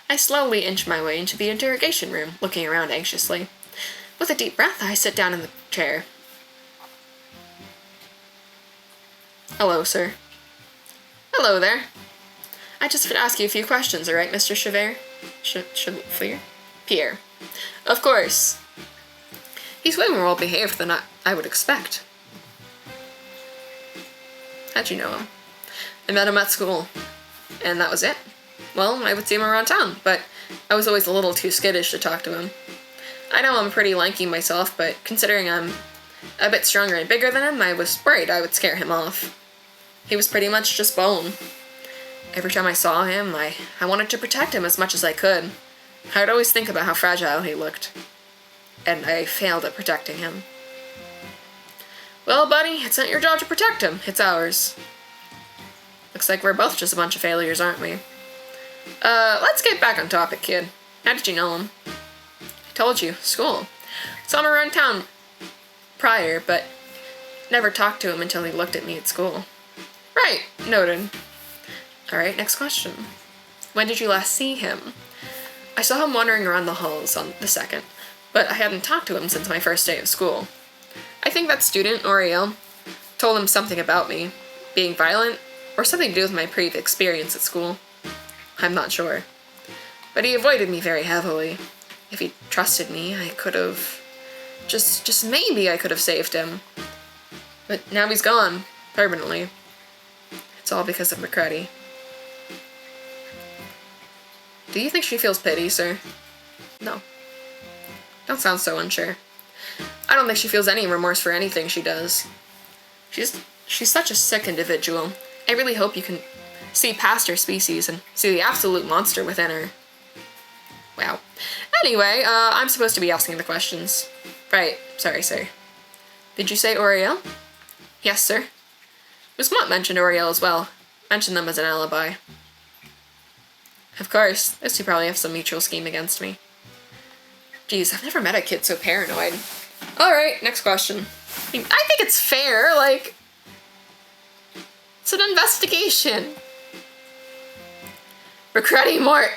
I slowly inch my way into the interrogation room, looking around anxiously. With a deep breath, I sit down in the chair. Hello, sir. Hello there. I just have to ask you a few questions, alright, Mr. Chevere? Pierre. Of course. He's way more well-behaved than I would expect. How'd you know him? I met him at school. and that was it. Well, I would see him around town, but I was always a little too skittish to talk to him. I know I'm pretty lanky myself, but considering I'm a bit stronger and bigger than him, I was worried I would scare him off. He was pretty much just bone. Every time I saw him, I wanted to protect him as much as I could. I would always think about how fragile he looked, and I failed at protecting him. Well, buddy, it's not your job to protect him, it's ours. Looks like we're both just a bunch of failures, aren't we? Let's get back on topic, kid. How did you know him? I told you, school. Saw him around town prior, but never talked to him until he looked at me at school. Right, noted. Alright, next question. When did you last see him? I saw him wandering around the halls on the 2nd, but I hadn't talked to him since my first day of school. I think that student, Oriel, told him something about me, being violent, or something to do with my previous experience at school. I'm not sure. But he avoided me very heavily. If he trusted me, I could have... Just maybe I could have saved him. But now he's gone, permanently. It's all because of McCready. Do you think she feels pity, sir? No. Don't sound so unsure. I don't think she feels any remorse for anything she does. She's such a sick individual. I really hope you can see past her species and see the absolute monster within her. Wow. Anyway, I'm supposed to be asking the questions. Right, sorry, sir. Did you say Oriel? Yes, sir. Miss Mott mentioned Oriel as well. Mentioned them as an alibi. Of course, those two probably have some mutual scheme against me. Jeez, I've never met a kid so paranoid. Alright, next question. I think it's fair, like... It's an investigation. McCready Mort.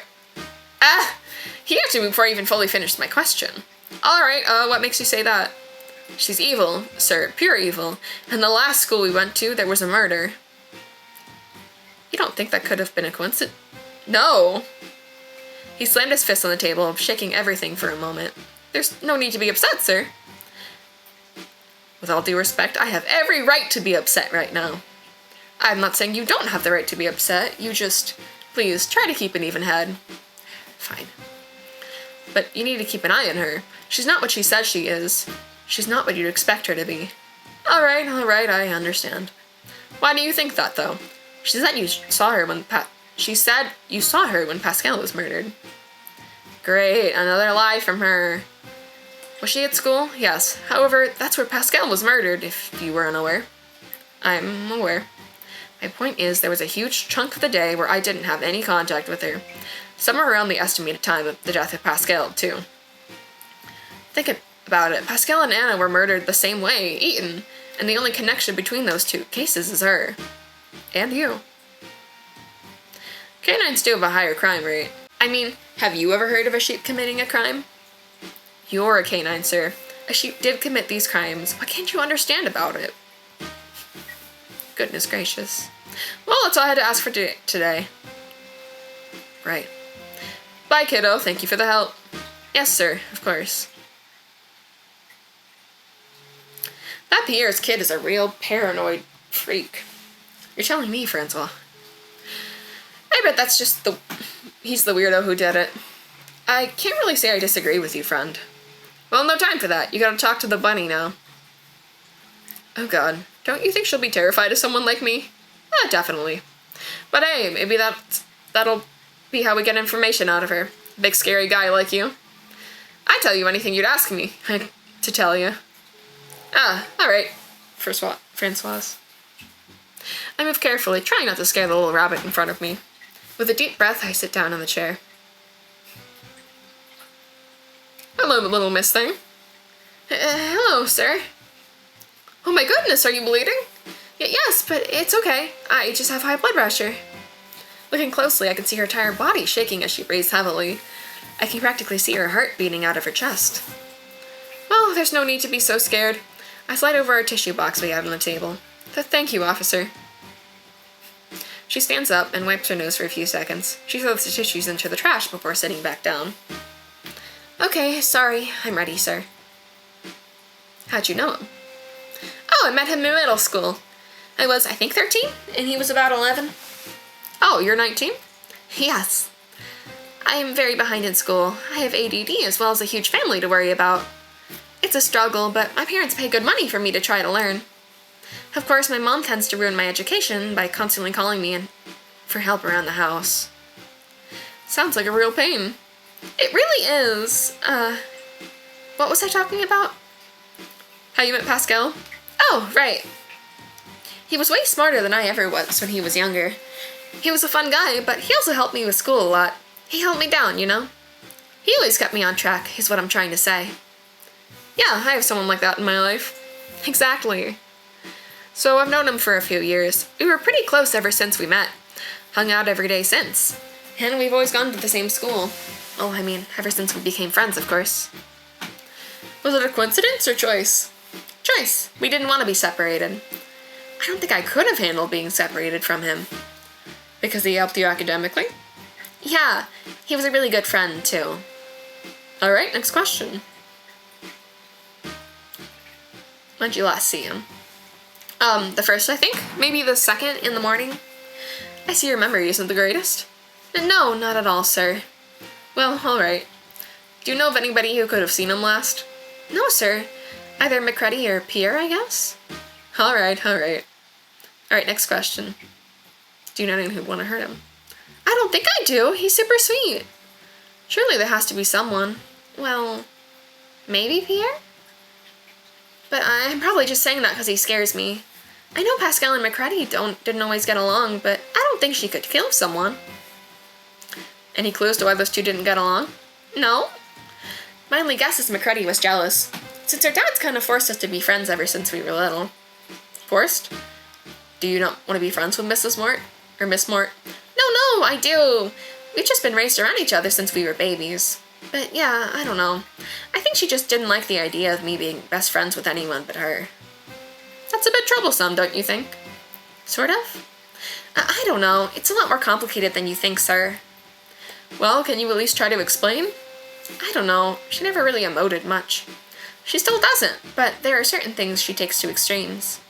He answered me before I even fully finished my question. Alright, what makes you say that? She's evil, sir, pure evil. And the last school we went to, there was a murder. You don't think that could have been a coincidence? No. He slammed his fist on the table, shaking everything for a moment. There's no need to be upset, sir. With all due respect, I have every right to be upset right now. I'm not saying you don't have the right to be upset, you just, please, try to keep an even head. Fine. But you need to keep an eye on her. She's not what she says she is. She's not what you'd expect her to be. Alright, I understand. Why do you think that, though? She said you saw her when you saw her when Pascal was murdered. Great, another lie from her. Was she at school? Yes. However, that's where Pascal was murdered, if you were unaware. I'm aware. My point is, there was a huge chunk of the day where I didn't have any contact with her. Somewhere around the estimated time of the death of Pascal, too. Think about it. Pascal and Anna were murdered the same way, eaten, and the only connection between those two cases is her. And you. Canines do have a higher crime rate. I mean, have you ever heard of a sheep committing a crime? You're a canine, sir. A sheep did commit these crimes. What can't you understand about it? Goodness gracious. Well, that's all I had to ask for today. Right. Bye, kiddo. Thank you for the help. Yes, sir. Of course. That Pierre's kid is a real paranoid freak. You're telling me, Francois. I bet that's just he's the weirdo who did it. I can't really say I disagree with you, friend. Well, no time for that. You gotta talk to the bunny now. Oh god. Don't you think she'll be terrified of someone like me? Definitely. But hey, maybe that'll be how we get information out of her. Big scary guy like you. I'd tell you anything you'd ask me to tell you. Alright. Francoise. I move carefully, trying not to scare the little rabbit in front of me. With a deep breath, I sit down in the chair. Hello, little miss thing. Hello, sir. Oh my goodness, are you bleeding? Yes, but it's okay. I just have high blood pressure. Looking closely, I can see her entire body shaking as she breathes heavily. I can practically see her heart beating out of her chest. Well, there's no need to be so scared. I slide over a tissue box we have on the table. Thank you, officer. She stands up and wipes her nose for a few seconds. She throws the tissues into the trash before sitting back down. Okay, sorry. I'm ready, sir. How'd you know him? Oh, I met him in middle school. I was, I think, 13, and he was about 11. Oh, you're 19? Yes. I am very behind in school. I have ADD as well as a huge family to worry about. It's a struggle, but my parents pay good money for me to try to learn. Of course, my mom tends to ruin my education by constantly calling me in for help around the house. Sounds like a real pain. It really is. What was I talking about? How you met Pascal? Oh, right. He was way smarter than I ever was when he was younger. He was a fun guy, but he also helped me with school a lot. He held me down, you know? He always kept me on track, is what I'm trying to say. Yeah, I have someone like that in my life. Exactly. So I've known him for a few years. We were pretty close ever since we met. Hung out every day since. And we've always gone to the same school. Oh, I mean, ever since we became friends, of course. Was it a coincidence or choice? Choice. We didn't want to be separated. I don't think I could have handled being separated from him. Because he helped you academically? Yeah, he was a really good friend, too. Alright, next question. When'd you last see him? The first, I think. Maybe the second in the morning. I see your memory isn't the greatest. No, not at all, sir. Well, alright. Do you know of anybody who could have seen him last? No, sir. Either McCready or Pierre, I guess? Alright. Alright, next question. Do you know anyone who'd want to hurt him? I don't think I do. He's super sweet. Surely there has to be someone. Well, maybe Pierre? But I'm probably just saying that because he scares me. I know Pascal and McCready didn't always get along, but I don't think she could kill someone. Any clues to why those two didn't get along? No. My only guess is McCready was jealous, since our dads kind of forced us to be friends ever since we were little. Forced? Do you not want to be friends with Mrs. Mort? Or Miss Mort? No, I do. We've just been raised around each other since we were babies. But yeah, I don't know. I think she just didn't like the idea of me being best friends with anyone but her. That's a bit troublesome, don't you think? Sort of? I don't know. It's a lot more complicated than you think, sir. Well, can you at least try to explain? I don't know. She never really emoted much. She still doesn't, but there are certain things she takes to extremes.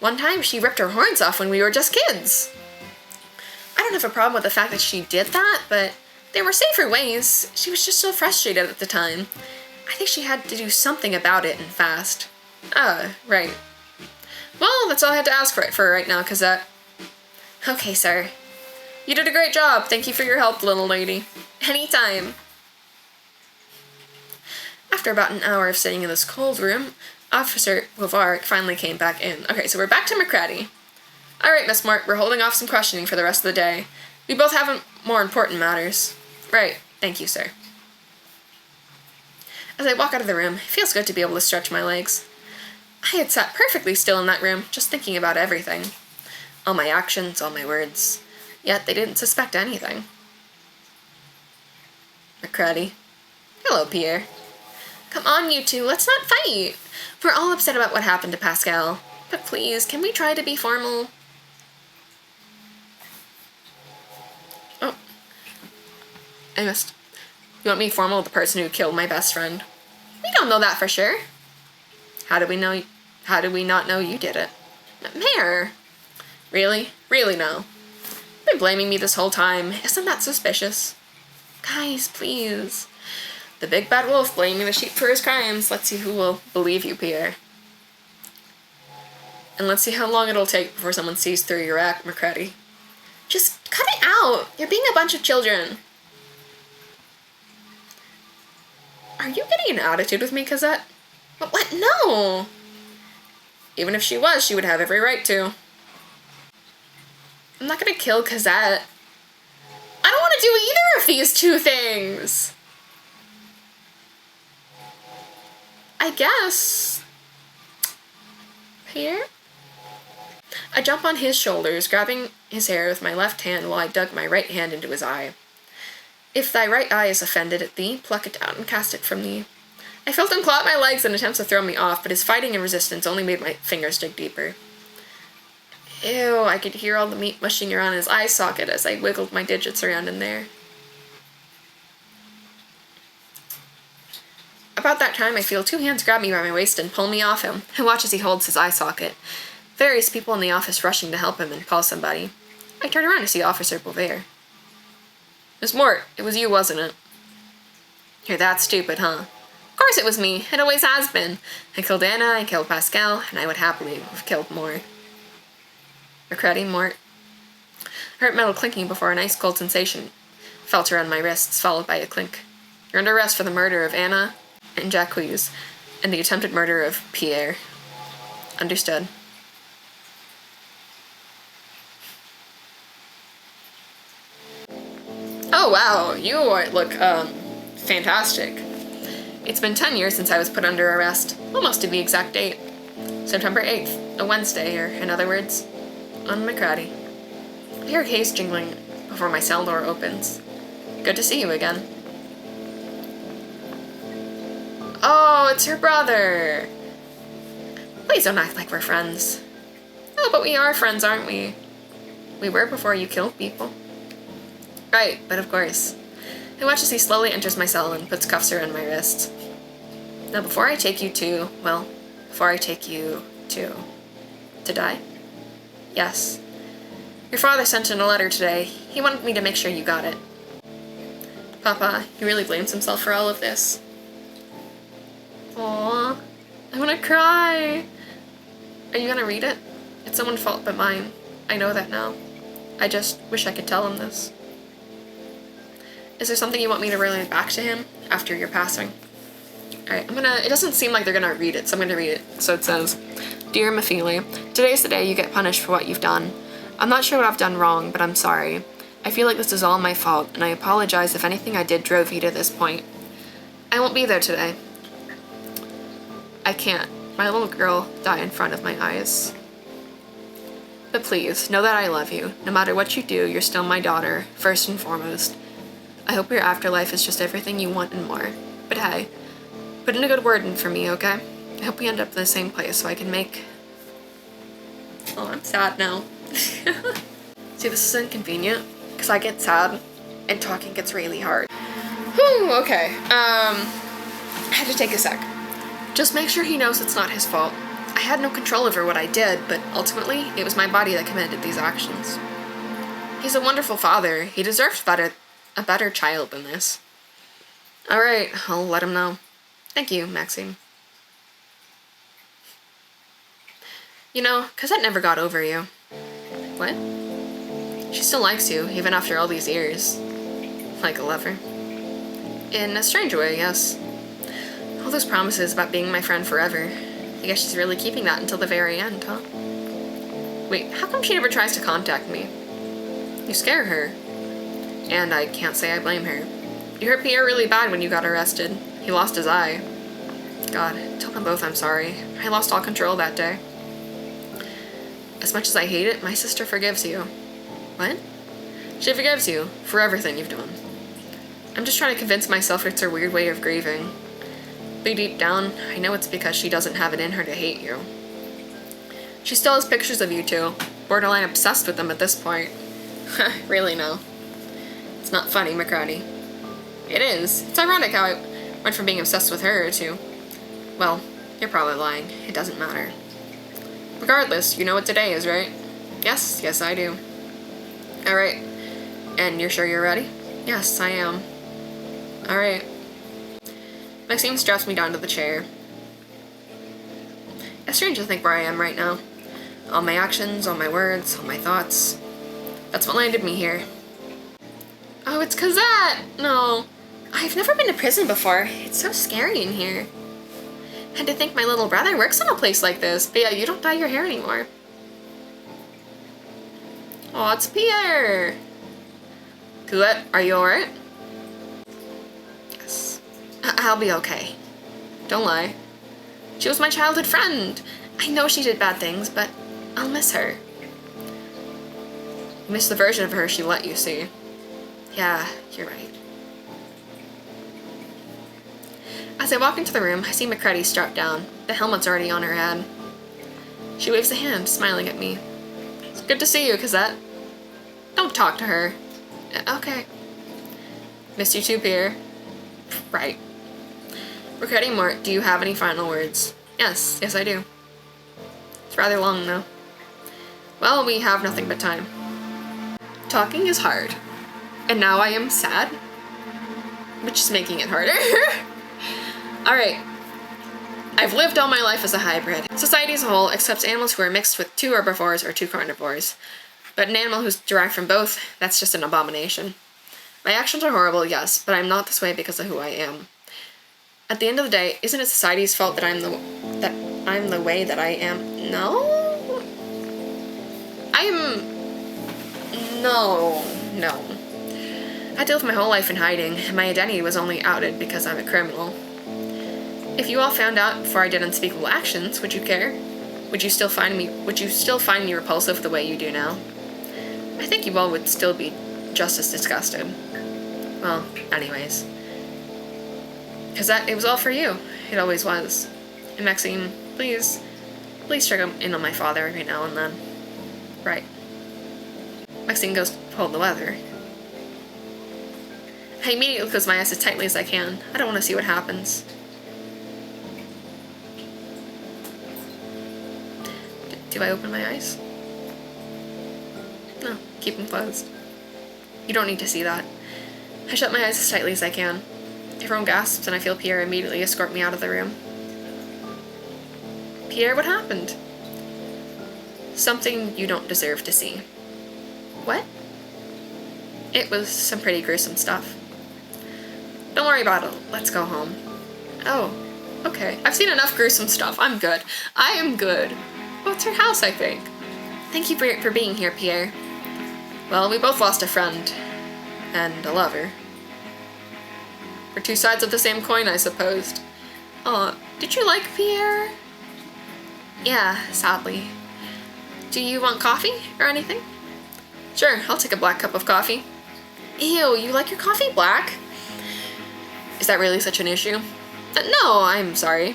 One time, she ripped her horns off when we were just kids. I don't have a problem with the fact that she did that, but there were safer ways. She was just so frustrated at the time. I think she had to do something about it and fast. Right. Well, that's all I had to ask for right now, Cosette. Okay, sir. You did a great job. Thank you for your help, little lady. Anytime. After about an hour of sitting in this cold room, Officer Wovark finally came back in. Okay, so we're back to McCready. Alright, Miss Mort, we're holding off some questioning for the rest of the day. We both have more important matters. Right, thank you, sir. As I walk out of the room, it feels good to be able to stretch my legs. I had sat perfectly still in that room, just thinking about everything. All my actions, all my words. Yet they didn't suspect anything. McCready. Hello, Pierre. Come on, you two, let's not fight. We're all upset about what happened to Pascal. But please, can we try to be formal? Oh. I missed. You want me formal with the person who killed my best friend? We don't know that for sure. How do we not know you did it? Mayor. Really? Really no. You've been blaming me this whole time. Isn't that suspicious? Guys, please. The big bad wolf blaming the sheep for his crimes. Let's see who will believe you, Pierre. And let's see how long it'll take before someone sees through your act, McCready. Just cut it out. You're being a bunch of children. Are you getting an attitude with me, Cosette? What? No. Even if she was, she would have every right to. I'm not gonna kill Cosette. I don't want to do either of these two things. I guess. Here? I jump on his shoulders, grabbing his hair with my left hand while I dug my right hand into his eye. If thy right eye is offended at thee, pluck it out and cast it from thee. I felt him claw at my legs in attempts to throw me off, but his fighting and resistance only made my fingers dig deeper. Ew, I could hear all the meat mushing around his eye socket as I wiggled my digits around in there. About that time, I feel two hands grab me by my waist and pull me off him. I watch as he holds his eye socket. Various people in the office rushing to help him and call somebody. I turned around to see Officer Bovair. Miss Mort, it was you, wasn't it? You're that stupid, huh? Of course it was me. It always has been. I killed Anna, I killed Pascal, and I would happily have killed more. Regretting Mort. I heard metal clinking before an ice-cold sensation felt around my wrists, followed by a clink. You're under arrest for the murder of Anna and Jacques, and the attempted murder of Pierre. Understood. Oh wow, you look, fantastic. It's been 10 years since I was put under arrest, almost to the exact date. September 8th, a Wednesday, or in other words, on McCraddy. I hear a case jingling before my cell door opens. Good to see you again. Oh, it's your brother. Please don't act like we're friends. Oh, but we are friends, aren't we? We were before you killed people. Right, but of course. I watch as he slowly enters my cell and puts cuffs around my wrists. Now before I take you to die? Yes. Your father sent in a letter today. He wanted me to make sure you got it. Papa, he really blames himself for all of this. Aww, I wanna cry. Are you gonna read it? It's someone's fault but mine. I know that now. I just wish I could tell him this. Is there something you want me to relay back to him after your passing? Alright, it doesn't seem like they're gonna read it, so I'm gonna read it. So it says, Dear Mafili, today's the day you get punished for what you've done. I'm not sure what I've done wrong, but I'm sorry. I feel like this is all my fault, and I apologize if anything I did drove you to this point. I won't be there today. I can't. My little girl died in front of my eyes. But please, know that I love you. No matter what you do, you're still my daughter, first and foremost. I hope your afterlife is just everything you want and more. But hey, put in a good word in for me, okay? I hope we end up in the same place so I can make... Oh, I'm sad now. See, this is inconvenient, because I get sad, and talking gets really hard. Whew, okay. I had to take a sec. Just make sure he knows it's not his fault. I had no control over what I did, but ultimately, it was my body that committed these actions. He's a wonderful father. He deserves a better child than this. Alright, I'll let him know. Thank you, Maxime. You know, Cosette never got over you. What? She still likes you, even after all these years. Like a lover. In a strange way, yes. All those promises about being my friend forever. I guess she's really keeping that until the very end, huh? Wait, how come she never tries to contact me? You scare her. And I can't say I blame her. You hurt Pierre really bad when you got arrested. He lost his eye. God, tell them both I'm sorry. I lost all control that day. As much as I hate it, my sister forgives you. What? She forgives you for everything you've done. I'm just trying to convince myself it's her weird way of grieving. But deep down, I know it's because she doesn't have it in her to hate you. She still has pictures of you two, borderline obsessed with them at this point. Really, no. It's not funny, McCraddy. It is. It's ironic how I went from being obsessed with her to... Well, you're probably lying. It doesn't matter. Regardless, you know what today is, right? Yes, yes I do. Alright. And you're sure you're ready? Yes, I am. Alright. Maxime straps me down to the chair. It's strange to think where I am right now. All my actions, all my words, all my thoughts. That's what landed me here. Oh, it's Cosette! No. I've never been to prison before. It's so scary in here. And to think my little brother works in a place like this. But yeah, you don't dye your hair anymore. Oh, it's Pierre! Cosette, are you alright? Yes. I'll be okay. Don't lie. She was my childhood friend. I know she did bad things, but I'll miss her. You miss the version of her she let you see. Yeah, you're right. As I walk into the room, I see McCready strapped down. The helmet's already on her head. She waves a hand, smiling at me. It's good to see you, Cosette. Don't talk to her. Okay. Miss you too, Pierre. Right. McCready Mort, do you have any final words? Yes, yes I do. It's rather long, though. Well, we have nothing but time. Talking is hard. And now I am sad, which is making it harder. Alright. I've lived all my life as a hybrid. Society as a whole accepts animals who are mixed with 2 herbivores or 2 carnivores. But an animal who's derived from both, that's just an abomination. My actions are horrible, yes, but I'm not this way because of who I am. At the end of the day, isn't it society's fault that I'm the way that I am? No. No. I dealt with my whole life in hiding, and my identity was only outed because I'm a criminal. If you all found out before I did unspeakable actions, would you care? Would you still find me repulsive the way you do now? I think you all would still be just as disgusted. Well, anyways. Because it was all for you. It always was. And Maxine, please check in on my father every now and then. Right. Maxine goes to hold the weather. I immediately close my eyes as tightly as I can. I don't want to see what happens. Do I open my eyes? No, keep them closed. You don't need to see that. I shut my eyes as tightly as I can. Everyone gasps and I feel Pierre immediately escort me out of the room. Pierre, what happened? Something you don't deserve to see. What? It was some pretty gruesome stuff. Don't worry about it. Let's go home. Oh, okay. I've seen enough gruesome stuff. I'm good. I am good. Well, it's her house, I think. Thank you for being here, Pierre. Well, we both lost a friend. And a lover. We're 2 sides of the same coin, I suppose. Did you like Pierre? Yeah, sadly. Do you want coffee or anything? Sure, I'll take a black cup of coffee. Ew, you like your coffee black? Is that really such an issue? No, I'm sorry.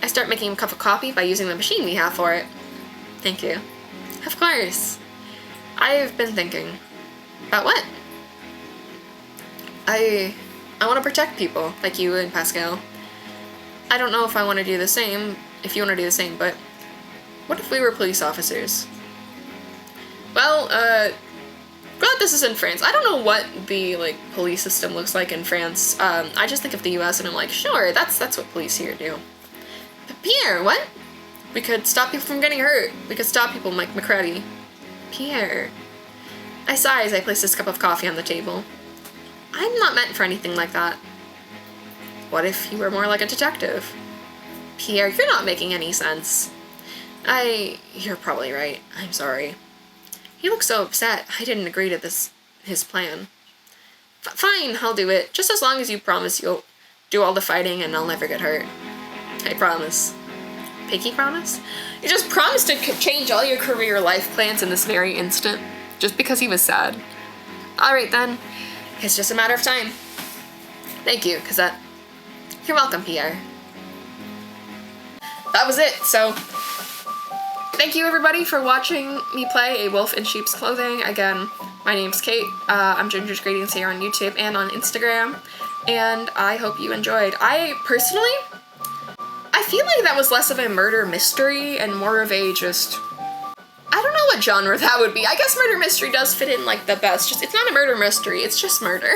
I start making a cup of coffee by using the machine we have for it. Thank you. Of course. I've been thinking. About what? I want to protect people, like you and Pascal. I don't know if I want to do the same, but what if we were police officers? Well, glad this is in France. I don't know what the, police system looks like in France. I just think of the US and I'm like, sure, that's what police here do. But Pierre, what? We could stop people from getting hurt. We could stop people like McCready. Pierre. I sigh as I place this cup of coffee on the table. I'm not meant for anything like that. What if you were more like a detective? Pierre, you're not making any sense. You're probably right. I'm sorry. He looks so upset. I didn't agree to his plan. Fine, I'll do it. Just as long as you promise you'll do all the fighting and I'll never get hurt. I promise. Pinky promise? You just promised to change all your career life plans in this very instant, just because he was sad. Alright then. It's just a matter of time. Thank you, Cosette. You're welcome, Pierre. That was it, so thank you everybody for watching me play A Wolf in Sheep's Clothing. Again, my name's Kate. I'm Ginger's Greetings here on YouTube and on Instagram, and I hope you enjoyed. I feel like that was less of a murder mystery and more of a just, I don't know what genre that would be. I guess murder mystery does fit in the best. It's not a murder mystery, it's just murder.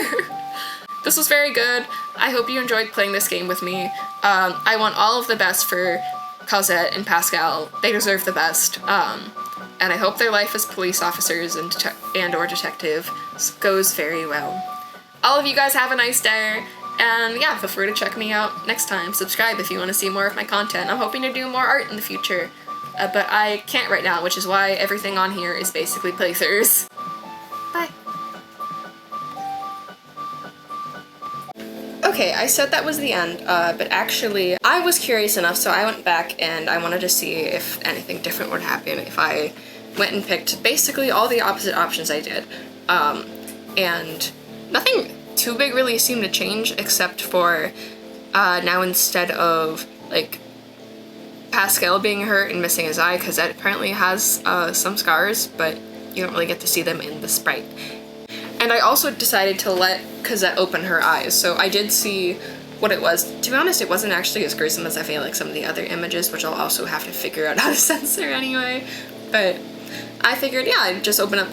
This was very good. I hope you enjoyed playing this game with me. I want all of the best for Cosette and Pascal. They deserve the best. And I hope their life as police officers and or detective goes very well. All of you guys have a nice day. And yeah, feel free to check me out next time. Subscribe if you want to see more of my content. I'm hoping to do more art in the future. But I can't right now, which is why everything on here is basically playthroughs. Bye. Okay, I said that was the end, but actually I was curious enough, so I went back and I wanted to see if anything different would happen if I went and picked basically all the opposite options I did. And nothing too big really seemed to change except for now instead of Pascal being hurt and missing his eye, because that apparently has some scars, but you don't really get to see them in the sprite. And I also decided to let Cosette open her eyes, so I did see what it was. To be honest, it wasn't actually as gruesome as I feel like some of the other images, which I'll also have to figure out how to censor anyway. But I figured, yeah, I'd just open up,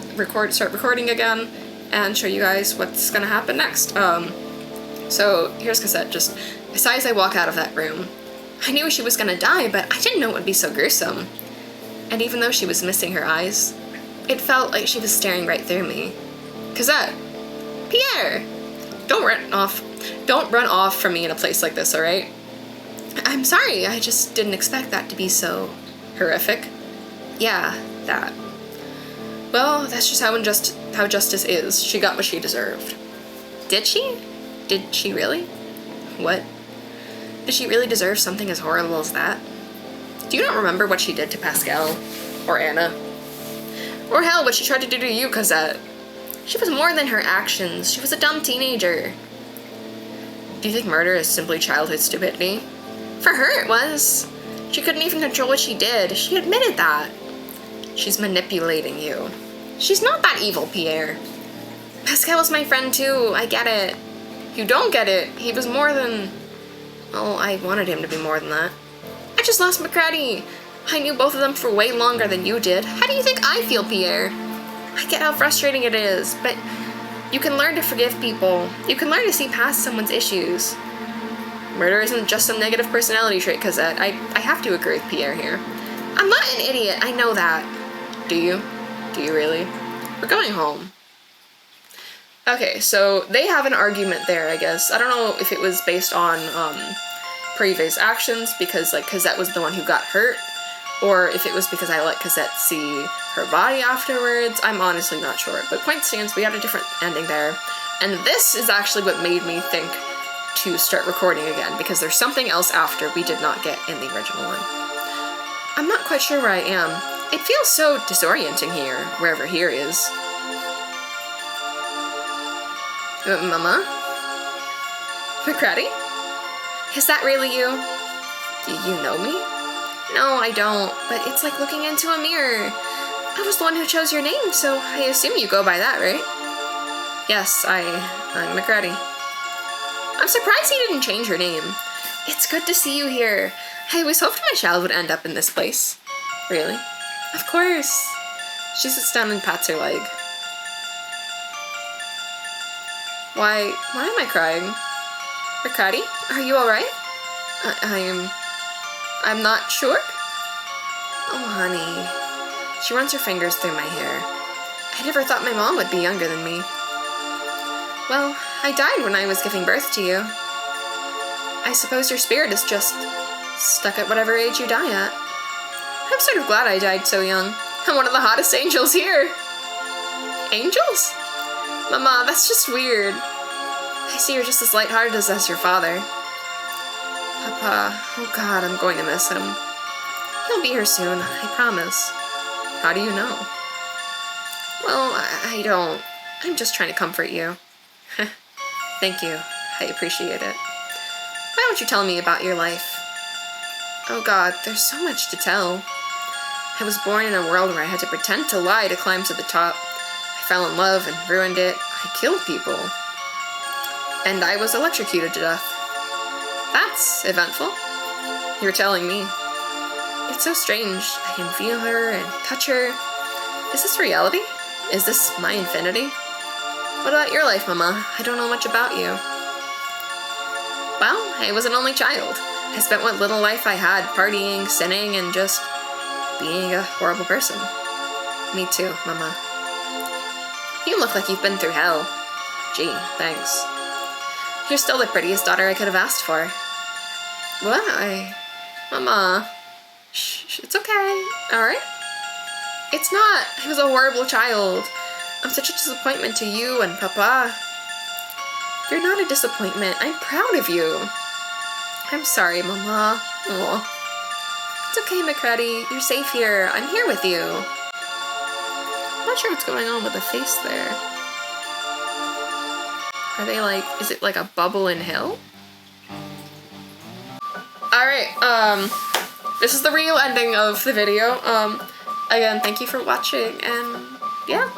start recording again, and show you guys what's gonna happen next. So here's Cassette. Just as I walk out of that room, I knew she was gonna die, but I didn't know it would be so gruesome. And even though she was missing her eyes, it felt like she was staring right through me. Cassette! Pierre! Don't run off from me in a place like this, alright? I'm sorry, I just didn't expect that to be so horrific. Yeah, that. Well, that's just how justice is. She got what she deserved. Did she? Did she really? What? Did she really deserve something as horrible as that? Do you not remember what she did to Pascal? Or Anna? Or hell, what she tried to do to you, Cosette? She was more than her actions. She was a dumb teenager. Do you think murder is simply childhood stupidity? For her, it was. She couldn't even control what she did. She admitted that. She's manipulating you. She's not that evil, Pierre. Pascal was my friend too. I get it. You don't get it. He was more than... Oh, I wanted him to be more than that. I just lost McCready. I knew both of them for way longer than you did. How do you think I feel, Pierre? I get how frustrating it is, but you can learn to forgive people. You can learn to see past someone's issues. Murder isn't just some negative personality trait, Cosette. I have to agree with Pierre here. I'm not an idiot, I know that. Do you? Do you really? We're going home. Okay, so they have an argument there, I guess. I don't know if it was based on previous actions, because like Cosette was the one who got hurt, or if it was because I let Cosette see her body afterwards. I'm honestly not sure. But point stands, we had a different ending there. And this is actually what made me think to start recording again, because there's something else after we did not get in the original one. I'm not quite sure where I am. It feels so disorienting here, wherever here is. Mama? McCready? Is that really you? Do you know me? No, I don't, but it's like looking into a mirror. I was the one who chose your name, so I assume you go by that, right? Yes, I'm McCready. I'm surprised he didn't change her name. It's good to see you here. I always hoped my child would end up in this place. Really? Of course. She sits down and pats her leg. Why am I crying? McCready, are you alright? I'm not sure. Oh, honey. She runs her fingers through my hair. I never thought my mom would be younger than me. Well, I died when I was giving birth to you. I suppose your spirit is just stuck at whatever age you die at. I'm sort of glad I died so young. I'm one of the hottest angels here. Angels? Mama, that's just weird. I see you're just as lighthearted as your father. Papa, oh God, I'm going to miss him. He'll be here soon, I promise. How do you know? Well, I don't. I'm just trying to comfort you. Thank you. I appreciate it. Why don't you tell me about your life? Oh God, there's so much to tell. I was born in a world where I had to pretend to lie to climb to the top. I fell in love and ruined it. I killed people. And I was electrocuted to death. That's eventful. You're telling me. It's so strange. I can feel her and touch her. Is this reality? Is this my infinity? What about your life, Mama? I don't know much about you. Well, I was an only child. I spent what little life I had partying, sinning, and just being a horrible person. Me too, Mama. You look like you've been through hell. Gee, thanks. You're still the prettiest daughter I could have asked for. What? Mama. Shh, it's okay, alright? It's not. I was a horrible child. I'm such a disappointment to you and Papa. You're not a disappointment. I'm proud of you. I'm sorry, Mama. Aw. It's okay, McCready. You're safe here. I'm here with you. I'm not sure what's going on with the face there. Are they like, is it like a bubble in hell? Alright, this is the real ending of the video. Again, thank you for watching, and yeah.